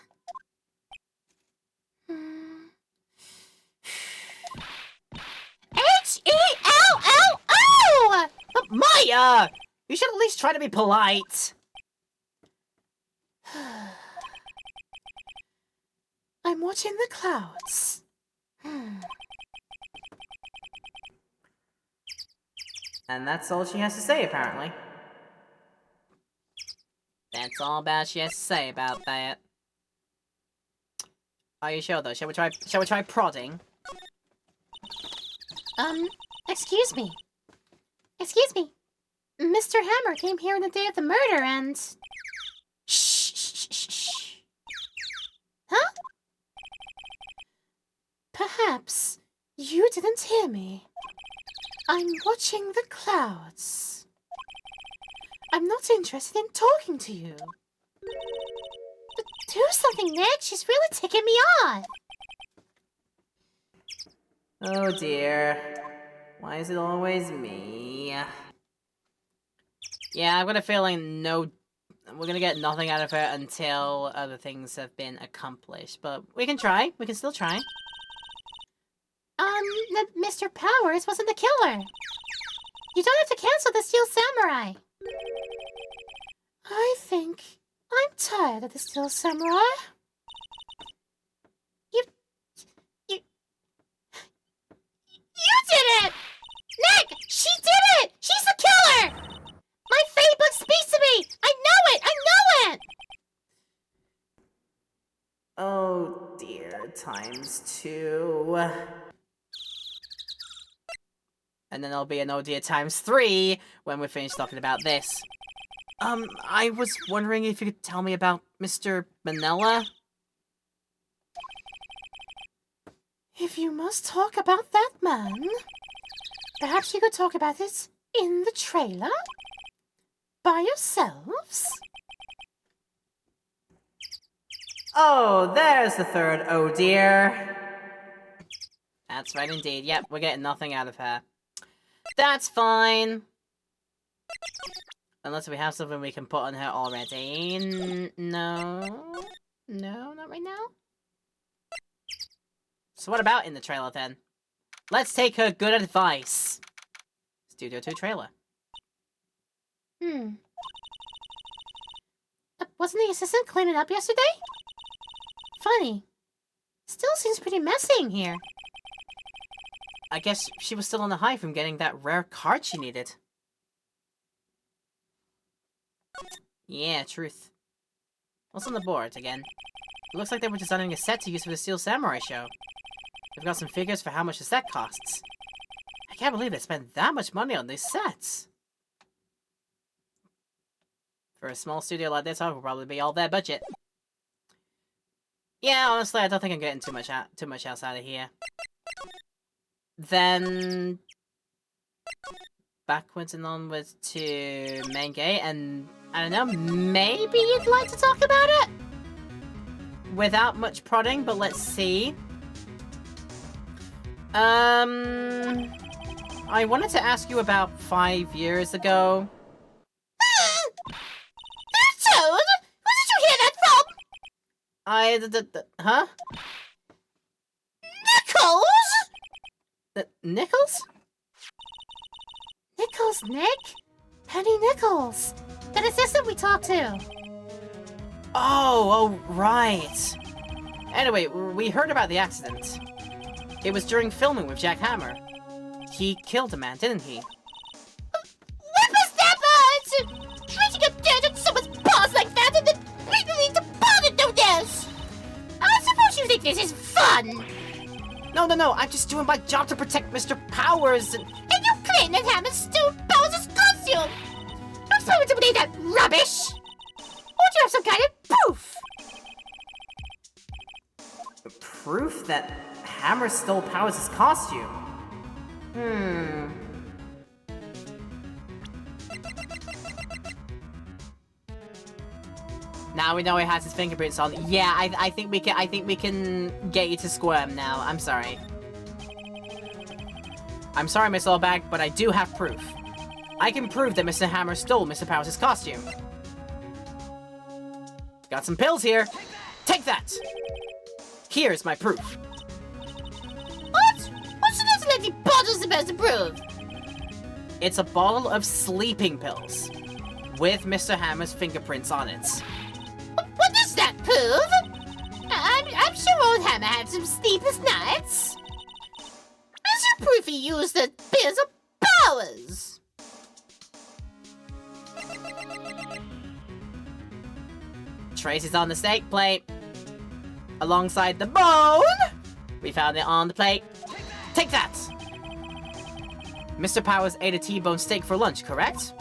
H-E-L-L-O! But Maya! You should at least try to be polite. I'm watching the clouds. And that's all she has to say, apparently. That's all bad she has to say about that. Are you sure though? Shall we try prodding? Excuse me. Excuse me. Mr. Hammer came here on the day of the murder and... Shh, shh, shh, shh. Huh? Perhaps you didn't hear me. I'm watching the clouds. I'm not interested in talking to you. Do something, Nick. She's really ticking me off. Oh dear. Why is it always me? Yeah, I've got a feeling we're gonna get nothing out of her until other things have been accomplished. But we can try. We can still try. Mr. Powers wasn't the killer. You don't have to cancel the Steel Samurai. I think I'm tired of the Steel Samurai. You did it! Nick! She did it! She's the killer! My fate book speaks to me! I know it! I know it! Oh dear, ×2. And then there'll be an oh dear ×3 when we're finished talking about this. I was wondering if you could tell me about Mr. Manila? If you must talk about that man, perhaps you could talk about it in the trailer? By yourselves? Oh, there's the third oh dear. That's right indeed. Yep, we're getting nothing out of her. That's fine. Unless we have something we can put on her already. No. No, not right now. So what about in the trailer then? Let's take her good advice. Studio 2 trailer. Wasn't the assistant cleaning up yesterday? Funny. Still seems pretty messy in here. I guess she was still on the high from getting that rare card she needed. Yeah, truth. What's on the board again? It looks like they were designing a set to use for the Steel Samurai show. They've got some figures for how much the set costs. I can't believe they spent that much money on these sets. For a small studio like this, that will probably be all their budget. Yeah, honestly, I don't think I'm getting too much else out of here. Then backwards and onwards to main gate, and I don't know, maybe you'd like to talk about it? Without much prodding, but let's see. I wanted to ask you about 5 years ago. Toad? Where did you hear that from? Huh? Nichols? Nichols? Nichols, Nick? Penny Nichols. That assistant we talked to. Oh, right. Anyway, we heard about the accident. It was during filming with Jack Hammer. He killed a man, didn't he? Whippersnapper! Treating up dirt on someone's paws like that and then legally departed no this! I suppose you think this is fun! No, I'm just doing my job to protect Mr. Powers and And you claim that Hammer stole Powers' costume! I'm supposed to believe that rubbish! Or do you have some kind of proof? proof that Hammer stole Powers' costume. Now we know he has his fingerprints on. Yeah, I think we can get you to squirm now. I'm sorry. I'm sorry, Miss Allbag, but I do have proof. I can prove that Mr. Hammer stole Mr. Powers' costume. Got some pills here. Take that! Here's my proof. What? What's this lady bottle supposed to prove? It's a bottle of sleeping pills with Mr. Hammer's fingerprints on it. What does that prove? I'm sure old Hammer had some sleepless nights. As your proof he used the pills of Powers. Trace is on the steak plate. Alongside the bone! We found it on the plate. Take that! Mr. Powers ate a T-bone steak for lunch, correct?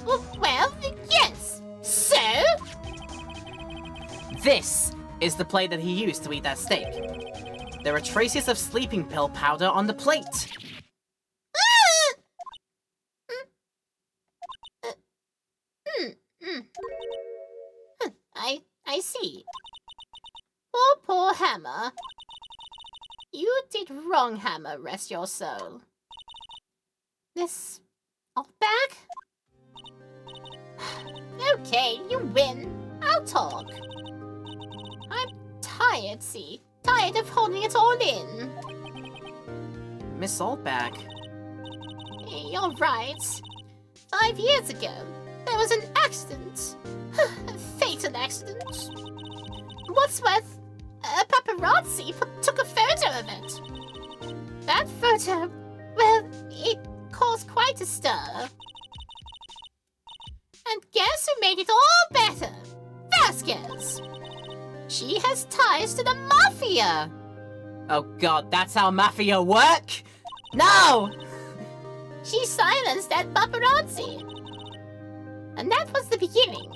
Well, yes. So? This is the plate that he used to eat that steak. There are traces of sleeping pill powder on the plate. I see. poor Hammer. You did wrong, Hammer, rest your soul. This all back? Okay, you win. I'll talk. I'm tired, see? Tired of holding it all in. Miss Saltback. You're right. 5 years ago, there was an accident. A fatal accident. What's worth, a paparazzi took a photo of it. That photo, well, it caused quite a stir. And guess who made it all better? Vasquez. She has ties to the Mafia. Oh god, that's how Mafia work? No! She silenced that paparazzi. And that was the beginning.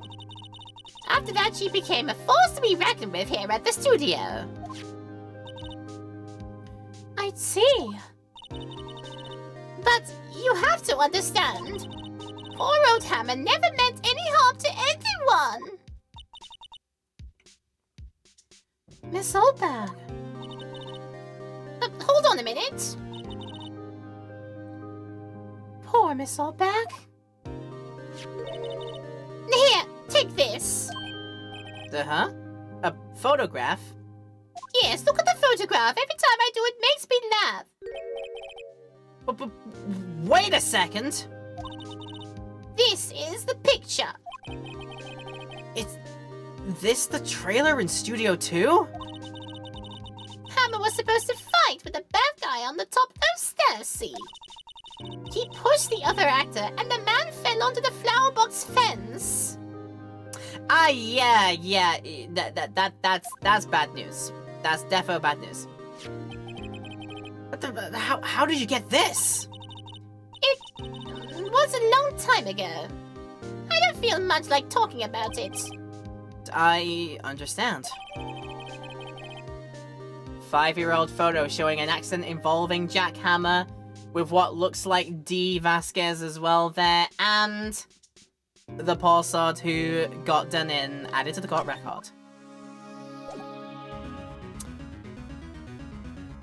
After that, she became a force to be reckoned with here at the studio. I see. But you have to understand, poor old Hammer never meant any harm to anyone. Miss Oldbag. Hold on a minute. Poor Miss Oldbag. Here, take this. Huh? A photograph? Yes, look at the photograph. Every time I do it makes me laugh. But wait a second! This is the picture. Is this the trailer in Studio 2? Hammer was supposed to fight with the bad guy on the top of those stairs, see? He pushed the other actor, and the man fell onto the flower box fence. Ah, yeah. That's bad news. That's defo bad news. But how did you get this? It was a long time ago. I don't feel much like talking about it. I understand. 5-year-old photo showing an accident involving Jack Hammer with what looks like D. Vasquez as well there, and the poor sod who got done in added to the court record.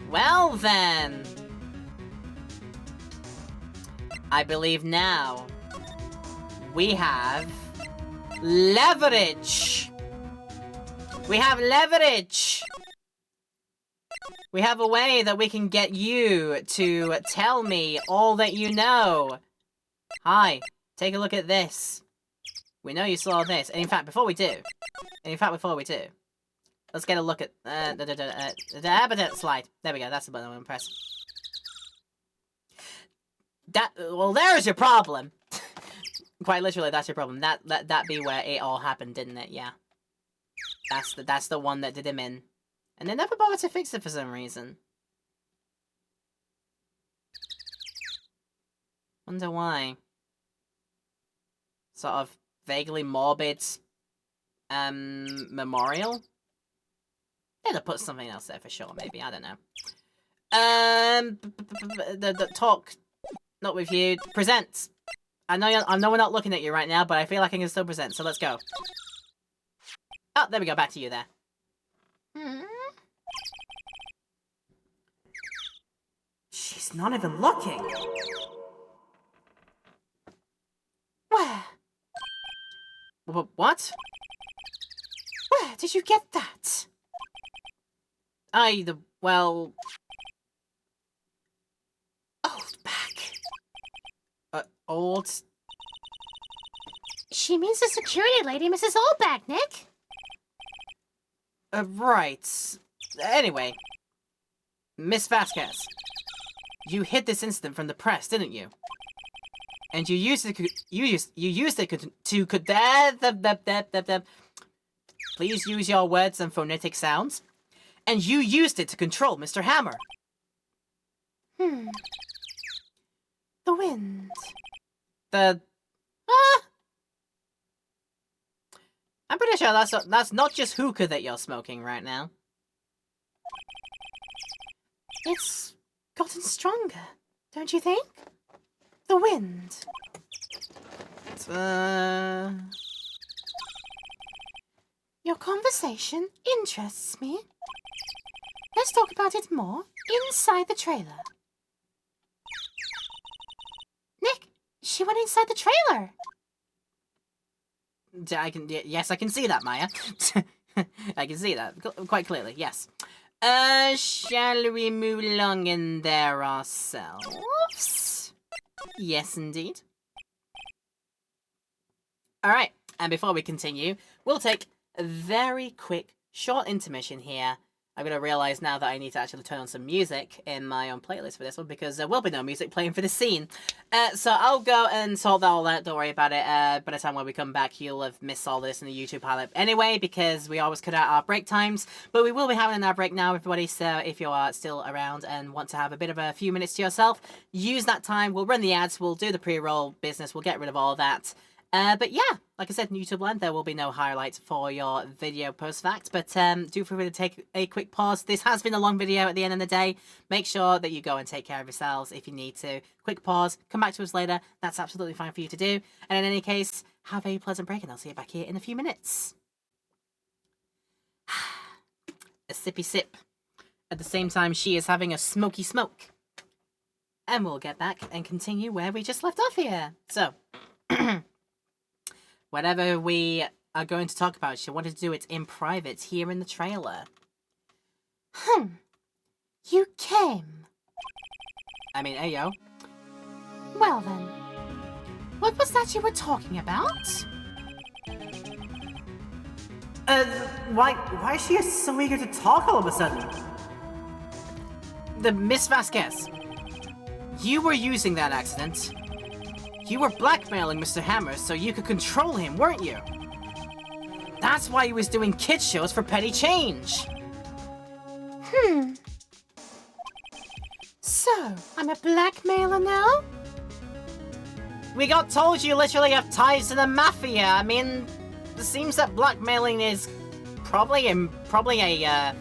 Well then, I believe now we have leverage. We have leverage. We have a way that we can get you to tell me all that you know. Hi, take a look at this. We know you saw this. And in fact, before we do, let's get a look at the slide. There we go. That's the button I'm gonna press. Well, there's your problem. Quite literally, that's your problem. That be where it all happened, didn't it? Yeah. That's the one that did him in. And they never bothered to fix it for some reason. Wonder why. Sort of vaguely morbid memorial? They'd have put something else there for sure, maybe, I don't know. The talk, not with you, presents. I know we're not looking at you right now, but I feel like I can still present, so let's go. Oh, there we go, back to you there. She's not even looking. Where? What? Where did you get that? Well... Old... She means the security lady, Mrs. Oldback, Nick. Right. Anyway. Miss Vasquez. You hid this incident from the press, didn't you? And you used it to please use your words and phonetic sounds. And you used it to control Mr. Hammer. The wind. I'm pretty sure that's not just hookah that you're smoking right now. It's gotten stronger, don't you think? The wind. Your conversation interests me. Let's talk about it more inside the trailer. Nick, she went inside the trailer. Yes, I can see that, Maya. I can see that quite clearly, yes. Shall we move along in there ourselves? Yes, indeed. Alright, and before we continue, we'll take a very quick, short intermission here. I'm going to realise now that I need to actually turn on some music in my own playlist for this one, because there will be no music playing for the scene. So I'll go and sort that all out, don't worry about it. By the time when we come back, you'll have missed all this in the YouTube highlight anyway, because we always cut out our break times. But we will be having our break now, everybody, so if you are still around and want to have a bit of a few minutes to yourself, use that time. We'll run the ads, we'll do the pre-roll business, we'll get rid of all of that. But yeah, like I said, in YouTube land, there will be no highlights for your video post-fact, but do feel free to take a quick pause. This has been a long video at the end of the day. Make sure that you go and take care of yourselves if you need to. Quick pause, come back to us later. That's absolutely fine for you to do. And in any case, have a pleasant break, and I'll see you back here in a few minutes. A sippy sip. At the same time, she is having a smoky smoke. And we'll get back and continue where we just left off here. So... whatever we are going to talk about, she wanted to do it in private here in the trailer. You came. I mean, ayo. Well then, what was that you were talking about? Why is she so eager to talk all of a sudden? The Miss Vasquez. You were using that accident. You were blackmailing Mr. Hammer so you could control him, weren't you? That's why he was doing kid shows for petty change. So, I'm a blackmailer now? We got told you literally have ties to the mafia. I mean, it seems that blackmailing is probably a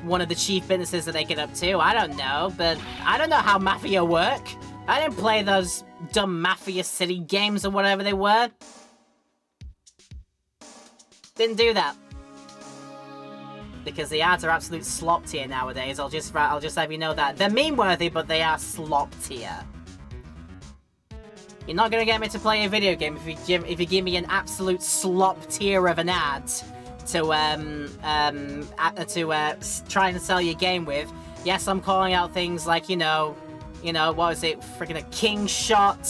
one of the chief businesses that they get up to. I don't know, but I don't know how mafia work. I didn't play those dumb Mafia City games or whatever they were. Didn't do that. Because the ads are absolute slop tier nowadays. I'll just have you know that. They're meme-worthy, but they are slop tier. You're not gonna get me to play a video game if you give me an absolute slop tier of an ad to try and sell your game with. Yes, I'm calling out things like, you know, what was it? Freaking a king shot,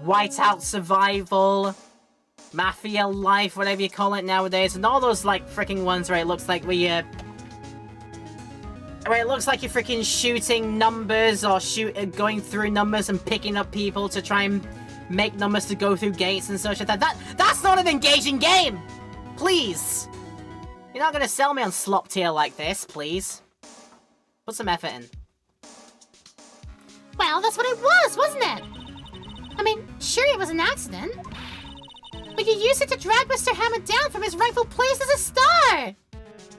whiteout survival, mafia life, whatever you call it nowadays, and all those like freaking ones where it looks like where it looks like you're freaking shooting numbers or going through numbers and picking up people to try and make numbers to go through gates and such like that. That's not an engaging game. Please, you're not gonna sell me on slop tier like this, please. Put some effort in. Well, that's what it was, wasn't it? I mean, sure it was an accident. But you used it to drag Mr. Hammond down from his rightful place as a star!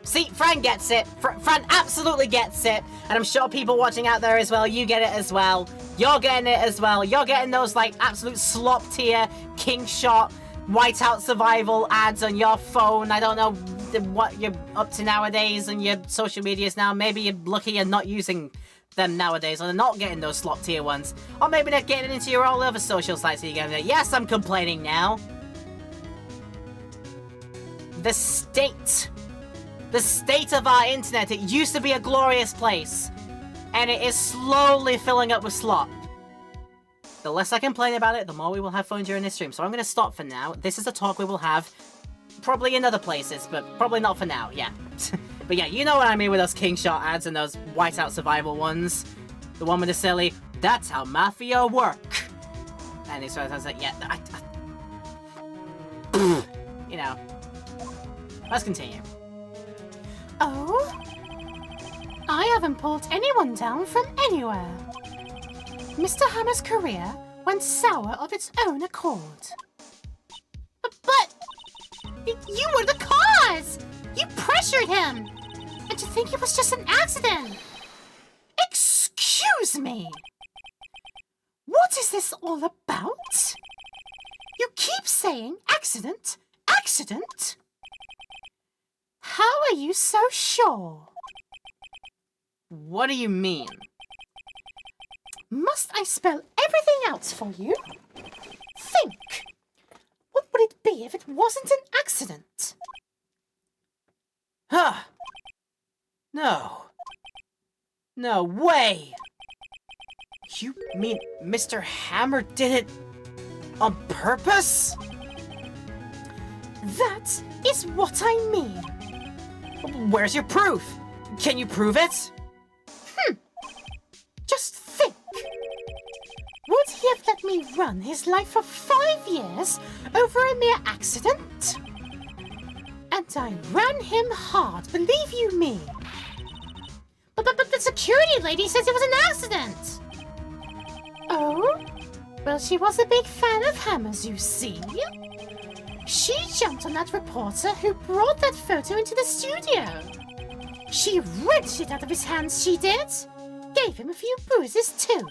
See, Fran gets it. Fran absolutely gets it. And I'm sure people watching out there as well, you get it as well. You're getting it as well. You're getting those, like, absolute slop tier, king shot, whiteout survival ads on your phone. I don't know what you're up to nowadays on your social medias now. Maybe you're lucky you're not using them nowadays, or they're not getting those slop tier ones. Or maybe they're getting into your all other social sites that you're getting it. Yes, I'm complaining now. The state of our internet, it used to be a glorious place, and it is slowly filling up with slop. The less I complain about it, the more we will have fun during this stream. So I'm going to stop for now. This is a talk we will have probably in other places, but probably not for now, yeah. But yeah, you know what I mean with those king shot ads and those whiteout survival ones. The one with the silly, that's how mafia work. And it's I was like, yeah, you know. Let's continue. Oh? I haven't pulled anyone down from anywhere. Mr. Hammer's career went sour of its own accord. But you were the cause! You pressured him! And to think it was just an accident! Excuse me! What is this all about? You keep saying accident, accident. How are you so sure? What do you mean? Must I spell everything out for you? Think! What would it be if it wasn't an accident? Huh. No. No way! You mean Mr. Hammer did it on purpose? That is what I mean. Where's your proof? Can you prove it? Just think. Would he have let me run his life for 5 years over a mere accident? And I ran him hard, believe you me. But the security lady says it was an accident. Oh? Well, she was a big fan of Hammers, you see. She jumped on that reporter who brought that photo into the studio. She wrenched it out of his hands, she did. Gave him a few bruises, too.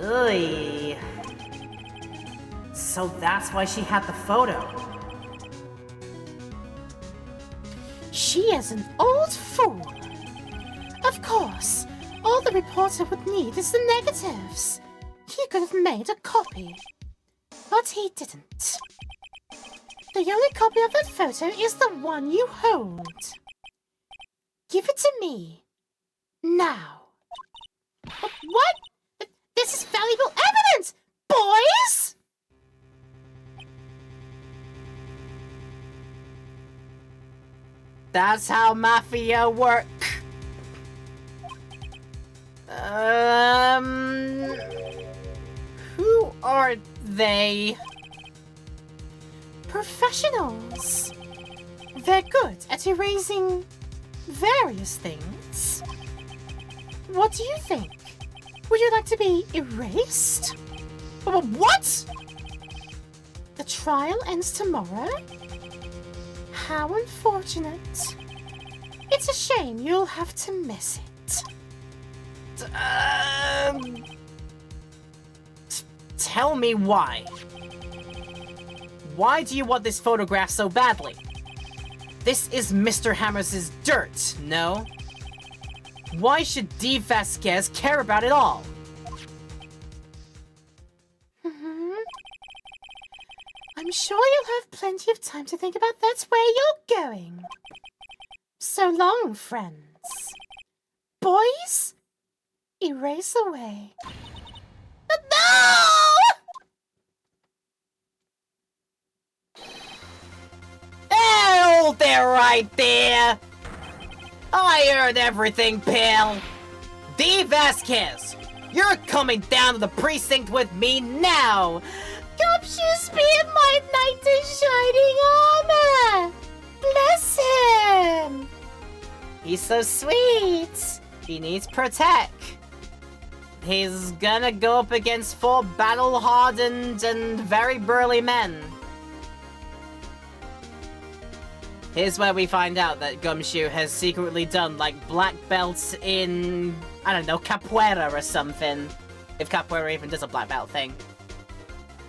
Ugh. So that's why she had the photo. She is an old fool. Of course, all the reporter would need is the negatives. He could have made a copy. But he didn't. The only copy of that photo is the one you hold. Give it to me. Now. What? This is valuable evidence, boys! That's how mafia work. Who are they? Professionals. They're good at erasing various things. What do you think? Would you like to be erased? What? The trial ends tomorrow? How unfortunate. It's a shame you'll have to miss it. Tell me why. Why do you want this photograph so badly? This is Mr. Hammer's dirt, no? Why should D. Vasquez care about it all? I'm sure you'll have plenty of time to think about that's where you're going. So long, friends. Boys, erase away. No! Hold there, right there! I heard everything, pal. D. Vasquez, you're coming down to the precinct with me now! Gumshoe's being my knight in shining armor! Bless him! He's so sweet. He needs protect. He's gonna go up against 4 battle-hardened and very burly men. Here's where we find out that Gumshoe has secretly done, like, black belts in, I don't know, capoeira or something. If capoeira even does a black belt thing.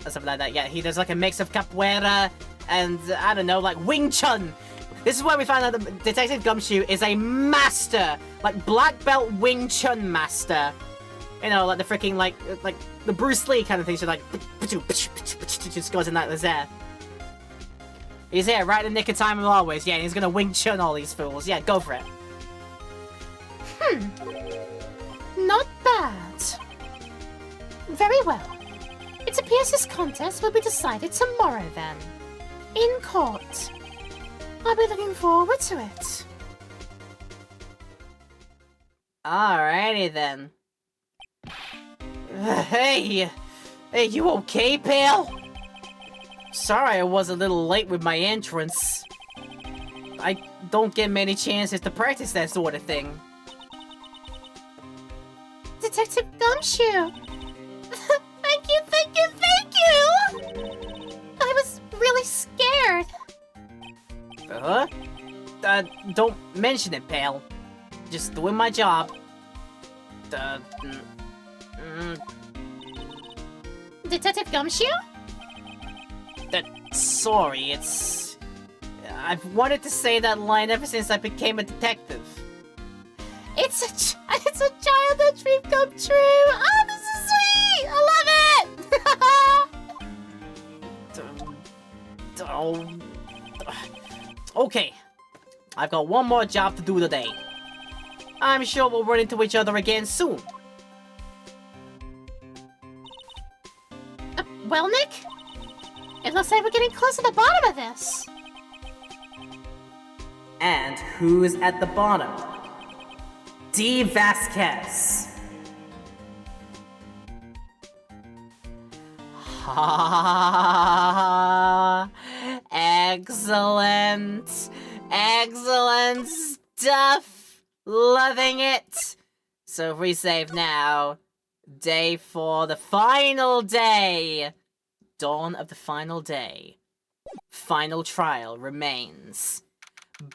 Or something like that, yeah. He does, like, a mix of capoeira and, I don't know, like, Wing Chun. This is where we find out that Detective Gumshoe is a master, like, black belt Wing Chun master. You know, like the freaking, like the Bruce Lee kind of thing. So, like, just goes in like this there. He's here, right in the nick of time as always. Yeah, he's gonna Wing Chun all these fools. Yeah, go for it. Not bad. Very well. It appears this contest will be decided tomorrow then. In court. I'll be looking forward to it. Alrighty then. Hey! Hey, you okay, pal? Sorry I was a little late with my entrance. I don't get many chances to practice that sort of thing. Detective Gumshoe! Thank you, thank you, thank you! I was really scared. Huh? Don't mention it, pal. Just doing my job. Detective Gumshoe? Sorry, it's... I've wanted to say that line ever since I became a detective. It's a childhood dream come true. Oh, this is sweet. I love it. Okay, I've got one more job to do today. I'm sure we'll run into each other again soon. Well, Nick, it looks like we're getting close to the bottom of this. And who's at the bottom? D. Vasquez. Ha! Excellent! Excellent stuff! Loving it! So if we save now, day 4, the final day! Dawn of the final day. Final trial remains.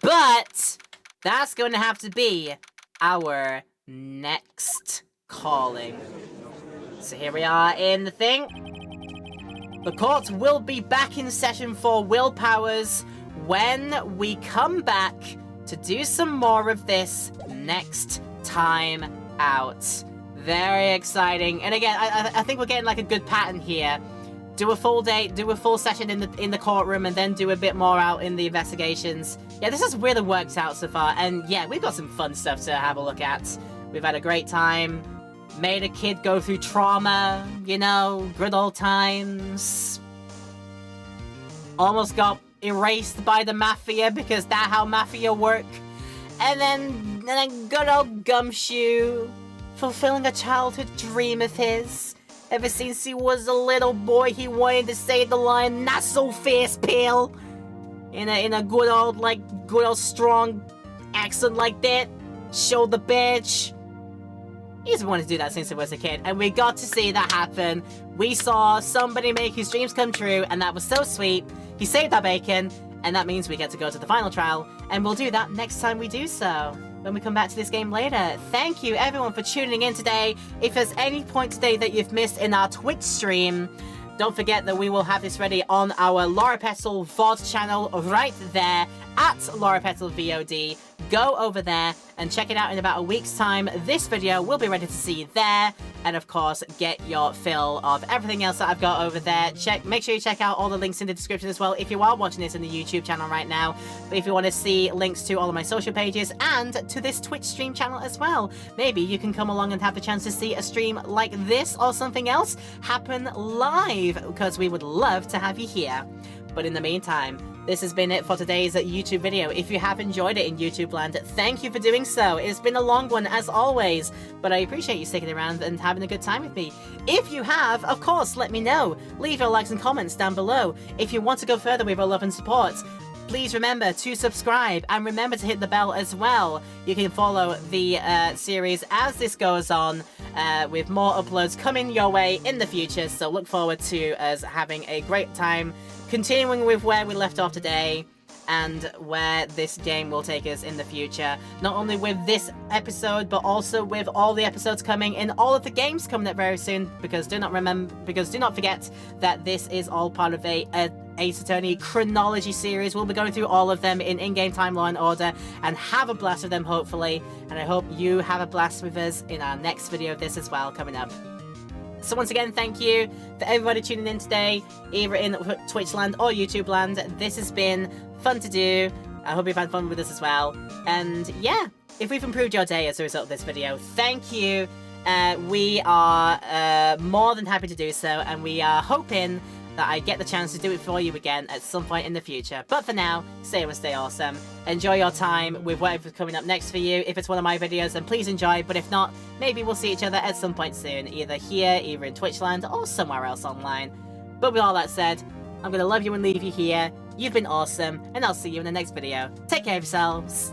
But that's going to have to be our next calling. So here we are in the thing. The court will be back in session for willpowers when we come back to do some more of this next time out. Very exciting. And again, I think we're getting like a good pattern here. Do a full day, do a full session in the courtroom, and then do a bit more out in the investigations. Yeah, this has really worked out so far, and yeah, we've got some fun stuff to have a look at. We've had a great time, made a kid go through trauma, you know, good old times. Almost got erased by the Mafia because that's how Mafia work. And then good old Gumshoe, fulfilling a childhood dream of his. Ever since he was a little boy, he wanted to say the line, "Not so fast, pal," in a good old strong accent like that. Show the badge. He's wanted to do that since he was a kid, and we got to see that happen. We saw somebody make his dreams come true, and that was so sweet. He saved our bacon, and that means we get to go to the final trial, and we'll do that next time we do so. When we come back to this game later. Thank you everyone for tuning in today. If there's any point today that you've missed in our Twitch stream, don't forget that we will have this ready on our Laura Petal VOD channel right there at Laura Petal VOD. Go over there and check it out in about a week's time. This video will be ready to see there. And of course, get your fill of everything else that I've got over there. Make sure you check out all the links in the description as well if you are watching this in the YouTube channel right now. But if you want to see links to all of my social pages and to this Twitch stream channel as well, maybe you can come along and have the chance to see a stream like this or something else happen live, because we would love to have you here. But in the meantime, this has been it for today's YouTube video. If you have enjoyed it in YouTube land, thank you for doing so. It's been a long one as always, but I appreciate you sticking around and having a good time with me. If you have, of course, let me know. Leave your likes and comments down below. If you want to go further with your love and support, please remember to subscribe and remember to hit the bell as well. You can follow the series as this goes on with more uploads coming your way in the future. So look forward to us having a great time continuing with where we left off today and where this game will take us in the future. Not only with this episode, but also with all the episodes coming in all of the games coming up very soon. Because do not forget that this is all part of a Ace Attorney chronology series. We'll be going through all of them in-game time, law and order, and have a blast with them hopefully. And I hope you have a blast with us in our next video of this as well coming up. So once again, thank you for everybody tuning in today, either in Twitch land or YouTube land. This has been fun to do. I hope you've had fun with us as well. And yeah, if we've improved your day as a result of this video, thank you. We are more than happy to do so, and we are hoping that I get the chance to do it for you again at some point in the future. But for now, stay and stay awesome. Enjoy your time with whatever's coming up next for you. If it's one of my videos, then please enjoy. But if not, maybe we'll see each other at some point soon. Either here, either in Twitchland, or somewhere else online. But with all that said, I'm going to love you and leave you here. You've been awesome, and I'll see you in the next video. Take care of yourselves.